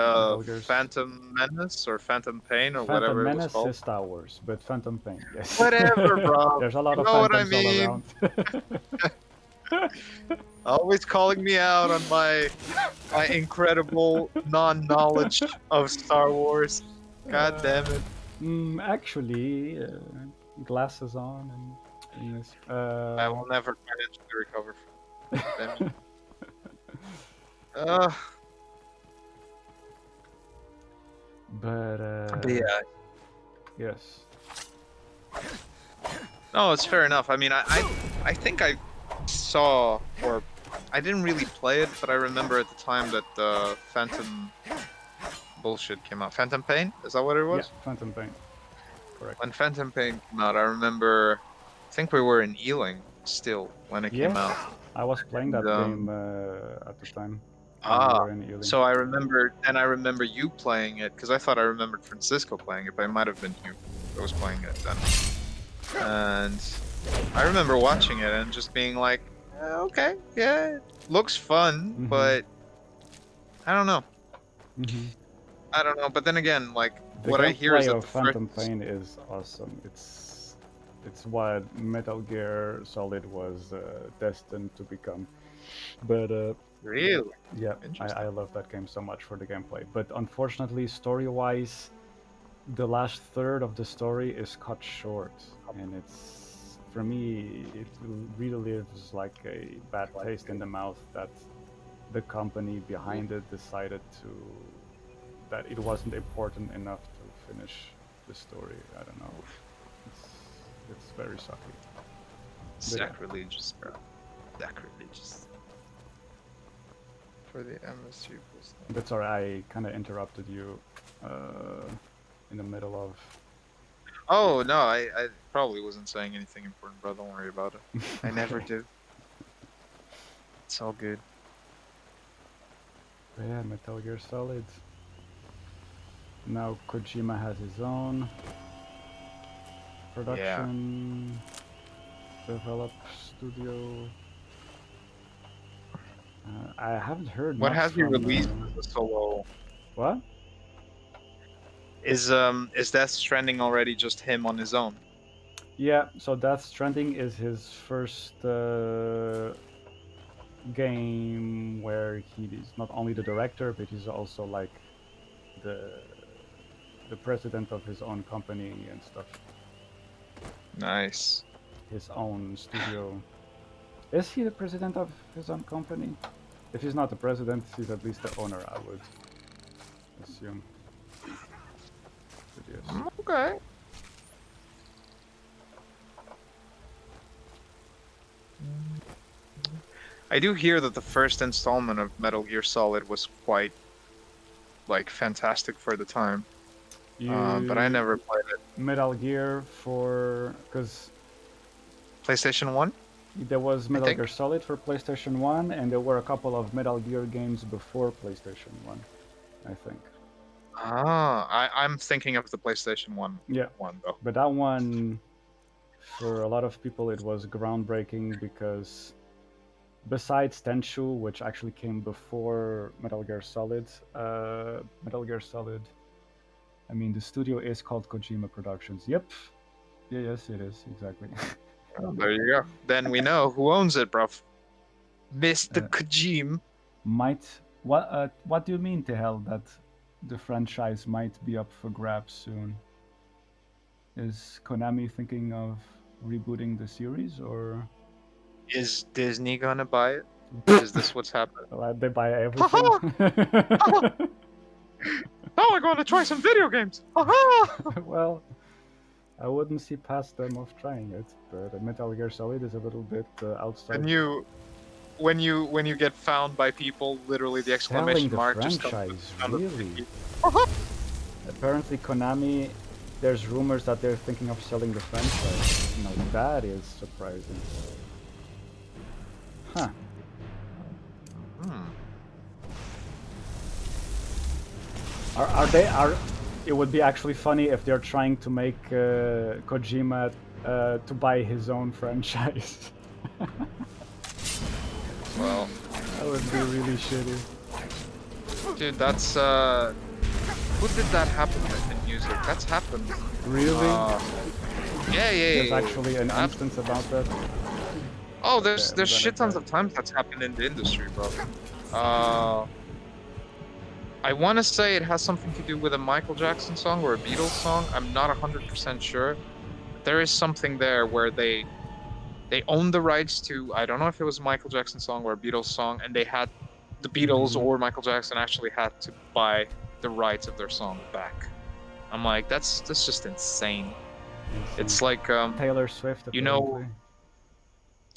Phantom Menace or Phantom Pain or Phantom whatever Menace it was called? is Star Wars, but Phantom Pain, yes. Whatever, bro. There's a lot You of know what I phantoms all mean. around. Always calling me out on my incredible non-knowledge of Star Wars. God damn it. Actually, glasses on and yes. I will never financially recover from it. Damn it. But yeah. Yes. No, it's fair enough. I mean, I think I saw, or I didn't really play it, but I remember at the time that Phantom bullshit came out. Phantom Pain? Is that what it was? Yeah, Phantom Pain. Correct. When Phantom Pain came out, I remember, I think we were in Ealing still when it came out. I was playing that game at the time. So I remember, and I remember you playing it, because I thought I remembered Francisco playing it, but it might have been you that was playing it then. And I remember watching it and just being like, okay, yeah, it looks fun, but I don't know. I don't know, but then again, like, what I hear is that the Phantom Pain is awesome. It's what Metal Gear Solid was destined to become. But really, yeah, I love that game so much for the gameplay. But unfortunately, story-wise, the last third of the story is cut short, and it's, for me, it really leaves like a bad taste in the mouth that the company behind it decided that it wasn't important enough to finish the story. I don't know. It's very sucky. Sacrilegious, bro. Sacrilegious. For the MSU. But sorry, I kind of interrupted you in the middle of. Oh no, I probably wasn't saying anything important, bro. Don't worry about it. I never do. It's all good. But yeah, Metal Gear Solid. Now Kojima has his own production develop studio. I haven't heard. What has he released as a solo? What? Is Death Stranding already just him on his own? Yeah, so Death Stranding is his first game where he is not only the director, but he's also like the president of his own company and stuff. Nice. His own studio. Is he the president of his own company? If he's not the president, he's at least the owner, I would assume. But yes. Okay. I do hear that the first installment of Metal Gear Solid was quite, like, fantastic for the time. But I never played it. Metal Gear because PlayStation 1? There was Metal Gear Solid for PlayStation 1, and there were a couple of Metal Gear games before PlayStation 1, I think. I'm thinking of the PlayStation 1 one, though. But that one, for a lot of people, it was groundbreaking because besides Tenchu, which actually came before Metal Gear Solid, I mean, the studio is called Kojima Productions. Yep. Yeah, yes, it is, exactly. Oh, there you go. Then we know who owns it, bruv. Mr. Kojima. What do you mean, Tehel, that the franchise might be up for grabs soon? Is Konami thinking of rebooting the series, or is Disney gonna buy it? Is this what's happening? Well, they buy everything. Now we're going to try some video games. Well, I wouldn't see past them of trying it, but Metal Gear Solid is a little bit outside. when you get found by people, literally the exclamation mark just comes. Really? Apparently, Konami. There's rumors that they're thinking of selling the franchise. Now that is surprising. Huh. Are it would be actually funny if they're trying to make Kojima to buy his own franchise. Well, that would be really shitty. Dude, that's who did that happen with in music? That's happened. Really? Yeah. There's actually an instance about that. Oh, there's shit tons of times that's happened in the industry, bro. I want to say it has something to do with a Michael Jackson song or a Beatles song. I'm not 100% sure. There is something there where they own the rights to, I don't know if it was a Michael Jackson song or a Beatles song, and they had the Beatles or Michael Jackson actually had to buy the rights of their song back. I'm like, that's just insane. It's like Taylor Swift, you know.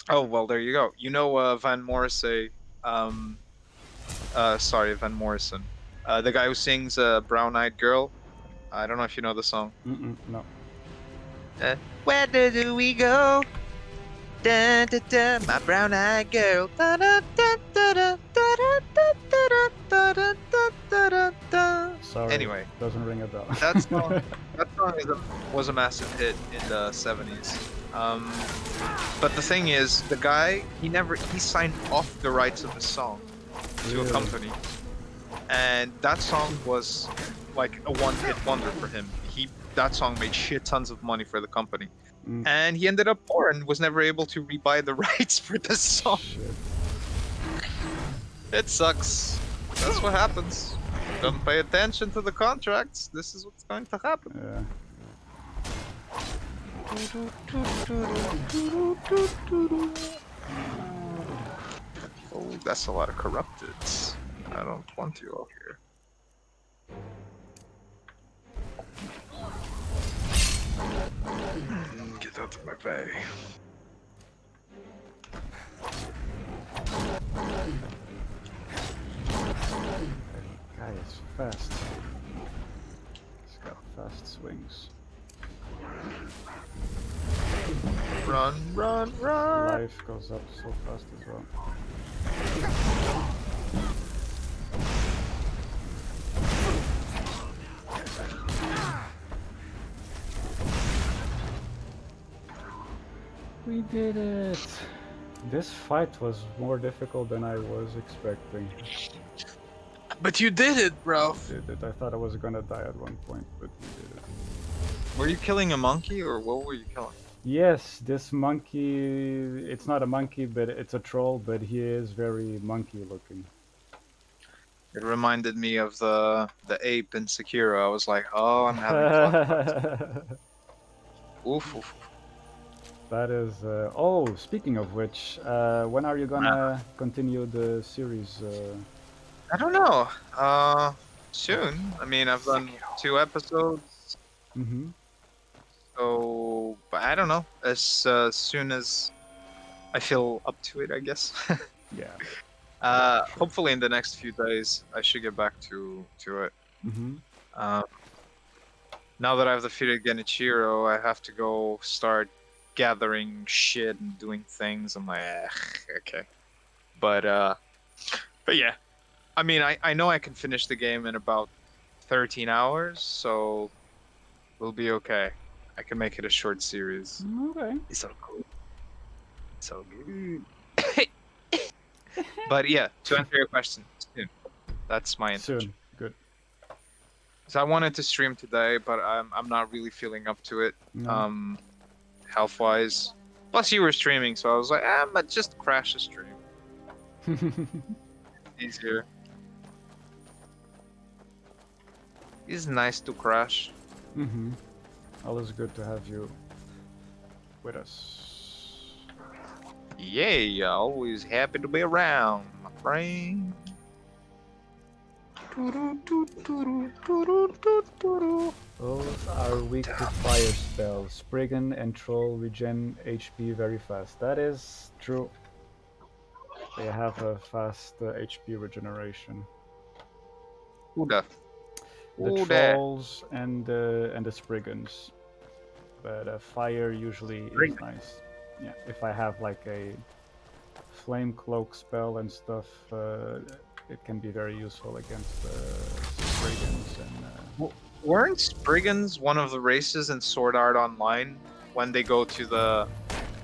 Oh well, there you go. You know Van Morrissey. Sorry, Van Morrison. The guy who sings "Brown Eyed Girl." I don't know if you know the song. No. Where do we go? Da, da, da, my brown-eyed girl. Da, da, da, da, da, da, da, da, da, da, da, da. Sorry. Anyway, doesn't ring a bell. that song was a massive hit in the 70s. But the thing is, the guy he signed off the rights of the song to a company, and that song was like a one-hit wonder for him. That song made shit tons of money for the company. And he ended up poor and was never able to rebuy the rights for this song. Shit. It sucks. That's what happens. Don't pay attention to the contracts. This is what's going to happen. Yeah. Oh, that's a lot of corrupteds. I don't want you all here. Get out of my way. Guy is fast. He's got fast swings. Run, run, run! Life goes up so fast as well. We did it! This fight was more difficult than I was expecting. But you did it, bro! Did it. I thought I was gonna die at one point, but we did it. Were you killing a monkey, or what were you killing? Yes, this monkey... It's not a monkey, but it's a troll, but he is very monkey looking. It reminded me of the ape in Sekiro. I was like, oh, I'm having fun. Oof, oof. That is... Oh, speaking of which, when are you gonna continue the series? I don't know. Soon. I mean, I've done 2 episodes. Mm-hmm. So, but I don't know. As soon as I feel up to it, I guess. Yeah. Hopefully in the next few days, I should get back to it. Mm-hmm. Now that I've defeated Genichiro, I have to go start gathering shit and doing things. I'm like, okay. But yeah. I mean, I know I can finish the game in about 13 hours, so we'll be okay. I can make it a short series. Okay. It's so cool. So good. But yeah, to answer your question, soon. That's my intention. Soon. Good. So I wanted to stream today, but I'm not really feeling up to it. No. Health-wise. Plus you were streaming, so I was like, I'm gonna just crash the stream. Easier. It's nice to crash. Mm-hmm. Always good to have you with us. Yeah, always happy to be around, my friend. Both are weak to fire spells. Spriggan and Troll regen HP very fast. That is true. They have a fast HP regeneration. Who the? The Who the? trolls and the Spriggans. But fire usually is nice. Yeah, if I have like a flame cloak spell and stuff, it can be very useful against Spriggans and. Weren't Spriggans one of the races in Sword Art Online when they go to the?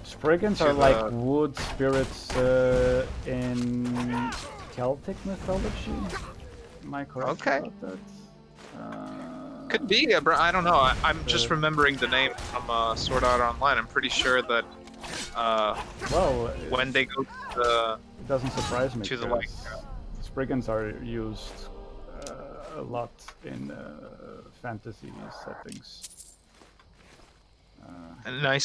Spriggans are like wood spirits in Celtic mythology. Am I correct about that? Could be, bro. I don't know. I'm just remembering the name from Sword Art Online. I'm pretty sure that when they go to the... It doesn't surprise me. To the like, Spriggans are used a lot in fantasy settings. And I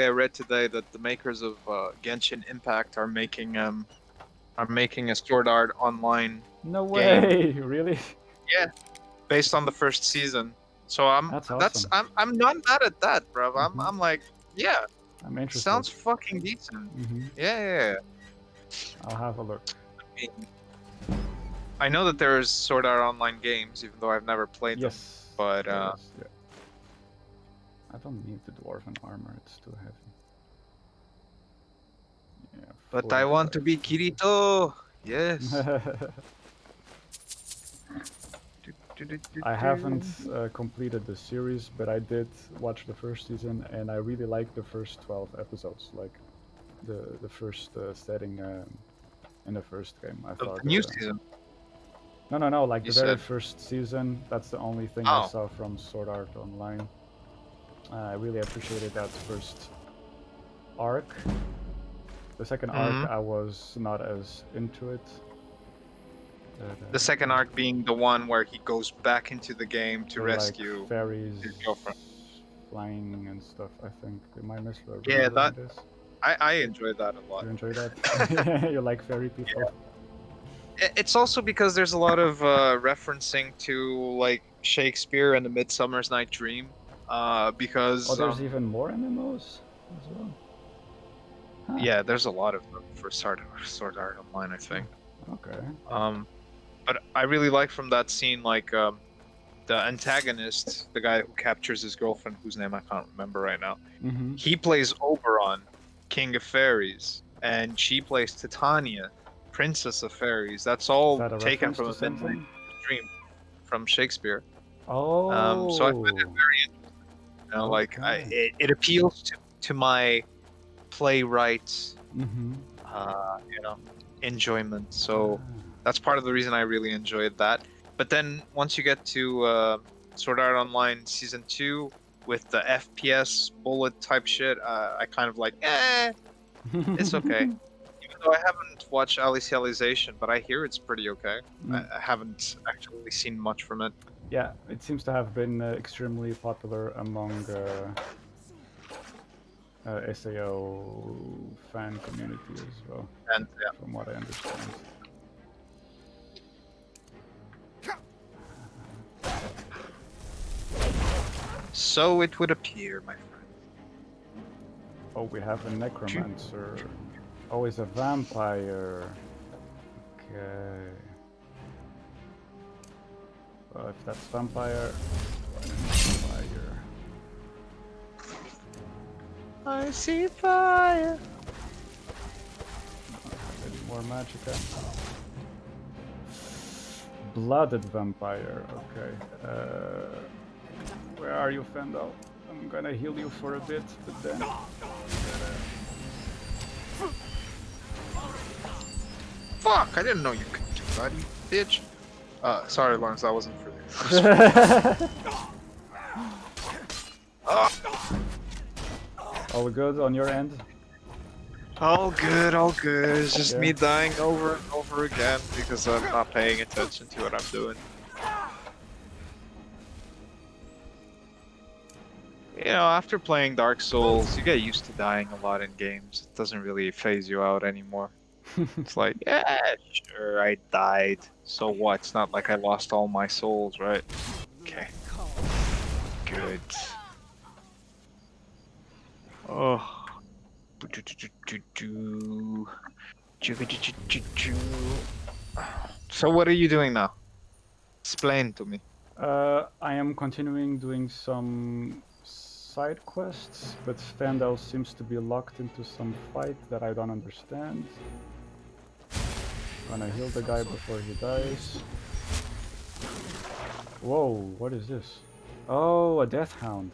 read today that the makers of Genshin Impact are making a Sword Art Online. No way, game. Really? Yeah, based on the first season. So I'm not mad at that, bro. I'm like, yeah. I'm interested. Sounds fucking decent. Yeah. I'll have a look. I know that there's Sword Art Online games, even though I've never played them. But yeah. I don't need the dwarven armor; it's too heavy. Yeah. But I want to be Kirito. Yes. I haven't completed the series, but I did watch the first season, and I really liked the first 12 episodes. Like the first setting in the first game. I thought. The new season. No. Like the very first season. That's the only thing I saw from Sword Art Online. I really appreciated that first arc. The second arc, I was not as into it. The second arc being the one where he goes back into the game to rescue like fairies, his girlfriend, flying and stuff. I think. Am I misremembering? Yeah, I enjoyed that a lot. You enjoy that? You like fairy people? Yeah. It's also because there's a lot of referencing to like Shakespeare and the Midsummer's Night Dream. Because there's even more MMOs as well. Huh. Yeah, there's a lot of them for Sword Art Online, I think. Okay. But I really like from that scene, like the antagonist, the guy who captures his girlfriend, whose name I can't remember right now. He plays Oberon, King of Fairies, and she plays Titania, Princess of Fairies. That's all taken from a Midsummer's Dream from Shakespeare. Oh. So I find it very interesting. You know, like it appeals to my playwright, enjoyment. So that's part of the reason I really enjoyed that. But then once you get to Sword Art Online Season 2 with the FPS bullet type shit, I kind of like, it's okay. Even though I haven't watched Alicization, but I hear it's pretty okay. I haven't actually seen much from it. Yeah, it seems to have been extremely popular among SAO fan community as well, from what I understand. So it would appear, my friend. Oh, we have a necromancer. Oh, he's a vampire. Okay. Well, if that's vampire, fire. I see fire. Any more magicka? Blooded vampire. Okay. Where are you, Fendel? I'm gonna heal you for a bit, but then. Fuck! I didn't know you could do that, you bitch. Sorry, Lawrence, that wasn't for you. All good on your end? All good, all good. It's just me dying over and over again because I'm not paying attention to what I'm doing. You know, after playing Dark Souls, you get used to dying a lot in games. It doesn't really phase you out anymore. It's like, yeah, sure, I died. So what? It's not like I lost all my souls, right? Okay. Good. Oh. So what are you doing now? Explain to me. I am continuing doing some side quests, but Vandal seems to be locked into some fight that I don't understand. Gonna heal the guy before he dies. Whoa, what is this? Oh, a death hound.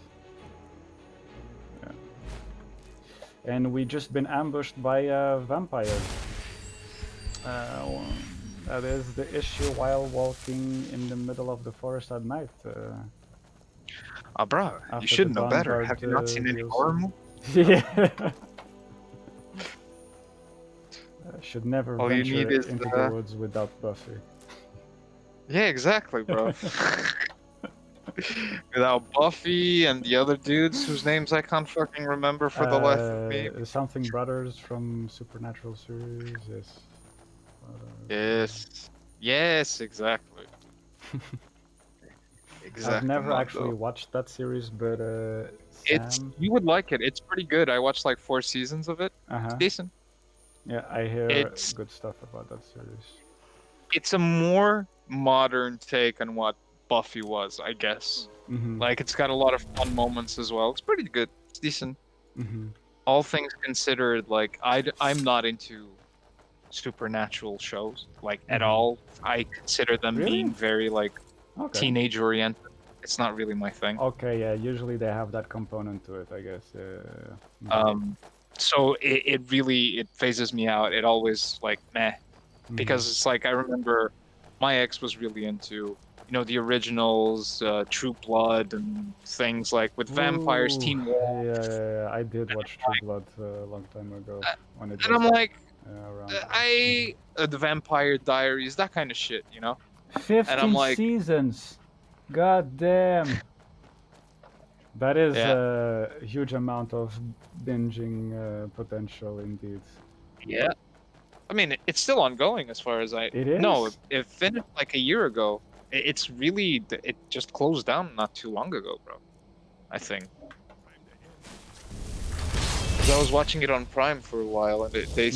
Yeah. And we just been ambushed by a vampire. That is the issue while walking in the middle of the forest at night. Bro, you should know better. Have you not seen any horror movies? Yeah. Should never All you venture need is into the woods without Buffy. Yeah, exactly, bro. Without Buffy and the other dudes whose names I can't fucking remember for the life of me. Something Brothers from Supernatural series, yes. Yes. Yes, exactly. Exactly. I've never actually watched that series, but you would like it. It's pretty good. I watched like 4 seasons of it. It's decent. Yeah, I hear good stuff about that series. It's a more modern take on what Buffy was, I guess. Like, it's got a lot of fun moments as well. It's pretty good. It's decent. All things considered, like, I'm not into supernatural shows, like, at all. I consider them being very, like, teenage oriented. It's not really my thing. Okay, yeah, usually they have that component to it, I guess. So it really phases me out. It always like meh, because it's like I remember my ex was really into the originals, True Blood and things like with vampires, Teen Wolf. Yeah, I did watch True Blood a long time ago. When it and I'm like, around. The Vampire Diaries, that kind of shit, 15 and I'm like, seasons. God damn. That is a huge amount of binging potential, indeed. Yeah. I mean, it's still ongoing as far as It is? No, it finished like a year ago. It just closed down not too long ago, bro. I think. 'Cause I was watching it on Prime for a while, and they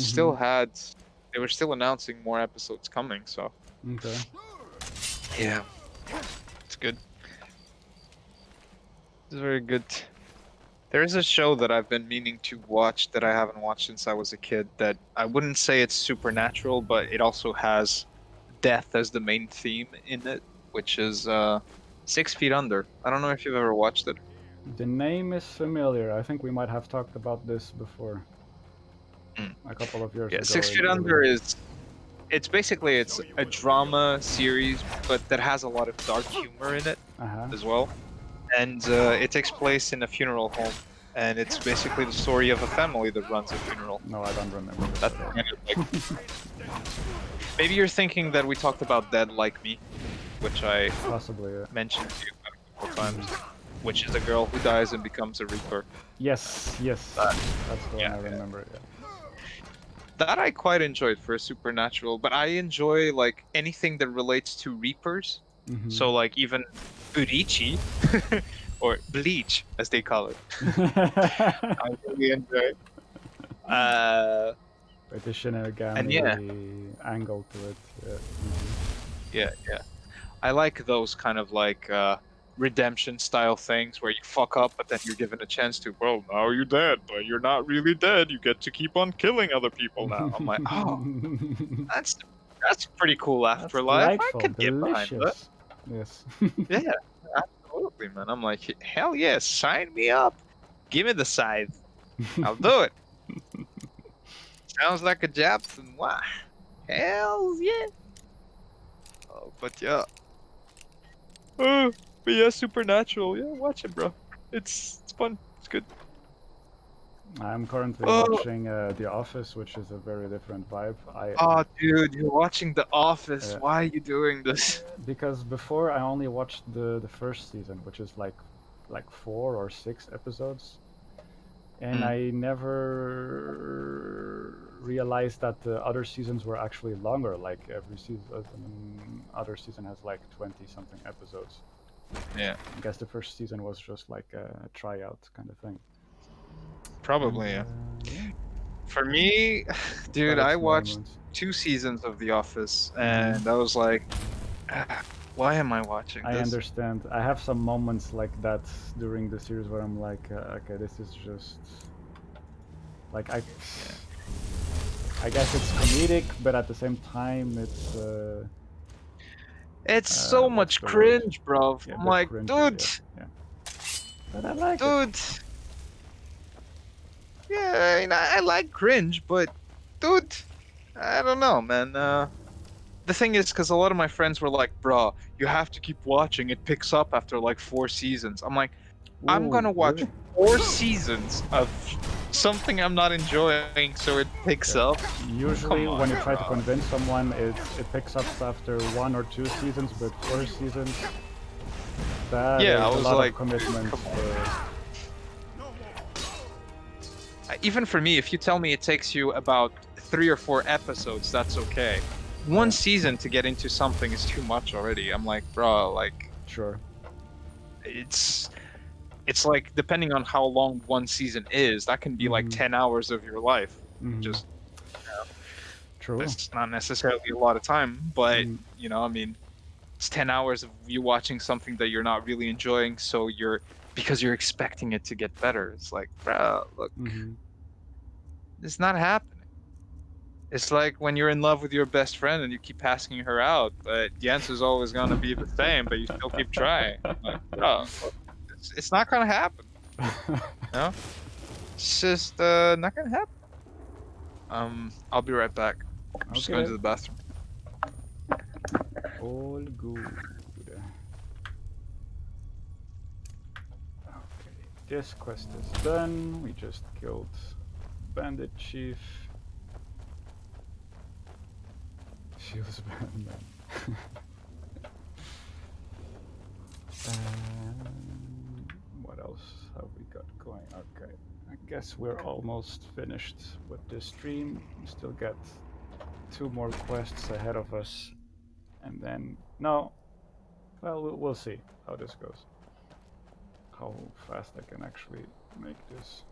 were still announcing more episodes coming, so. Okay. Yeah. It's good. It's very good. There is a show that I've been meaning to watch that I haven't watched since I was a kid that I wouldn't say it's supernatural, but it also has death as the main theme in it, which is 6 Feet Under. I don't know if you've ever watched it. The name is familiar. I think we might have talked about this before. A couple of years ago. 6 Feet Under it's basically a drama series, but that has a lot of dark humor in it as well. And it takes place in a funeral home, and it's basically the story of a family that runs a funeral. No, I don't remember. That's kind of like... Maybe you're thinking that we talked about Dead Like Me, which I mentioned to you a couple times, which is a girl who dies and becomes a Reaper. Yes, that's the one I remember. Yeah. That I quite enjoyed for a supernatural, but I enjoy like anything that relates to Reapers. So like even Burichi, or Bleach as they call it. I really enjoy it. With the Shinigami angle to it. Yeah. I like those kind of like redemption style things where you fuck up, but then you're given a chance to, well, now you're dead, but you're not really dead. You get to keep on killing other people now. I'm like, oh, that's a pretty cool afterlife. I could get behind that. Yes. Yeah, absolutely, man. I'm like, hell yes, sign me up. Give me the scythe. I'll do it. Sounds like a job for moi. Hell yeah. Oh, but yeah. But yeah, Supernatural. Yeah, watch it, bro. It's fun. It's good. I'm currently watching The Office, which is a very different vibe. Oh, dude, you're watching The Office. Why are you doing this? Because before I only watched the first season, which is like 4 or 6 episodes, and I never realized that the other seasons were actually longer. Like every other season has like 20-something episodes. Yeah. I guess the first season was just like a tryout kind of thing. Probably, yeah. For me, dude, But I it's watched moments. 2 seasons of The Office, and I was like, why am I watching I this? understand. I have some moments like that during the series where I'm like, okay, this is just like I guess it's comedic, but at the same time, it's so what's much the word? cringe, bro. Yeah, I'm bit like, cringy, dude, yeah. But I like dude. it. Yeah, I mean, I like cringe, but dude, I don't know, man. The thing is, because a lot of my friends were like, bro, you have to keep watching. It picks up after like 4 seasons. I'm like, I'm gonna Ooh, watch really? 4 seasons of something I'm not enjoying, so it picks Yeah. up. Usually, Come on, when you try to bro. convince someone, it picks up after 1 or 2 seasons, but 4 seasons, that Yeah, I is a was lot like, of commitment. come on. Even for me, if you tell me it takes you about 3 or 4 episodes, that's okay. One season to get into something is too much already. I'm like, bro, like, Sure. it's like, depending on how long one season is, that can be like 10 hours of your life. Just, True. that's not necessarily a lot of time, but you know, I mean, it's 10 hours of you watching something that you're not really enjoying, so because you're expecting it to get better. It's like, bro, look, it's not happening. It's like when you're in love with your best friend and you keep asking her out, but the answer is always going to be the same, but you still keep trying. Like, bro, it's not going to happen. No? It's just not going to happen. I'll be right back. I'm just going to the bathroom. All good. Okay, this quest is done. We just killed Bandit Chief. Feels bad, man. What else have we got going? Okay, I guess we're almost finished with this stream. We still got 2 more quests ahead of us, and then no. Well, we'll see how this goes. How fast I can actually make this.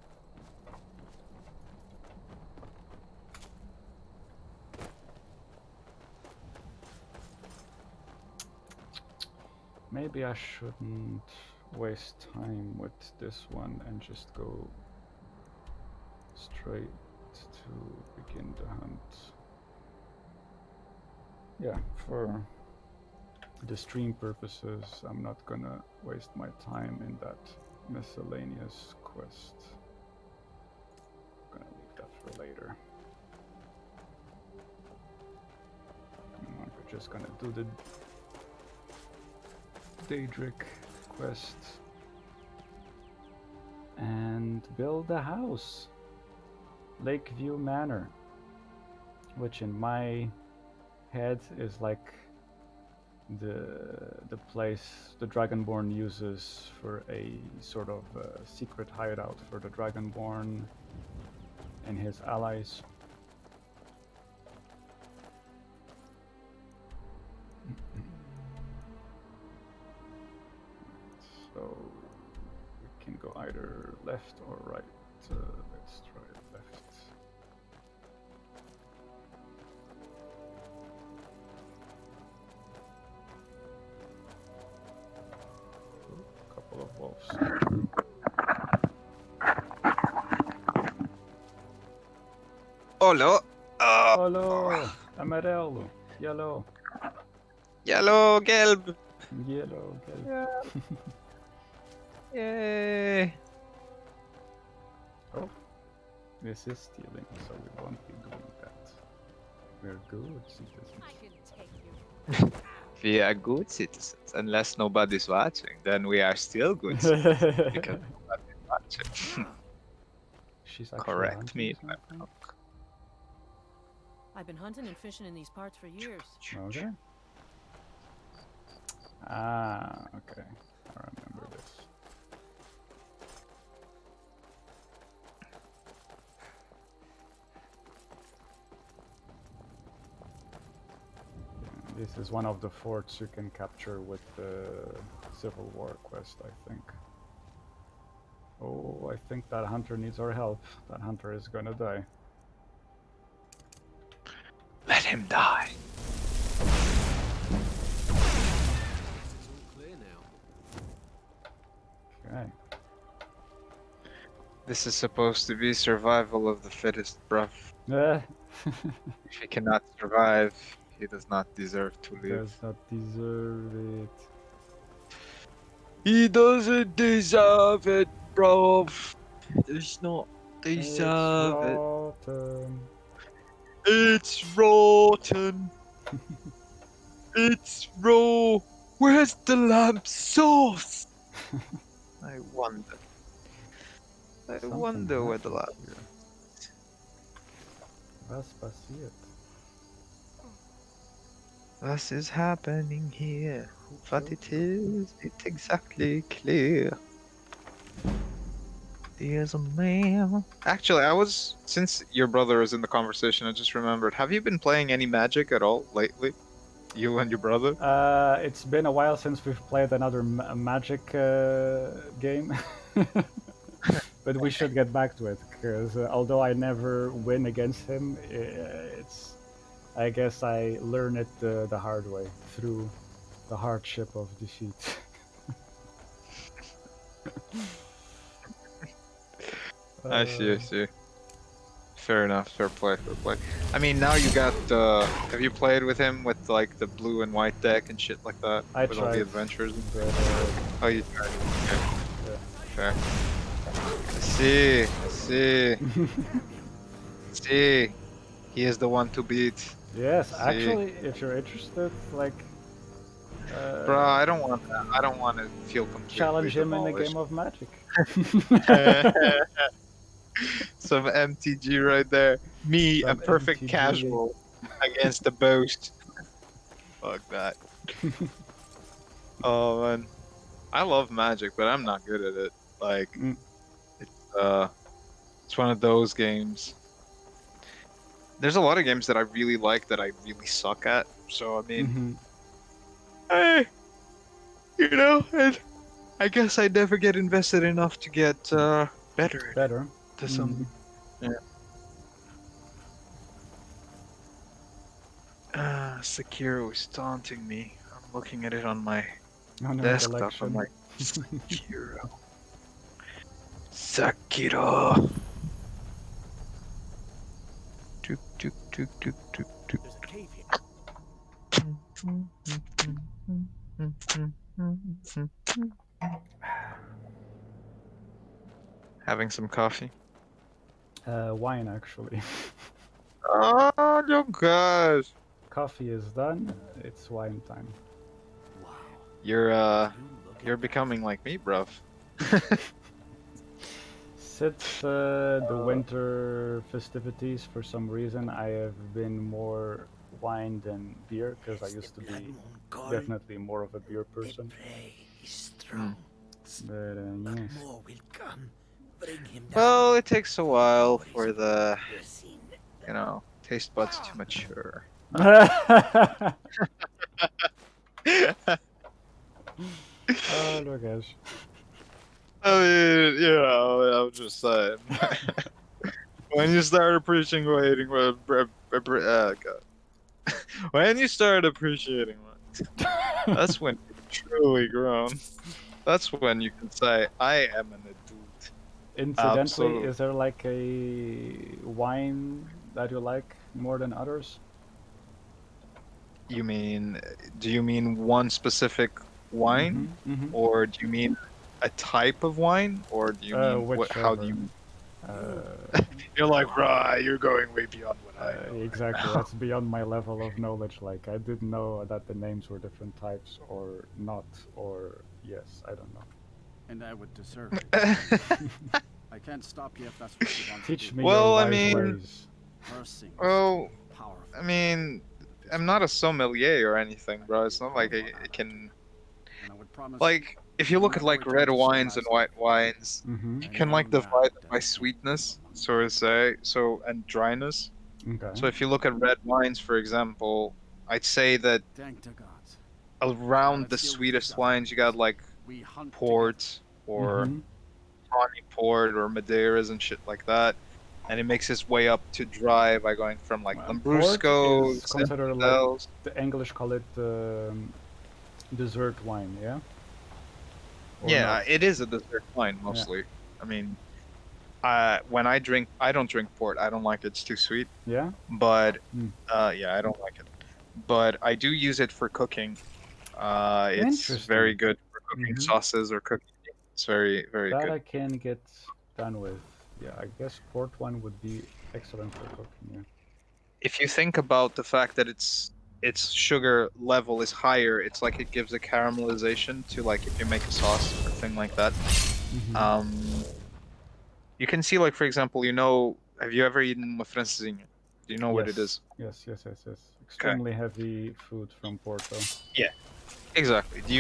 Maybe I shouldn't waste time with this one and just go straight to begin the hunt. Yeah, for the stream purposes, I'm not gonna waste my time in that miscellaneous quest. I'm gonna leave that for later. We're just gonna do the Daedric quest and build a house. Lakeview Manor, which in my head is like the place the Dragonborn uses for a sort of secret hideout for the Dragonborn and his allies. So we can go either left or right. Let's try left. A couple of wolves. Hello. Hello. Amarelo. Yellow. Yellow, gelb. Yellow, gelb. Yay. Oh, this is stealing, so we won't be doing that. We're good citizens. I can take you. We are good citizens, unless nobody's watching. Then we are still good citizens because nobody's watching. She's actually Correct me if hunting I'm wrong. I've been hunting and fishing in these parts for years. Okay. Ah, okay. I remember this. This is one of the forts you can capture with the Civil War quest, I think. Oh, I think that hunter needs our help. That hunter is gonna die. him die. Okay. This is supposed to be survival of the fittest, bruv. If he cannot survive, he does not deserve to live. Does not deserve it. He doesn't deserve it, bro. Does not deserve it. Rotten. It's rotten. It's raw. Where's the lamb sauce? I wonder. I wonder where the lamb is. Was passiert? What is happening here? What it is, it's exactly clear. There's a man. Actually, since your brother is in the conversation, I just remembered. Have you been playing any Magic at all lately? You and your brother? It's been a while since we've played another Magic game. But we should get back to it, because although I never win against him, I guess I learn it the hard way, through the hardship of defeat. I see. Fair enough, fair play. I mean, now you got, have you played with him with, like, the blue and white deck and shit like that? I with tried. all the adventures? But, oh, you tried. Okay. Yeah. Fair. I see. See. He is the one to beat. Yes, actually, if you're interested, like... Bro, I don't want that. I don't want to feel completely challenge him in a demolished. game of Magic. Some MTG right there. Me, Some a perfect MTG. casual against the boast. Fuck that. Oh man, I love Magic, but I'm not good at it. Like, it's one of those games. There's a lot of games that I really like that I really suck at. So I mean, and I guess I never get invested enough to get better. Better. To something. Yeah. Sekiro is taunting me. I'm looking at it on my desktop. I'm like, Sekiro. Sekiro. Tuk tuk tuk tuk tuk tuk. There's a cave here. Having some coffee? Wine, actually. Oh, you guys. Coffee is done. It's wine time. You're becoming like me, bruv. Since the winter festivities, for some reason, I have been more wine than beer, because I used to be definitely more of a beer person. But yes. Well, it takes a while for the, taste buds to mature. Oh my gosh. I mean, I'm just saying. When you start appreciating waiting, when you start appreciating wine, that's when you've truly grown. That's when you can say, I am an adult. Incidentally, Absolutely. is there like a wine that you like more than others? Do you mean one specific wine? Or do you mean a type of wine? Or do you mean how do you... You're like, bruh, you're going way beyond what I know. Exactly, that's beyond my level of knowledge. Like, I didn't know that the names were different types, or not, or yes, I don't know. And I would deserve it. I can't stop you if that's what you want to Teach do. me Well, your I wise mean, ways. Mercy. well, Powerful. I mean, I'm not a sommelier or anything, bro. It's not like I can... And I would promise Like, if you look at like red wines and white wines, you can like divide them by sweetness, so to say, and dryness. Okay. So if you look at red wines, for example, I'd say that Thank the gods. around the sweetest wines, you got like port or tawny port or Madeiras and shit like that. and it makes its way up to dry by going from like Port Lambrusco, is considered like the English call it dessert wine, yeah. Or yeah, not? it is a dessert wine mostly. I mean, when I drink, I don't drink port. I don't like it. It's too sweet. Yeah. But yeah, I don't like it. But I do use it for cooking. It's very good for cooking sauces or cooking. It's very, very that good. I can get done with. Yeah, I guess port wine would be excellent for cooking. Yeah. If you think about the fact that its sugar level is higher, it's like it gives a caramelization to like if you make a sauce or thing like that. You can see like for example, have you ever eaten with francesinha? Do you know what it is? Yes. Extremely heavy food from Porto. Yeah, exactly. Do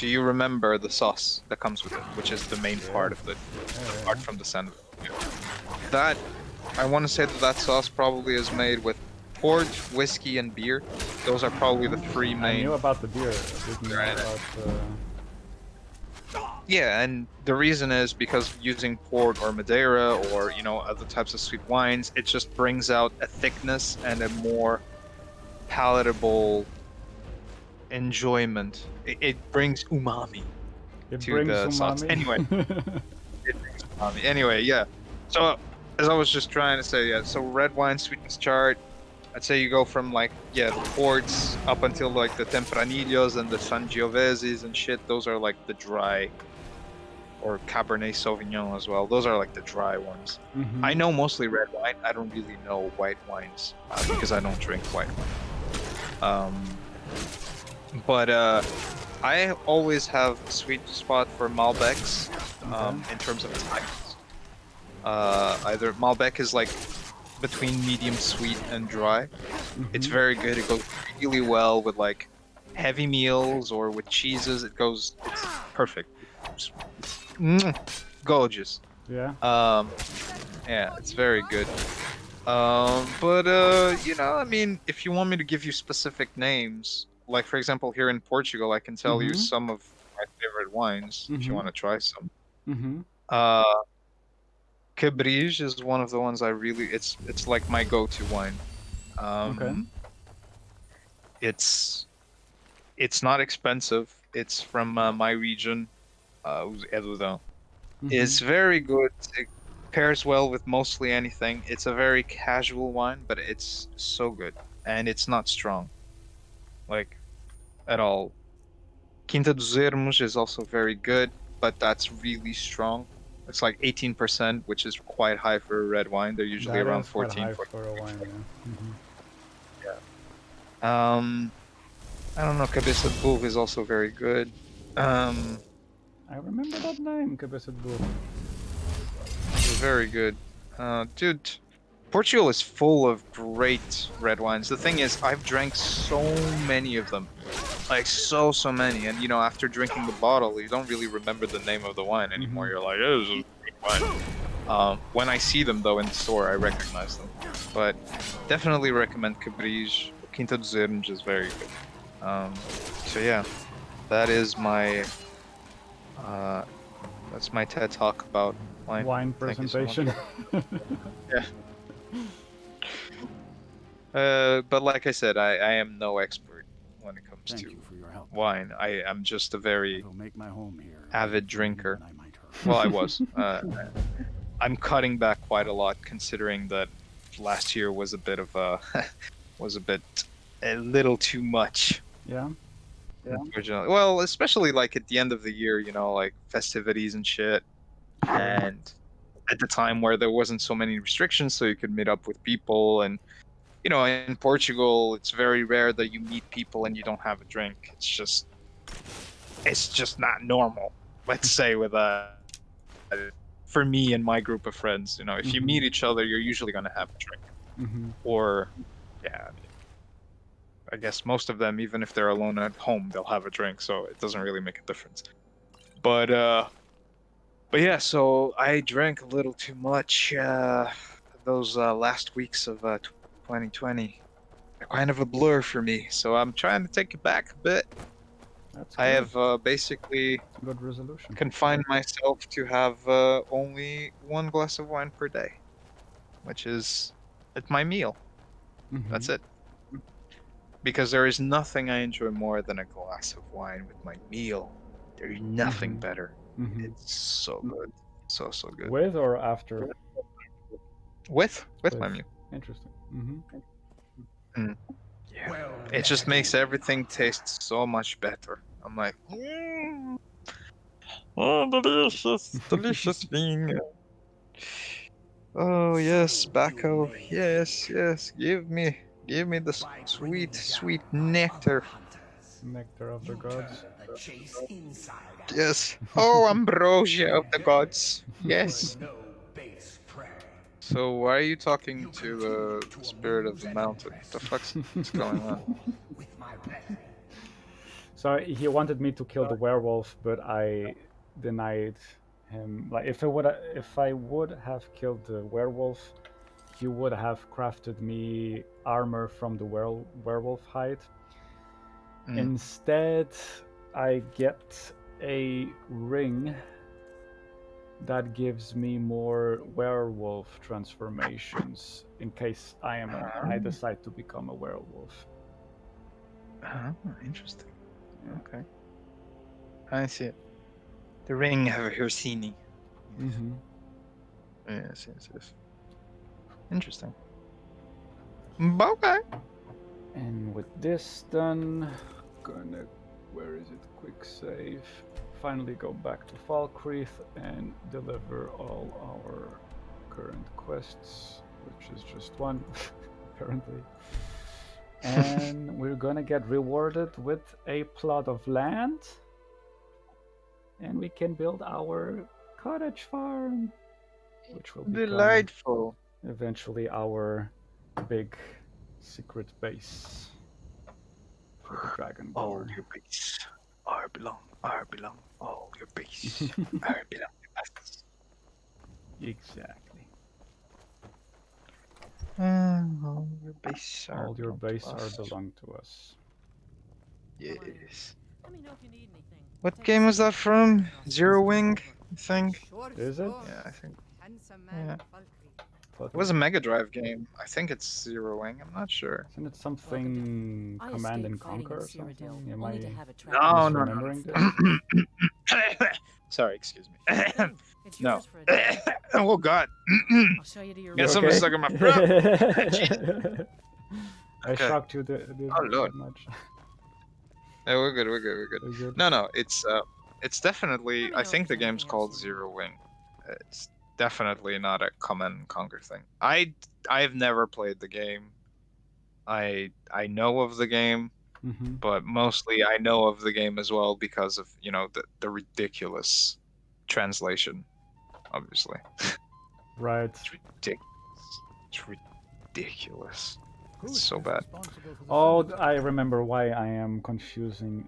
you remember the sauce that comes with it, which is the main part of it, apart from the sandwich? That I want to say that sauce probably is made with port, whiskey, and beer. Those are probably the three main. I knew about the beer. I didn't know about. Yeah, and the reason is because using port or Madeira or other types of sweet wines, it just brings out a thickness and a more palatable enjoyment. It brings umami to the sauce. Anyway, it brings umami. Anyway, yeah. So as I was just trying to say, yeah. So red wine sweetness chart. I'd say you go from like the ports up until like the Tempranillos and the Sangioveses and shit. Those are like the dry, or Cabernet Sauvignon as well. Those are like the dry ones. I know mostly red wine. I don't really know white wines because I don't drink white wine. But I always have a sweet spot for Malbecs in terms of types. Either Malbec is like between medium sweet and dry. It's very good. It goes really well with like heavy meals or with cheeses. It's perfect. Gorgeous. Yeah. Yeah, it's very good. I mean, if you want me to give you specific names, like for example here in Portugal, I can tell you some of my favorite wines if you want to try some. Cabris is one of the ones I really. It's like my go-to wine. It's not expensive. It's from my region, Edudão. It's very good. It pairs well with mostly anything. It's a very casual wine, but it's so good, and it's not strong, like at all. Quinta dos Ermos is also very good, but that's really strong. It's like 18%, which is quite high for a red wine. They're usually around 14. For a wine, yeah. I don't know. Cabeça de Burro is also very good. I remember that name, Cabeça de Burro. It's very good. Dude, Portugal is full of great red wines. The thing is, I've drank so many of them. Like so many, and after drinking the bottle, you don't really remember the name of the wine anymore. You're like, oh, this is a great wine. When I see them though in the store, I recognize them. But definitely recommend Cabris. Quinta dos Ermos is very good. So yeah, that is my that's my TED talk about wine. Wine presentation. So yeah. But like I said, I am no expert when it comes to wine. I am just a very avid drinker. Well, I was. I'm cutting back quite a lot, considering that last year was a bit of a little too much. Yeah. Unfortunately. Well, especially like at the end of the year, like festivities and shit, and at the time where there wasn't so many restrictions, so you could meet up with people and. In Portugal, it's very rare that you meet people and you don't have a drink. It's just not normal. Let's say for me and my group of friends, if you meet each other, you're usually going to have a drink. Or, yeah, I guess most of them, even if they're alone at home, they'll have a drink. So it doesn't really make a difference. But yeah, so I drank a little too much those last weeks of 2020 are kind of a blur for me, so I'm trying to take it back a bit. I have basically good resolution. Confined myself to have only one glass of wine per day. which is at my meal. That's Mhm. it. Because there is nothing I enjoy more than a glass of wine with my meal. There's nothing better. It's so good. So good. With or after? With my meal. Interesting. Yeah. It just makes everything taste so much better. I'm like, oh, delicious thing. Oh yes, Bacco. Yes. Give me the sweet nectar. Nectar of the gods. Yes. Oh, ambrosia of the gods. Yes. So why are you talking to the spirit of the mountain? The fuck's going on? So he wanted me to kill the werewolf, but I denied him. Like if I would have killed the werewolf, he would have crafted me armor from the werewolf hide. Instead, I get a ring that gives me more werewolf transformations in case I decide to become a werewolf. Interesting. Yeah. Okay. I see it. The ring of Hirsini. Yes. Interesting. Okay. And with this done, where is it? Quick save. Finally go back to Falkreath and deliver all our current quests, which is just one, apparently. And we're gonna get rewarded with a plot of land, and we can build our cottage farm, which will be delightful. Eventually our big secret base for the Dragonborn. All your base are belong. All your base are belong to us. Exactly. All your base are All your base belong to us. belong to us. Yes. What game was that from? Zero Wing, I think. Is it? Yeah, I think. Yeah. It was a Mega Drive game. I think it's Zero Wing. I'm not sure. Isn't it something Command and Conquer or something? Am I No. misremembering this? Sorry, excuse me. No. Oh God. I'll show you to your Get room. something stuck in my throat. I shocked you Oh Lord. much. Yeah, we're good. No. It's definitely. I think the game's called Zero Wing. It's definitely not a Command and Conquer thing. I've never played the game. I know of the game, but mostly I know of the game as well because of the ridiculous translation, obviously. Right. It's ridiculous. It's so bad. Oh, I remember why I am confusing.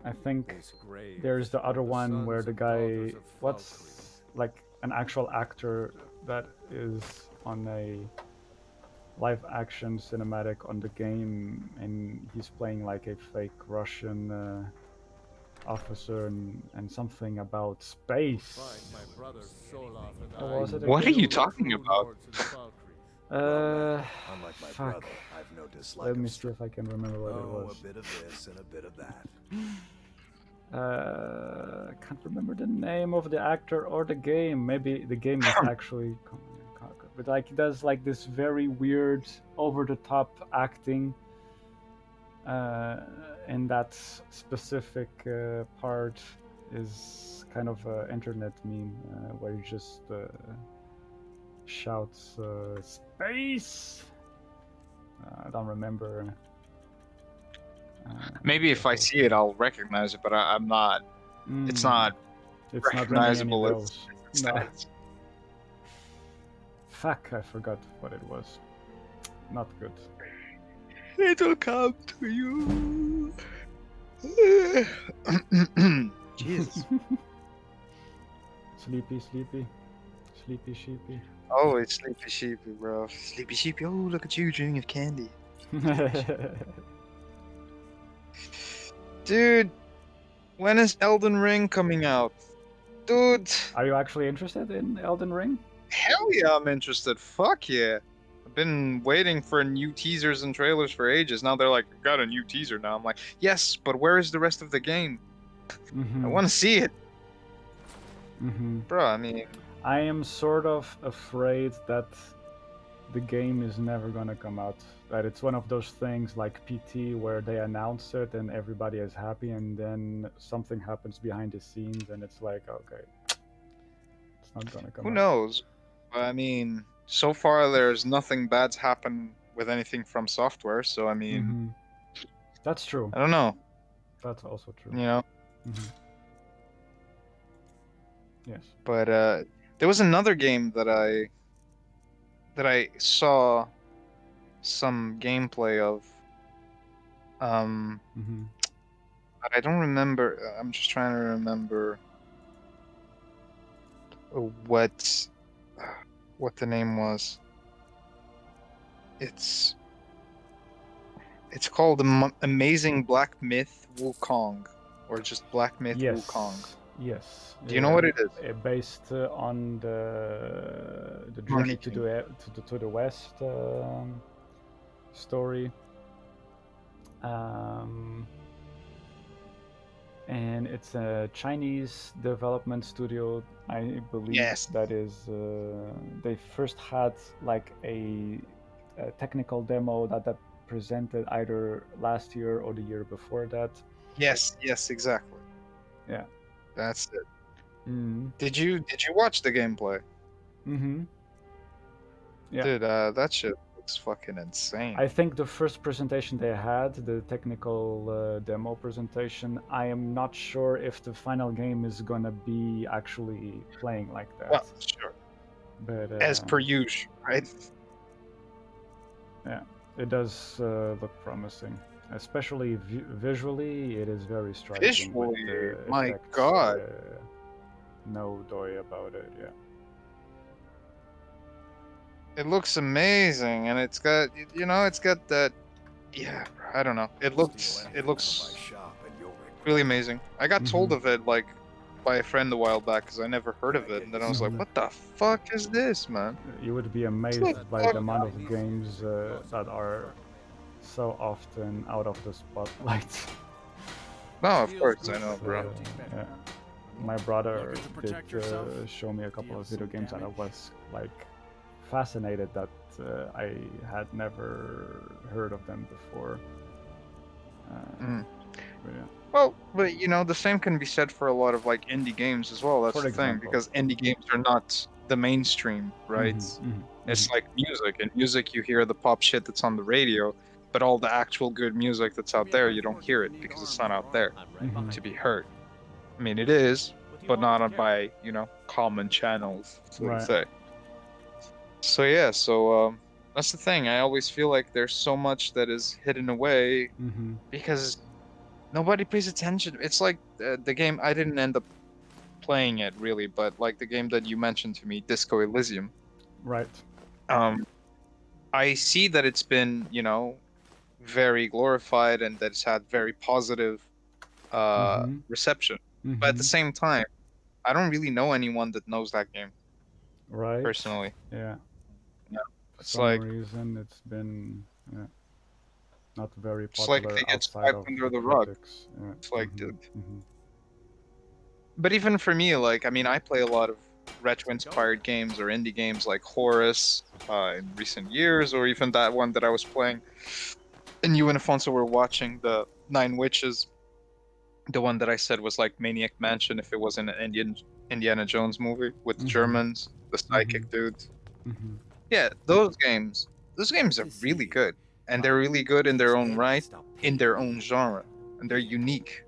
I think there's the other one where the guy, what's like an actual actor that is on a live action cinematic on the game, and he's playing like a fake Russian officer and something about space. What are you talking about? Fuck. Let me see if I can remember what it was. A bit of this and a bit of that. Can't remember the name of the actor or the game. Maybe the game is actually Command and Conquer. But like he does like this very weird, over-the-top acting. And that specific part is kind of an internet meme where he just shouts space. I don't remember. Maybe if I see it, I'll recognize it, but I'm not. It's not recognizable. It's no. Fuck! I forgot what it was. Not good. It'll come to you. Jesus. Sleepy sheepy. Oh, it's Sleepy Sheepy, bro. Sleepy Sheepy. Oh, look at you dreaming of candy. Dude, when is Elden Ring coming out? Dude. Are you actually interested in Elden Ring? Hell yeah, I'm interested. Fuck yeah. I've been waiting for new teasers and trailers for ages. Now they're like, got a new teaser now. I'm like, yes, but where is the rest of the game? I want to see it. Bro, I mean... I am sort of afraid that the game is never gonna come out. That it's one of those things like PT where they announce it and everybody is happy, and then something happens behind the scenes and it's like, okay, it's not gonna come out. Who knows? I mean, so far there's nothing bad's happened with anything from software, so I mean... That's true. I don't know. That's also true. You know? Yes. But there was another game that I saw some gameplay of. But I don't remember. I'm just trying to remember what the name was. It's called Amazing Black Myth Wukong, or just Black Myth Wukong. Yes. Do you know what it is? Based on the journey to the west story, and it's a Chinese development studio, I believe. Yes. That is, they first had like a technical demo that presented either last year or the year before that. Yes, exactly. Yeah. That's it. Did you watch the gameplay? Yeah. Dude, that shit looks fucking insane. I think the first presentation they had, the technical demo presentation, I am not sure if the final game is gonna be actually playing like that. Well, sure. But as per usual, right? Yeah, it does look promising. Especially visually, it is very striking. Visually, my effects, god. No doy about it, yeah. It looks amazing, and it's got, it's got that, yeah, I don't know. It looks really amazing. I got told of it, like, by a friend a while back, because I never heard of it, and then I was like, what the fuck is this, man? You would be amazed by the amount of games that are so often out of the spotlight. No, of course, I know, bro. Yeah. My brother did show me a couple of video games, and I was like fascinated that I had never heard of them before. But yeah. Well, but the same can be said for a lot of like indie games as well. That's the thing, because indie games are not the mainstream, right? It's like music. In music, you hear the pop shit that's on the radio, but all the actual good music that's out there, you don't hear it because it's not out there to be heard. I mean, it is, but not by, common channels, so to say. So yeah, that's the thing. I always feel like there's so much that is hidden away because nobody pays attention. It's like the game, I didn't end up playing it really, but like the game that you mentioned to me, Disco Elysium. Right. I see that it's been, very glorified and that it's had very positive reception. But at the same time, I don't really know anyone that knows that game. Right. Personally. Yeah. It's For like some reason it's been not very popular. It's like they get swept under the rug. Yeah. It's like, dude. But even for me, like, I mean, I play a lot of retro-inspired games or indie games like Horus in recent years, or even that one that I was playing. And you and Afonso were watching, the Nine Witches. The one that I said was like Maniac Mansion if it was in an Indiana Jones movie with the Germans, the psychic dudes. Yeah, those games are really good. And they're really good in their own right, in their own genre. And they're unique.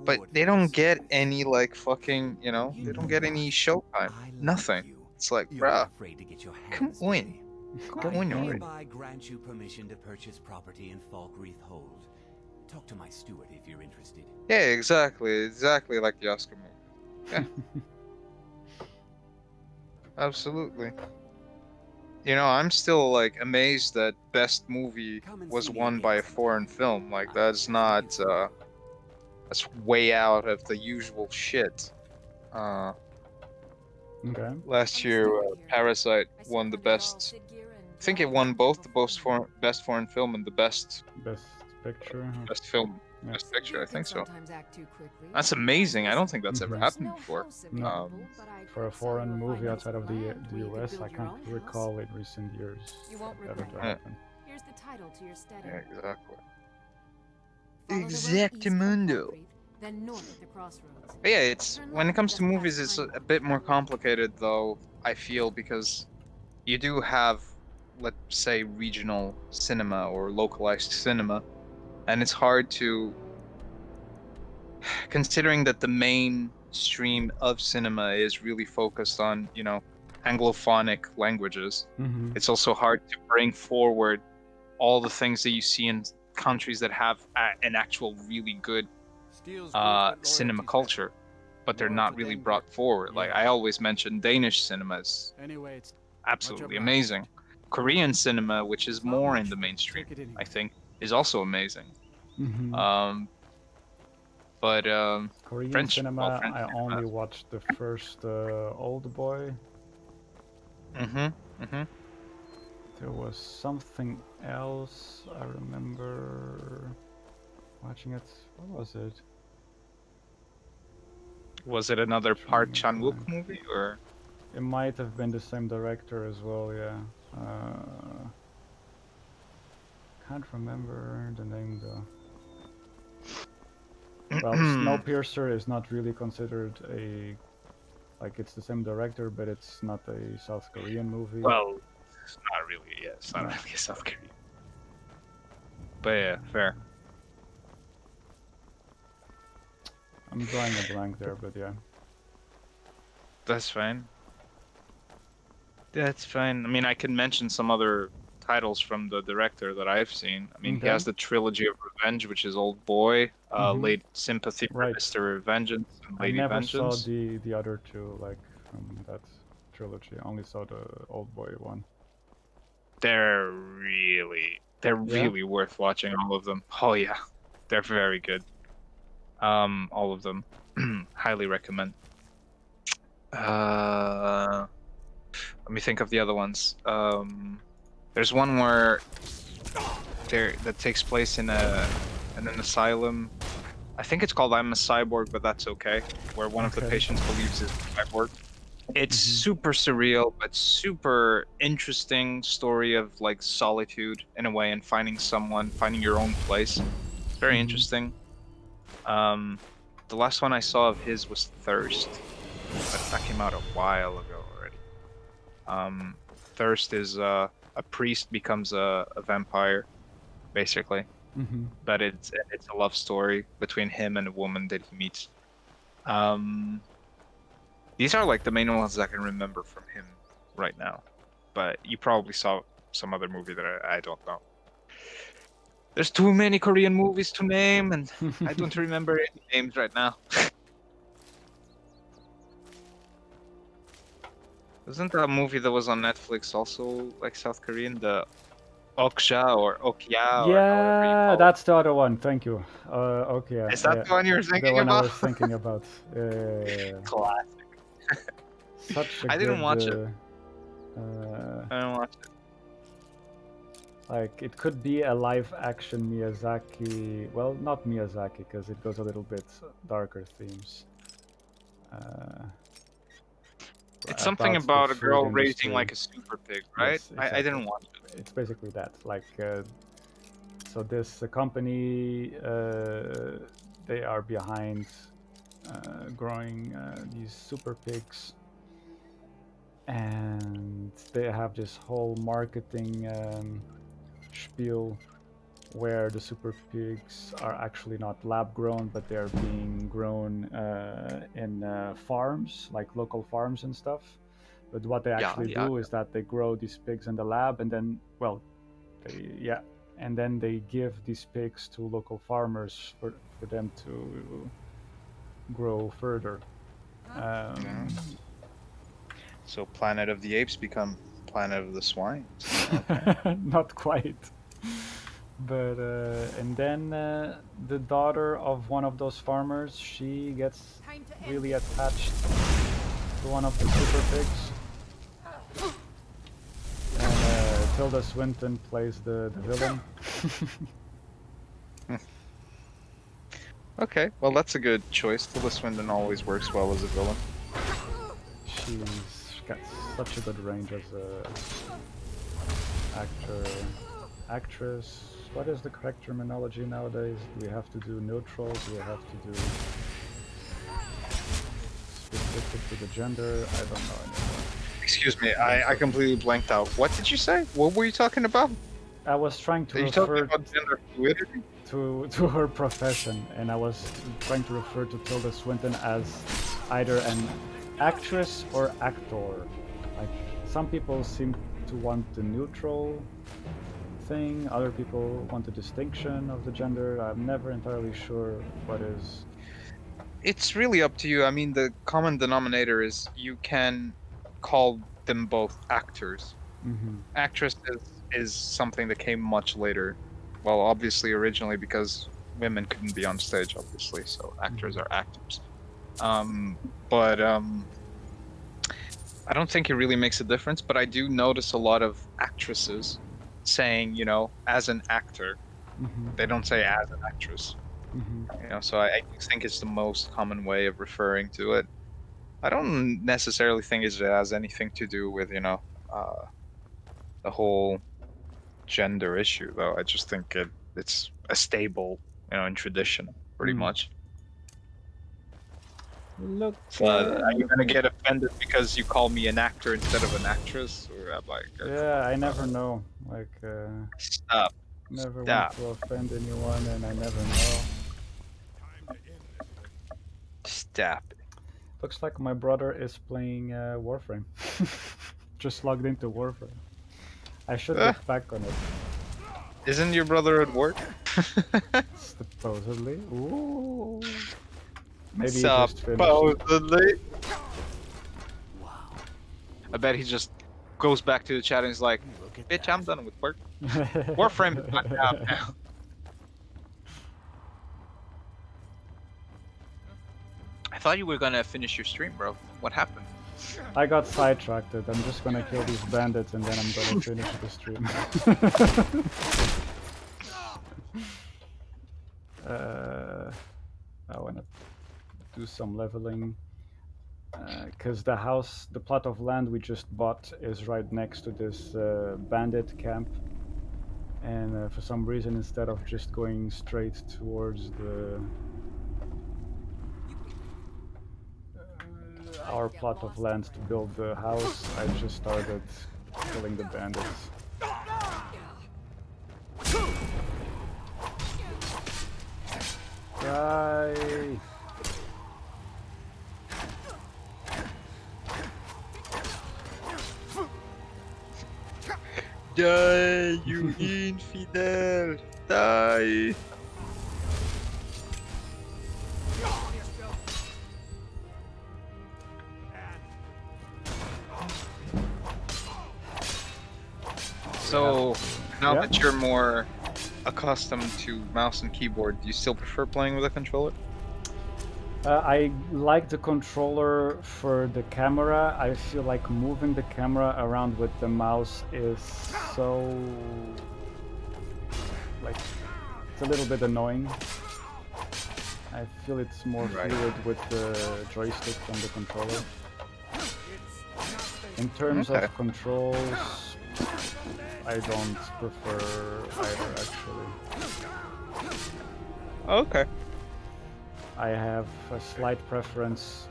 But they don't get any, like, fucking, they don't get any showtime. Nothing. It's like, bruh, come on. Come on already. I grant you permission to purchase property in Falkreath Hold. Talk to my steward if you're interested. Yeah, exactly like the Oscar movie. Yeah. Absolutely. I'm still like amazed that best movie was won by a foreign film. Like that's not that's way out of the usual shit. Okay. Last year, Parasite won the best. I think it won both the best foreign film and the best picture. Best film, Yeah. best picture. I think so. Sometimes act too quickly. That's amazing. I don't think that's ever Mhm. happened before. No. For a foreign movie outside of the US, I can't recall in recent years You won't ever to regret it. happen. Here's the title to your study. Yeah, exactly. Follow the road east from Exactamundo. Falkreath, then north at the crossroads. But yeah, it's when it comes to movies, it's a bit more complicated, though. I feel because you do have, let's say, regional cinema or localized cinema, and it's hard to, considering that the mainstream of cinema is really focused on, you know, Anglophonic languages. Mhm. It's also hard to bring forward all the things that you see in countries that have an actual really good cinema culture, but they're not really brought forward. Like I always mention Danish cinema is Anyway, it's absolutely amazing. Korean cinema, which is more in the mainstream, I think, is also amazing. Mhm. But Korean French cinema, French I cinema. only watched the first Old Boy. There was something else I remember watching it. What was it? Was it another Park Chan-wook movie, or? It might have been the same director as well, yeah. Can't remember the name though. Well, Snowpiercer is not really considered a... Like, it's the same director, but it's not a South Korean movie. Well, it's not really. Yeah, it's not really a South Korean. But yeah, fair. I'm drawing a blank there, but yeah. That's fine. That's fine. I mean, I can mention some other titles from the director that I've seen. I mean, he has the trilogy of Revenge, which is Old Boy, Late Sympathy for Mr. Vengeance, and Lady I never Vengeance. saw the other two, like, from that trilogy. I only saw the Old Boy one. They're really worth watching, all of them. Oh yeah, they're very good. All of them. Highly recommend. Let me think of the other ones. There's one where that takes place in an asylum. I think it's called I'm a Cyborg, but that's okay. Where one of the patients believes is a cyborg. It's super surreal, but super interesting story of like solitude in a way, and finding your own place. It's very interesting. The last one I saw of his was Thirst, but that came out a while ago already. Thirst is a priest becomes a vampire, basically. But it's a love story between him and a woman that he meets. These are like the main ones I can remember from him right now. But you probably saw some other movie that I don't know. There's too many Korean movies to name, and I don't remember any names right now. Wasn't that movie that was on Netflix also like South Korean, the Oksha or Okya? Yeah, that's the other one. Thank you. Okay. Is that the one you were thinking the one about? I was thinking about. Classic. Such a I didn't good, watch it. I didn't watch it. Like, it could be a live-action Miyazaki... Well, not Miyazaki, because it goes a little bit darker themes. It's something about a girl raising like a super pig, right? Yes, I didn't watch it. It's basically that. Like, so this company, they are behind growing these super pigs. And they have this whole marketing spiel where the super pigs are actually not lab grown, but they're being grown in farms, like local farms and stuff. But what they actually do is that they grow these pigs in the lab, and then, well, and then they give these pigs to local farmers for them to grow further. So Planet of the Apes become Planet of the Swine. Not quite. But and then the daughter of one of those farmers, she gets really attached one of the super pigs. And Tilda Swinton plays the villain. Okay, well that's a good choice. Tilda Swinton always works well as a villain. She's got such a good range as a actress. What is the correct terminology nowadays? Do we have to do neutral? Do we have to do specific to the gender? I don't know anymore. Excuse me, I completely blanked out. What did you say? What were you talking about? I was trying to refer to her profession, and I was trying to refer to Tilda Swinton as either an actress or actor. Like, some people seem to want the neutral thing, other people want the distinction of the gender. I'm never entirely sure what is... It's really up to you. I mean, the common denominator is you can call them both actors. Actress is something that came much later. Well, obviously originally because women couldn't be on stage, obviously, so actors are actors. But I don't think it really makes a difference, but I do notice a lot of actresses saying, you know, as an actor. They don't say as an actress. You know, so I think it's the most common way of referring to it. I don't necessarily think it has anything to do with, you know, the whole gender issue, though. I just think it's a stable, you know, in tradition, pretty much. Look, so, are you gonna get offended because you call me an actor instead of an actress, or am I? Yeah, I never know. Like, Stop. Never want to offend anyone, and I never know. Stop. Looks like my brother is playing Warframe. Just logged into Warframe. I should get back on it. Isn't your brother at work? Supposedly. Ooh. Maybe he just just finished. Supposedly. Wow. I bet he just goes back to the chat and he's like, "Bitch, I'm done with work. Warframe is my job now." I thought you were gonna finish your stream, bro. What happened? I got sidetracked. I'm just gonna kill these bandits and then I'm gonna finish the stream. I wanna do some leveling. Because the plot of land we just bought is right next to this bandit camp. And for some reason, instead of just going straight towards our plot of land to build the house, I just started killing the bandits. Die! Die, you infidel! Die! So, now that you're more accustomed to mouse and keyboard, do you still prefer playing with a controller? I like the controller for the camera. I feel like moving the camera around with the mouse is so... like, it's a little bit annoying. I feel it's more fluid with the joystick than the controller. In terms of controls, I don't prefer either, actually. Okay. I have a slight preference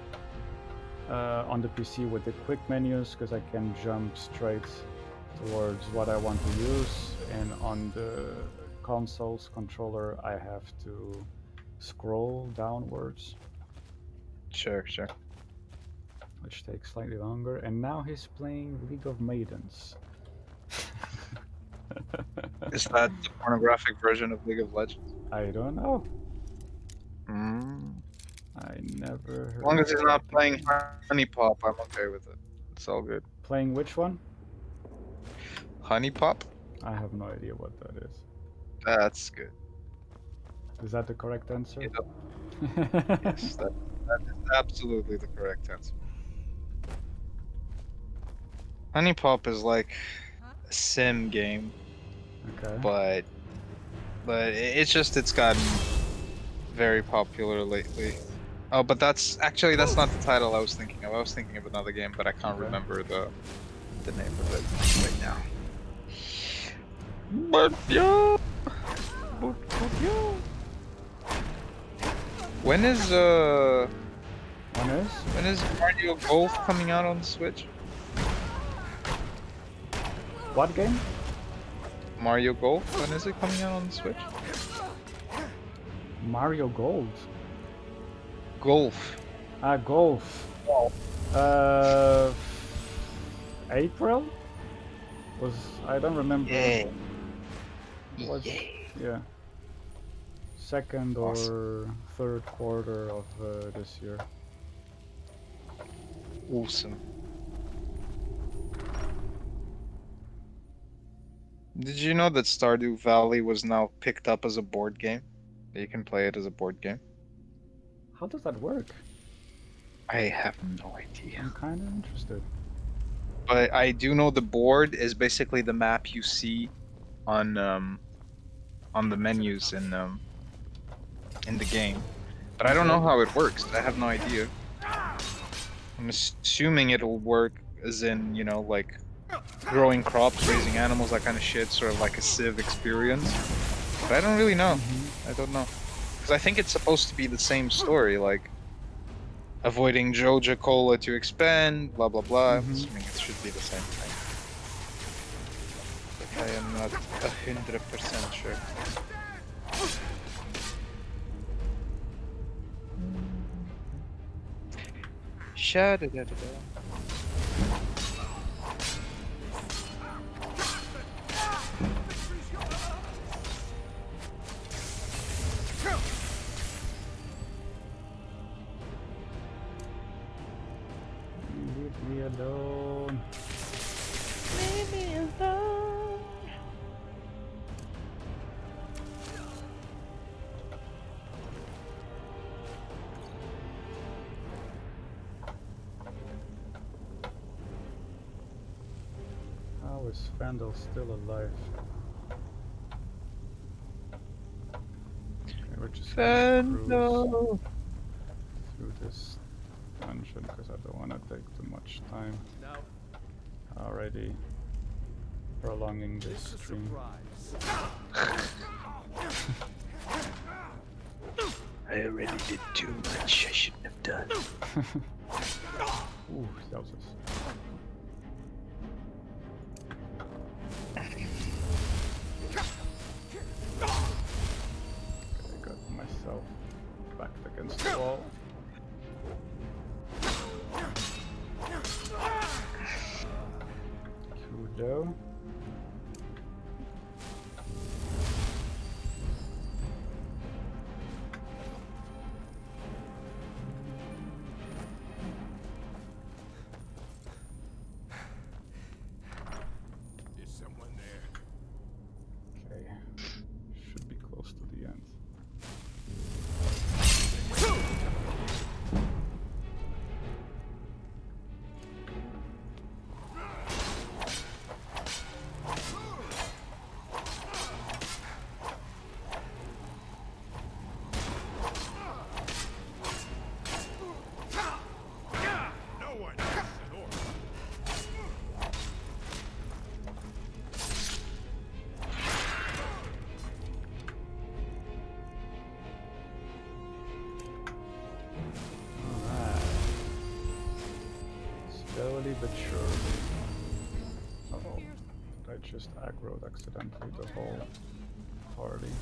on the PC with the quick menus because I can jump straight towards what I want to use, and on the console's controller I have to scroll downwards. Sure. Which takes slightly longer, and now he's playing League of Maidens. Is that the pornographic version of League of Legends? I don't know. I never heard. As long as he's not playing Honey Pop, I'm okay with it. It's all good. Playing which one? Honey Pop? I have no idea what that is. That's good. Is that the correct answer? Yes, that is absolutely the correct answer. Honey Pop is like a sim game. Okay. But it's just it's gotten very popular lately. Oh, but that's not the title I was thinking of. I was thinking of another game, but I can't remember the name of it right now. But yeah. When is Mario Golf coming out on the Switch? What game? Mario Golf. When is it coming out on the Switch? Mario Gold. Golf. Golf. April? I don't remember. Yeah. Second or third quarter of this year. Awesome. Did you know that Stardew Valley was now picked up as a board game? You can play it as a board game. How does that work? I have no idea. I'm kind of interested. But I do know the board is basically the map you see on the menus in the game. But I don't know how it works. I have no idea. I'm assuming it'll work as in, you know, like growing crops, raising animals, that kind of shit, sort of like a Civ experience. But I don't really know. I don't know. Because I think it's supposed to be the same story, like avoiding Joja Cola to expand, blah blah blah. I'm assuming it should be the same thing. But I am not 100% sure. Sha-da-da-da-da. Leave me alone. Leave me alone. How is Vandal still alive? Okay, we're just gonna cruise through this dungeon because I don't want to take too much time. Already prolonging this stream. I already did too much I shouldn't have done. Ooh, yowzers. Okay, got myself backed against the wall. Kudo. Is someone there? Okay, should be close to the end. Slowly but surely. Uh-oh. I just aggroed accidentally the whole party.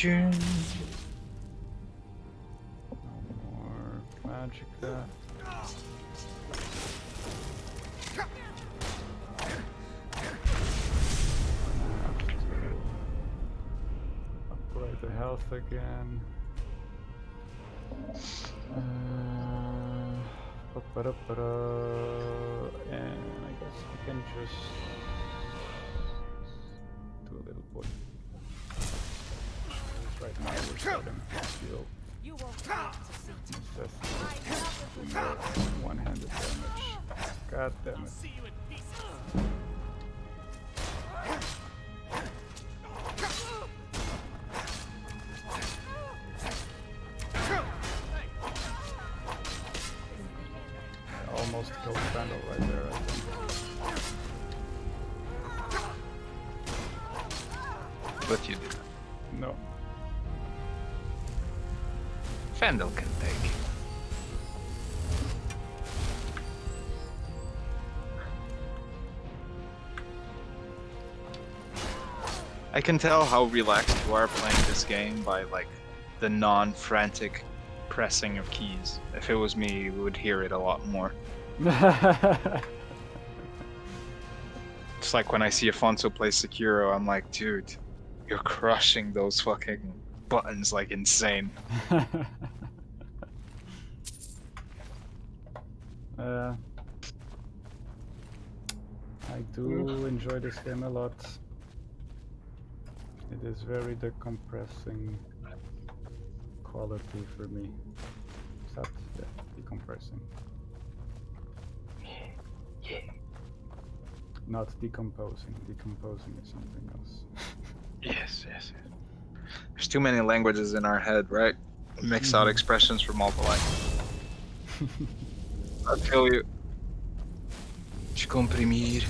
No more magic there. Upgrade the health again. And just do a little point? Right now we're starting to feel one-handed damage. God damn it. I almost killed Vandal right there, I think. But you did. No. Fandel can take. I can tell how relaxed you are playing this game by like the non-frantic pressing of keys. If it was me, we would hear it a lot more. It's like when I see Afonso play Sekiro, I'm like, dude, you're crushing those fucking buttons like insane. I do enjoy this game a lot. It is very decompressing quality for me. Is that? Yeah, decompressing. Yeah. Not decomposing. Decomposing is something else. Yes. There's too many languages in our head, right? Mix out expressions from all the languages. I feel you. Comprimir.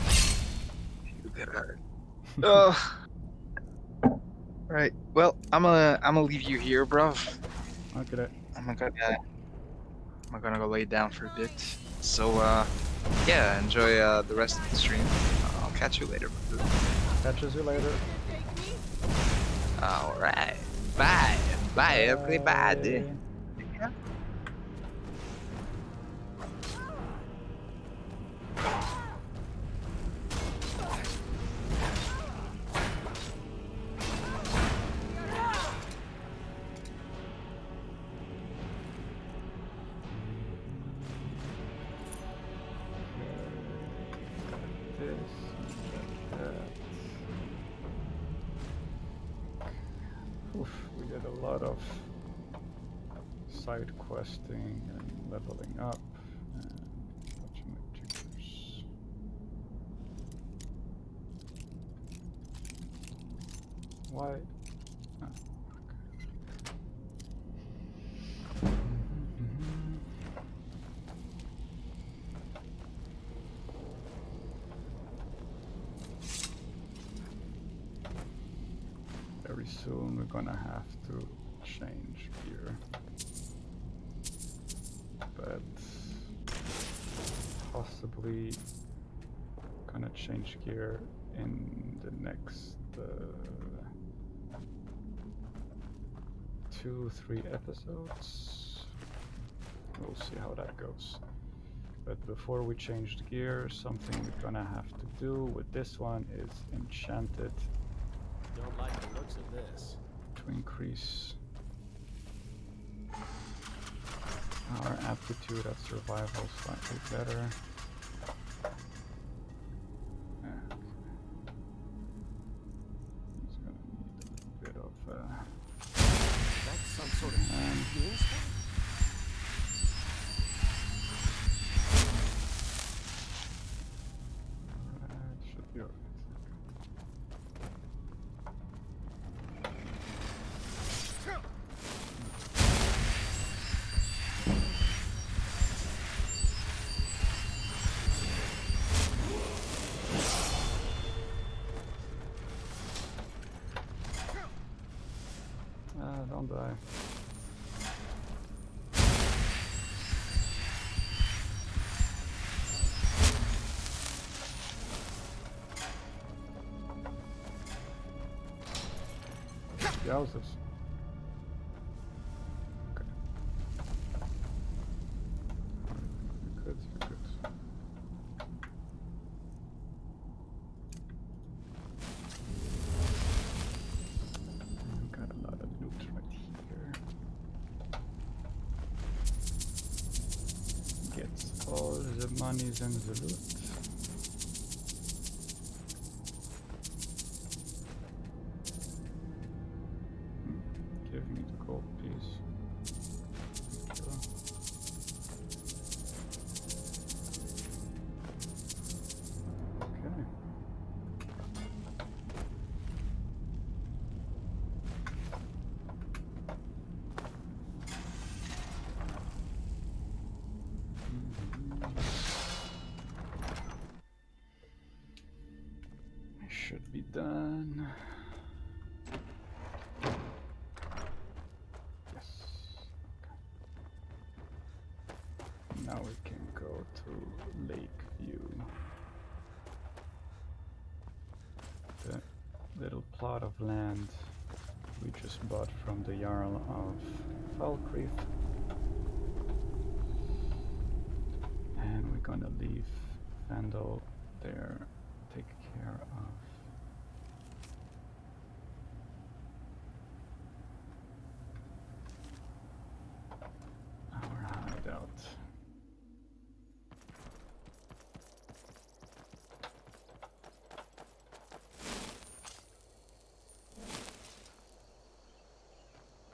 Right. Well, I'm gonna leave you here, bruv. Okay. I'm gonna go lay down for a bit. So yeah, enjoy the rest of the stream. I'll catch you later. Catches you later. All right. Bye. Bye, everybody. We did a lot of side questing and leveling up and watching my jiggers. Why? Oh, okay. Very soon we're gonna have to change gear, but possibly gonna change gear in the next 2-3 episodes. We'll see how that goes. But before we change the gear, something we're gonna have to do with this one is enchant it. Don't like the looks of this. To increase our aptitude at survival slightly better. Okay. He's gonna need a bit of That's some sort of healing spell? Should be alright. Don't die. Yowzers. Okay. You're good, you're good. Got a lot of loot right here. Gets all the monies and the loot. should be done. Yes. Okay. Now we can go to Lakeview. The little plot of land we just bought from the Jarl of Falkreath. And we're gonna leave Vandal there, take care of our hideout.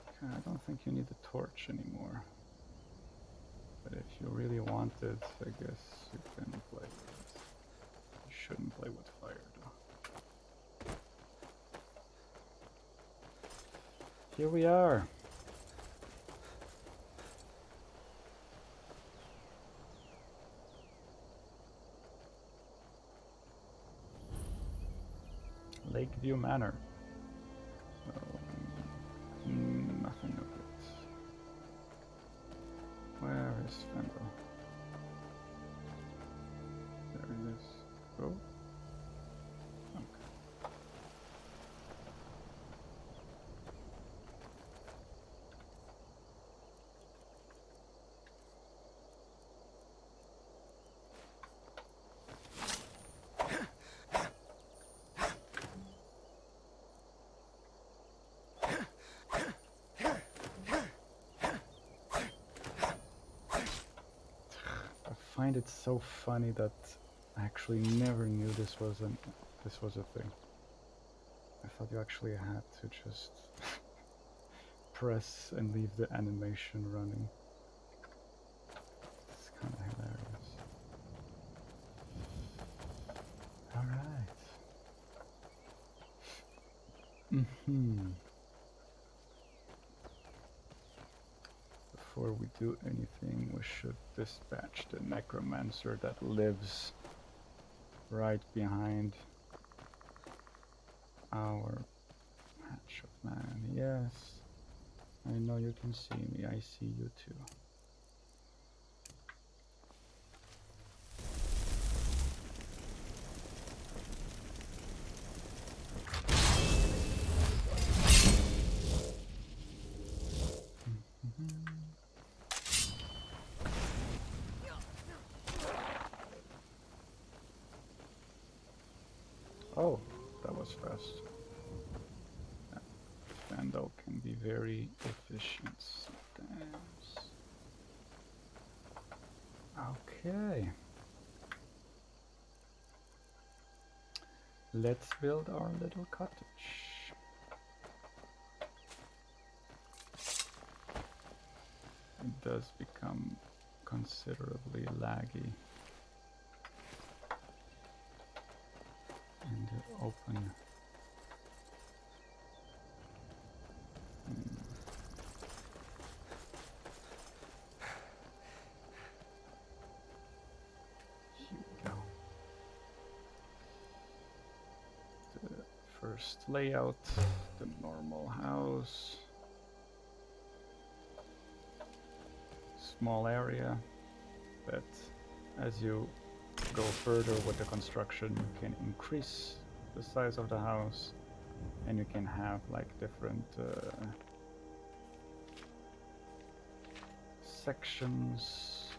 Okay, I don't think you need a torch anymore. But if you really want it, I guess you can play with it. You shouldn't play with fire, though. Here we are. Lakeview Manor. So, nothing of it. Where is Fendel? There it is. Oh. Okay. I find it so funny that I actually never knew this was a thing. I thought you actually had to just press and leave the animation running. It's kind of hilarious. All right. Before we do anything, we should dispatch the necromancer that lives right behind our patch of land. Yes, I know you can see me. I see you too. Oh, that was fast. Vandal can be very efficient sometimes. Okay. Let's build our little cottage. It does become considerably laggy in the open. Here we go. The first layout, the normal house. Small area, but as you go further with the construction, you can increase the size of the house, and you can have like different sections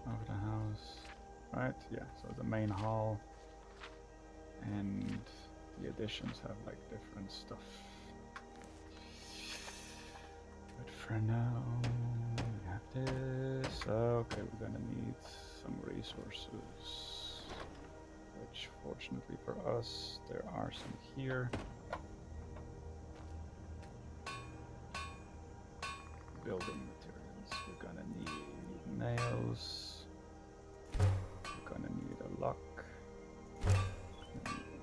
of the house, right? Yeah, so the main hall, and the additions have like different stuff. But for now, we have this. Okay, we're gonna need some resources, which fortunately for us, there are some here. Building materials. We're gonna need nails. We're gonna need a lock.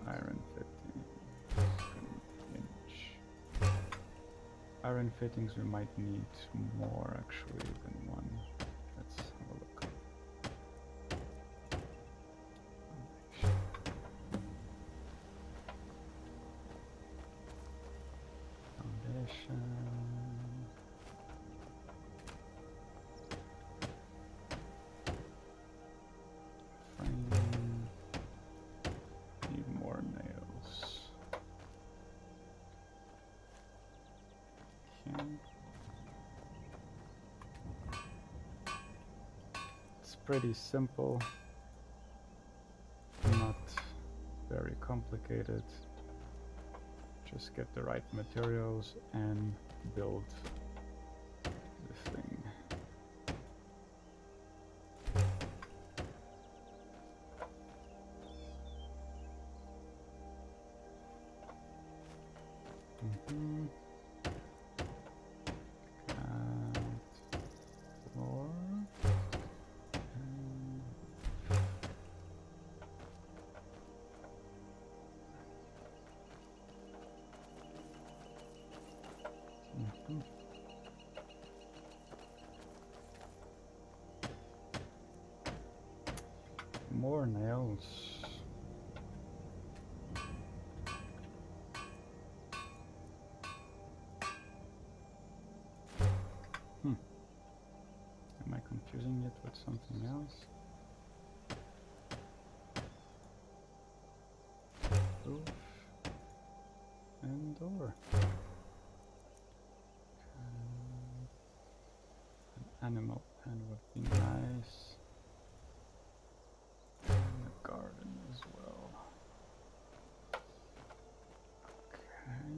Iron fittings. Iron fittings we might need more actually than one. Let's have a look. pretty simple, not very complicated. Just get the right materials and build the thing. And floor. More nails. Am I confusing it with something else? Roof and door. An animal pen would be nice. And a garden as well. Okay.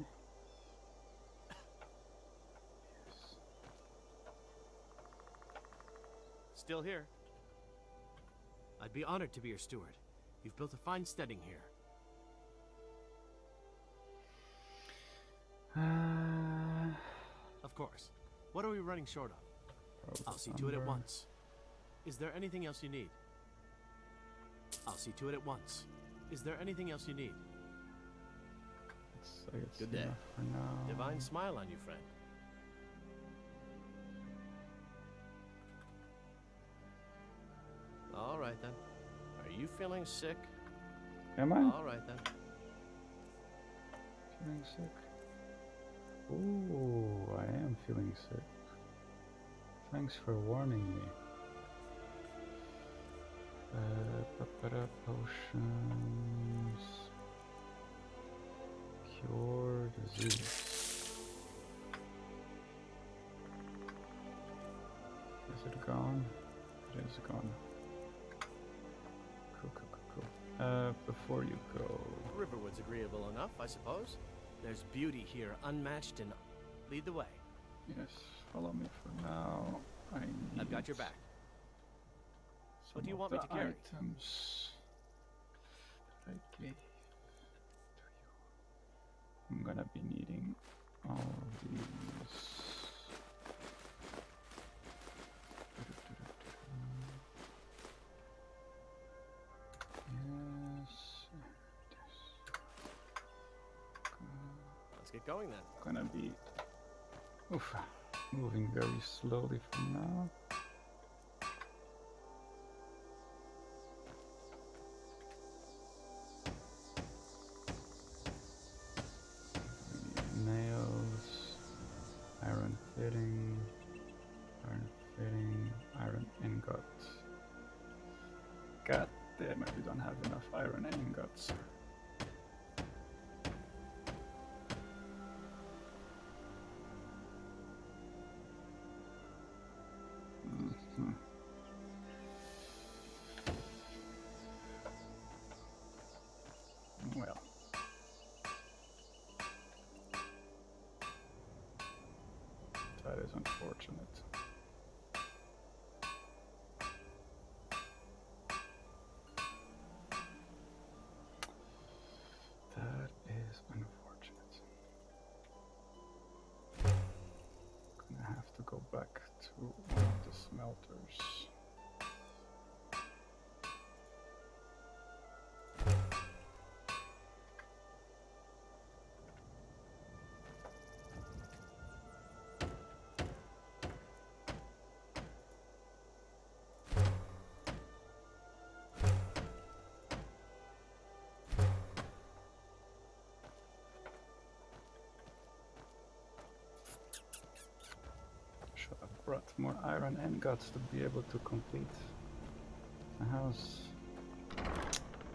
Yes. Still here. I'd be honored to be your steward. You've built a fine steading here. Of course. What are we running short of? I'll see to it at once. Is there anything else you need? I'll see to it at once. Is there anything else you need? Good day. For now. Divine smile on you, friend. All right then. Are you feeling sick? Am I? All right then. Feeling sick? Ooh, I am feeling sick. Thanks for warning me. Potions. Cure disease. Is it gone? It is gone. Cool. Before you go... Riverwood's agreeable enough, I suppose. There's beauty here, unmatched, and lead the way. Yes, follow me for now. I've got your back. What do you want me to carry? Items that I gave to you. I'm gonna be needing all of these. Yes. Let's get going then. Gonna be moving very slowly from now. Nails, iron fitting, iron ingot. God damn it, we don't have enough iron ingots. Well. That is unfortunate. That is unfortunate. Gonna have to go back to one of the smelters. Should have brought more iron ingots to be able to complete the house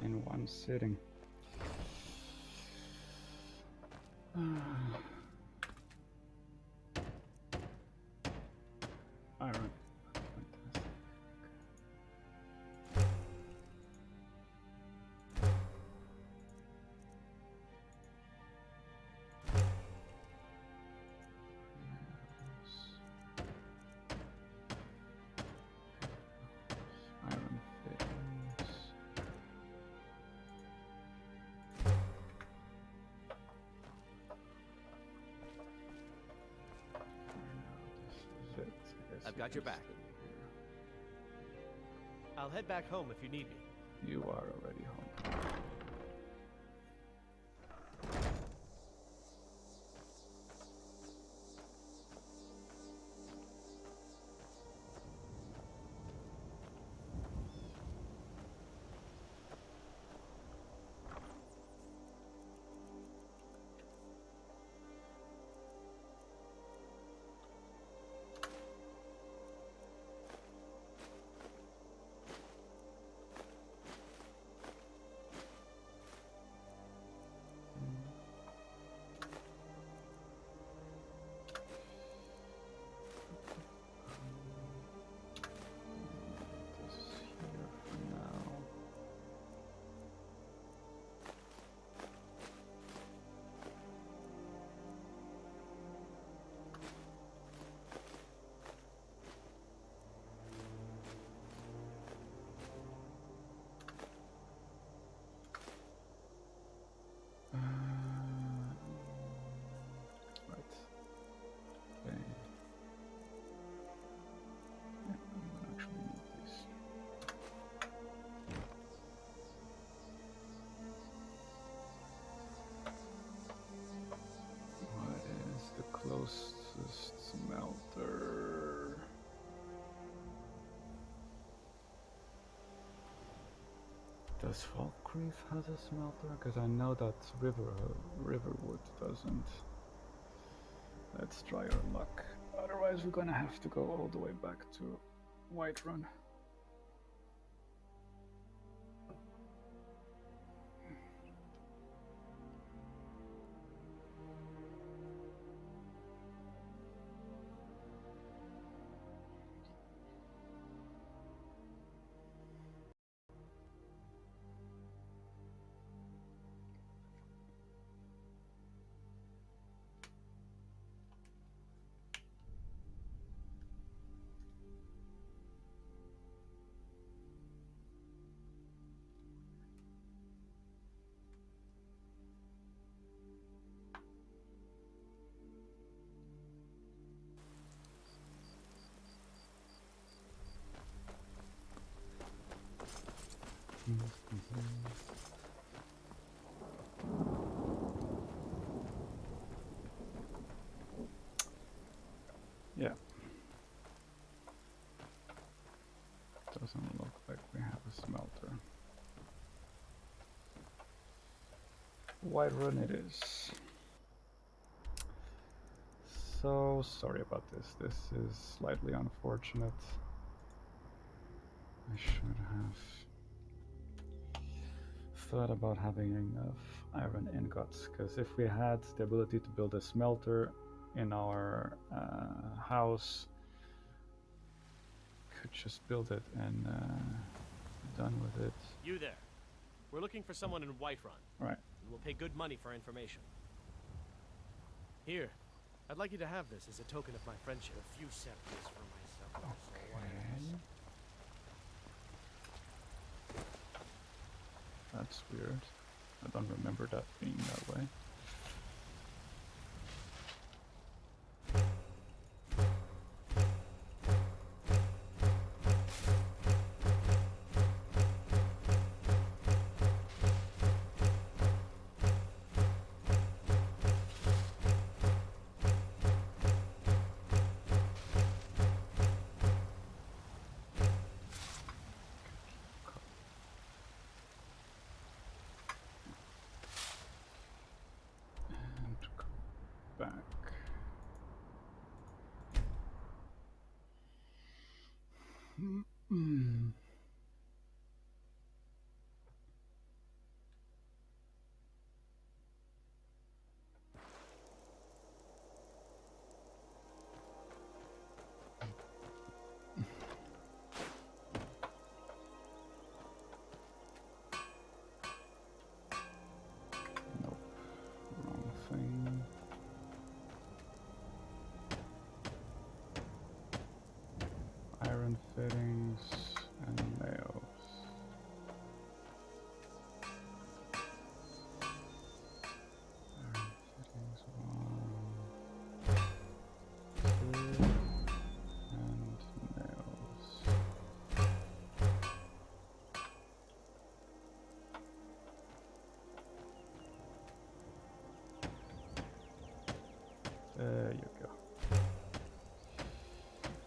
in one sitting. Iron. Fantastic. got your back. I'll head back home if you need me. You are already home. Closest smelter. Does Falkreath has a smelter? Because I know that Riverwood doesn't. Let's try our luck. Otherwise, we're gonna have to go all the way back to Whiterun. Yeah. Doesn't look like we have a smelter. Whiterun it is. So sorry about this. This is slightly unfortunate. I should have thought about having enough iron ingots, because if we had the ability to build a smelter in our house, could just build it and be done with it. You there. We're looking for someone in Whiterun. Right. And we'll pay good money for information. Here, I'd like you to have this as a token of my friendship. A few scepters for myself. Okay. That's weird. I don't remember that being that way. Back. Nope. Wrong thing. Iron fittings and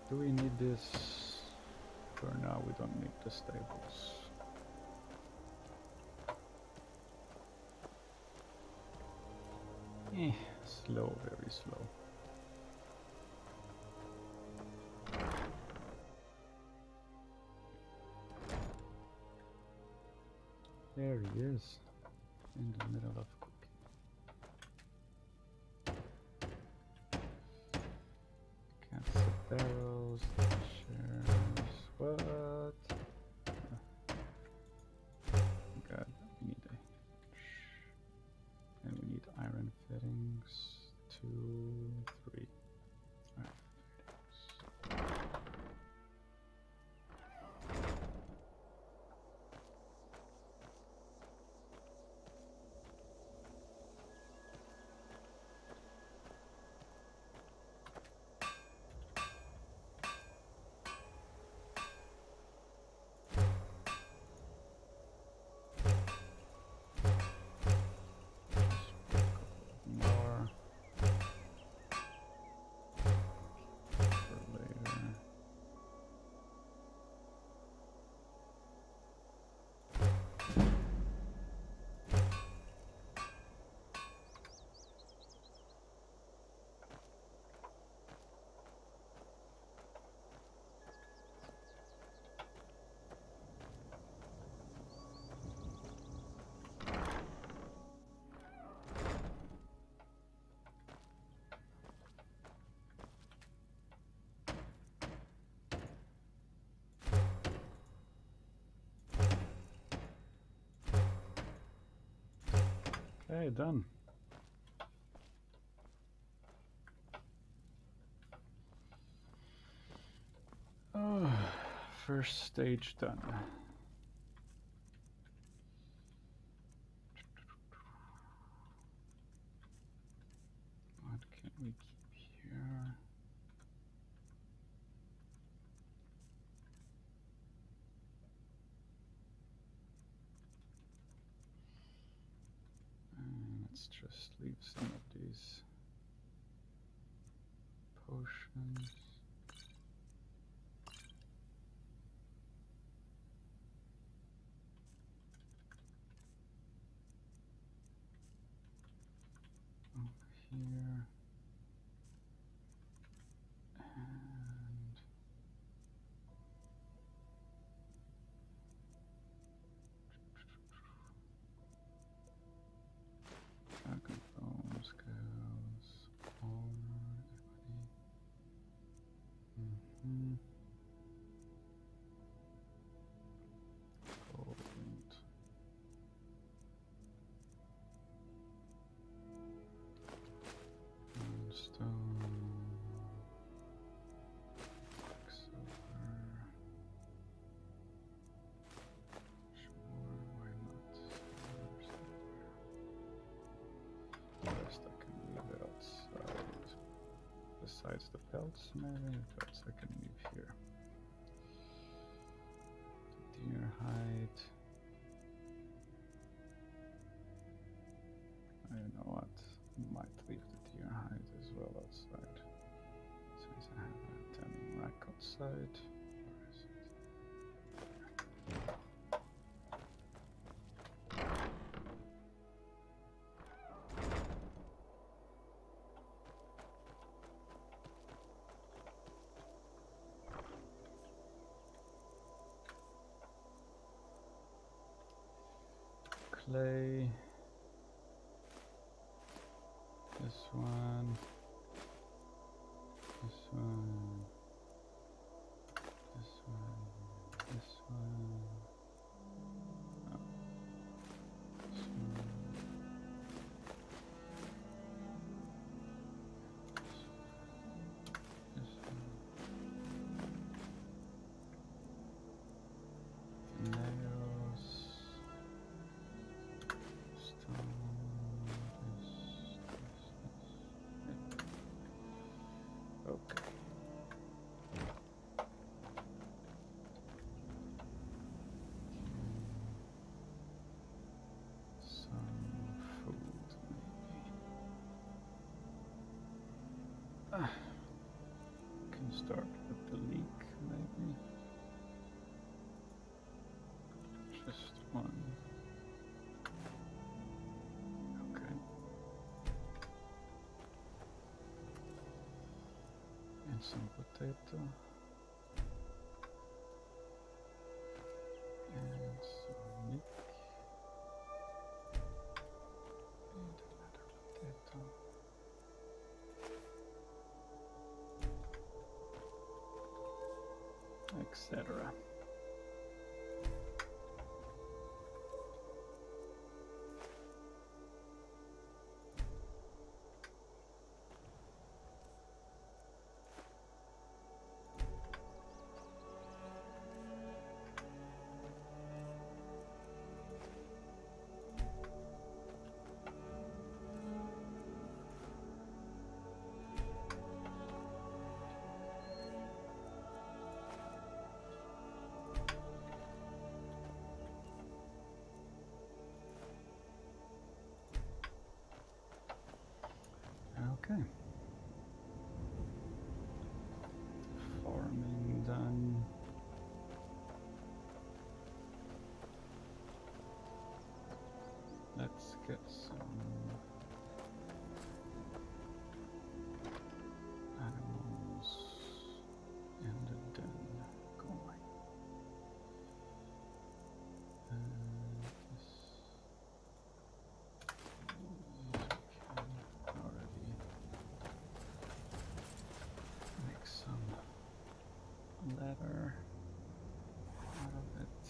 Do we need this? For now, we don't need the stables. Slow, very slow. There he is, in the middle of cooking. Can't set barrels, shares, what? God, we need and we need iron fittings, 2, 3. Iron fittings. More for later. Okay, done. Oh, first stage done. What can we keep here? Let's just leave some of these potions. Over here. And dragon bone scales, armor, equity. Gold. And stone. Silver. Sure, why not? The rest I can leave it outside. Besides the pelts, maybe. Pelts I can leave here. The deer hide. You know what? Might leave the deer hide as well outside. Since I have a tanning rack outside. Where is it? Clay. This one. This one. This one. This one. Oh. This one. This one. Nails. Stone. Okay. Some food, maybe. Can start with the leak, maybe. Just one. Okay. And some potato. And some meat. And another potato. Etc. Okay. Farming done. Let's get some animals in the den going. This we can already make some leather out of it.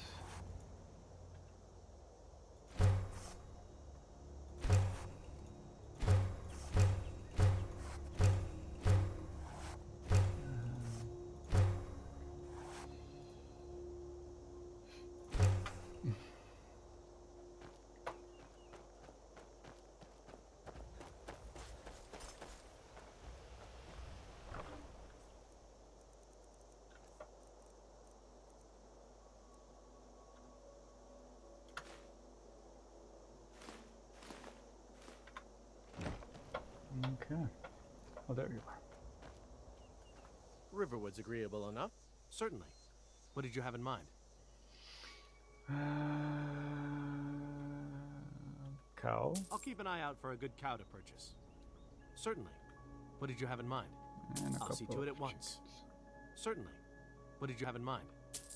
Okay. Oh, there you are. Riverwood's agreeable enough. Certainly. What did you have in mind? Cow? I'll keep an eye out for a good cow to purchase. Certainly. What did you have in mind? And I'll see to it at once. Certainly. What did you have in mind?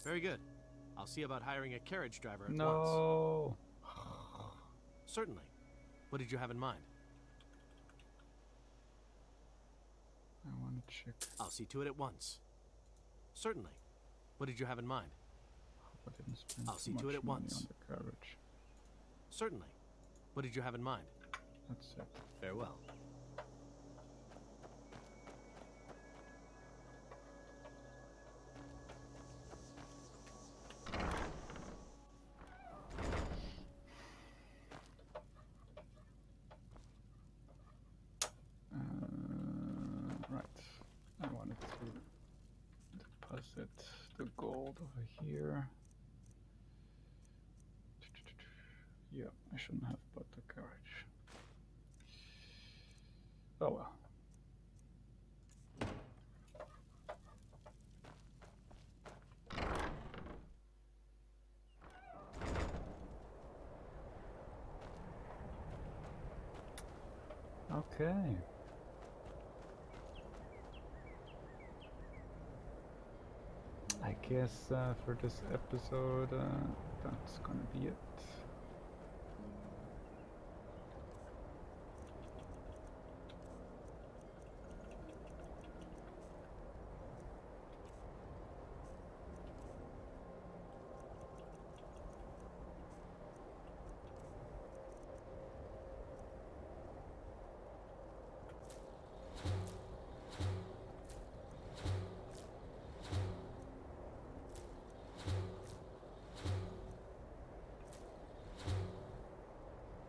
Very good. I'll see about hiring a carriage driver at once. No. Certainly. What did you have in mind? I want a chicken. I'll see to it at once. Certainly. What did you have in mind? I didn't spend I'll too see to much it at money once. on the carriage. Certainly. What did you have in mind? That's it. Farewell. Right. I wanted to deposit the gold over here. Yeah, I shouldn't have bought the carriage. Oh well. Okay. I guess for this episode, that's gonna be it.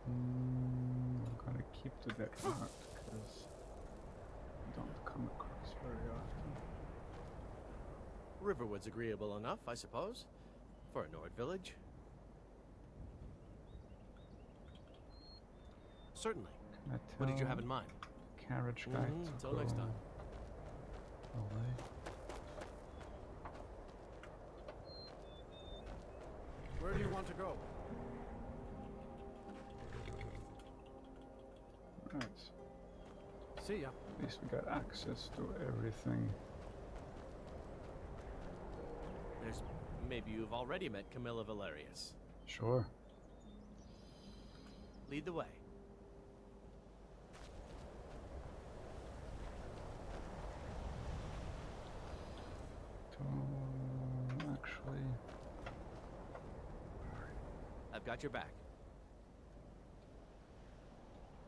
I'm gonna keep to that route because I don't come across very often. Riverwood's agreeable enough, I suppose, for a Nord village. Certainly. Can I What did you tell have in mind? Carriage guy to Until go next time. away? you want to go? Right. See ya. At least we got access to everything. Maybe you've already met Camilla Valerius. Sure. Lead the way. Actually, I've got your back.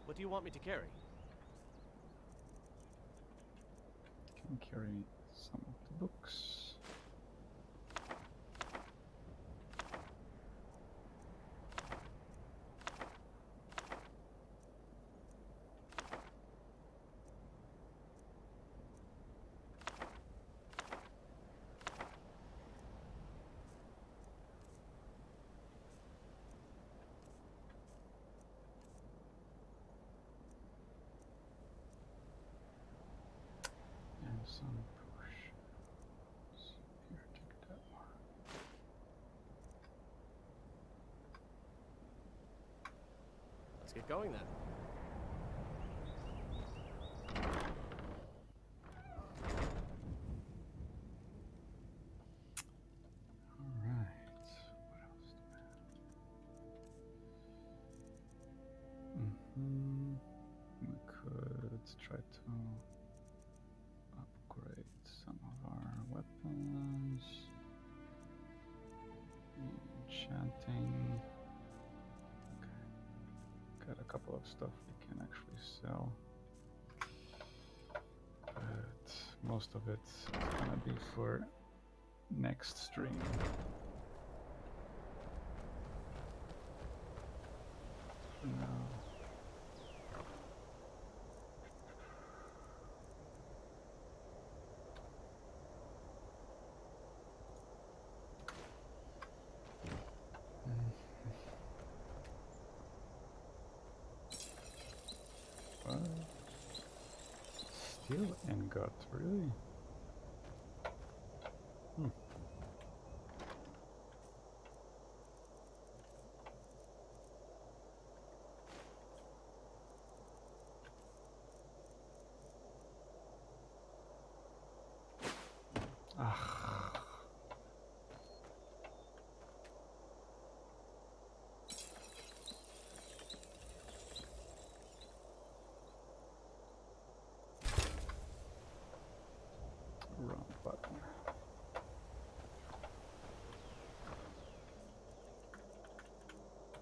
What do you want me to carry? can carry some of the books. Some push. Here, take that one. Let's get going then. Alright. What else do we have? We could try to upgrade some of our weapons. Enchanting. Okay. Got a couple of stuff we can actually sell. But most of it is gonna be for next stream. For now. Steel ingot, really? Wrong button.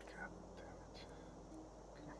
God damn it. Okay.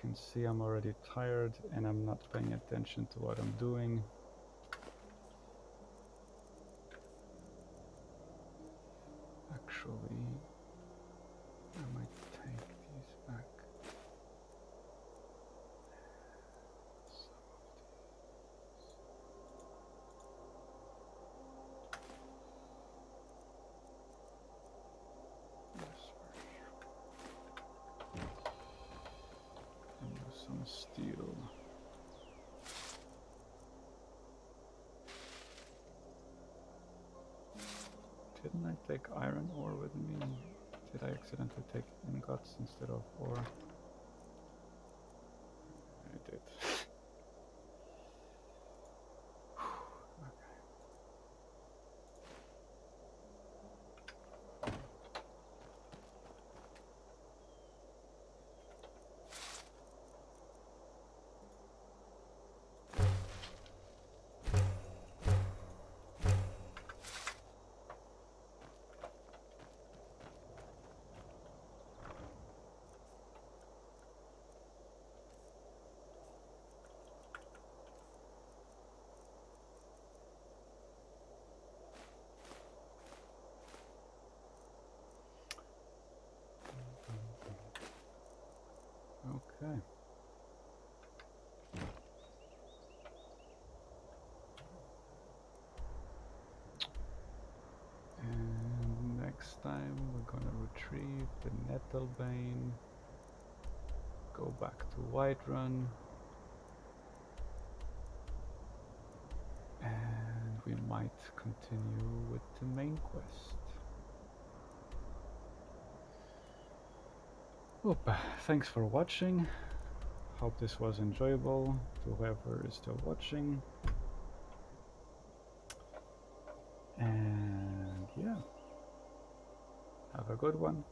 Can see I'm already tired and I'm not paying attention to what I'm doing. Actually, I might take these back. Some steel. Didn't I take iron ore with me? Did I accidentally take ingots instead of ore? I did. retrieve the Nettlebane. Go back to Whiterun. And we might continue with the main quest. Oop, thanks for watching. Hope this was enjoyable to whoever is still watching. And yeah, have a good one.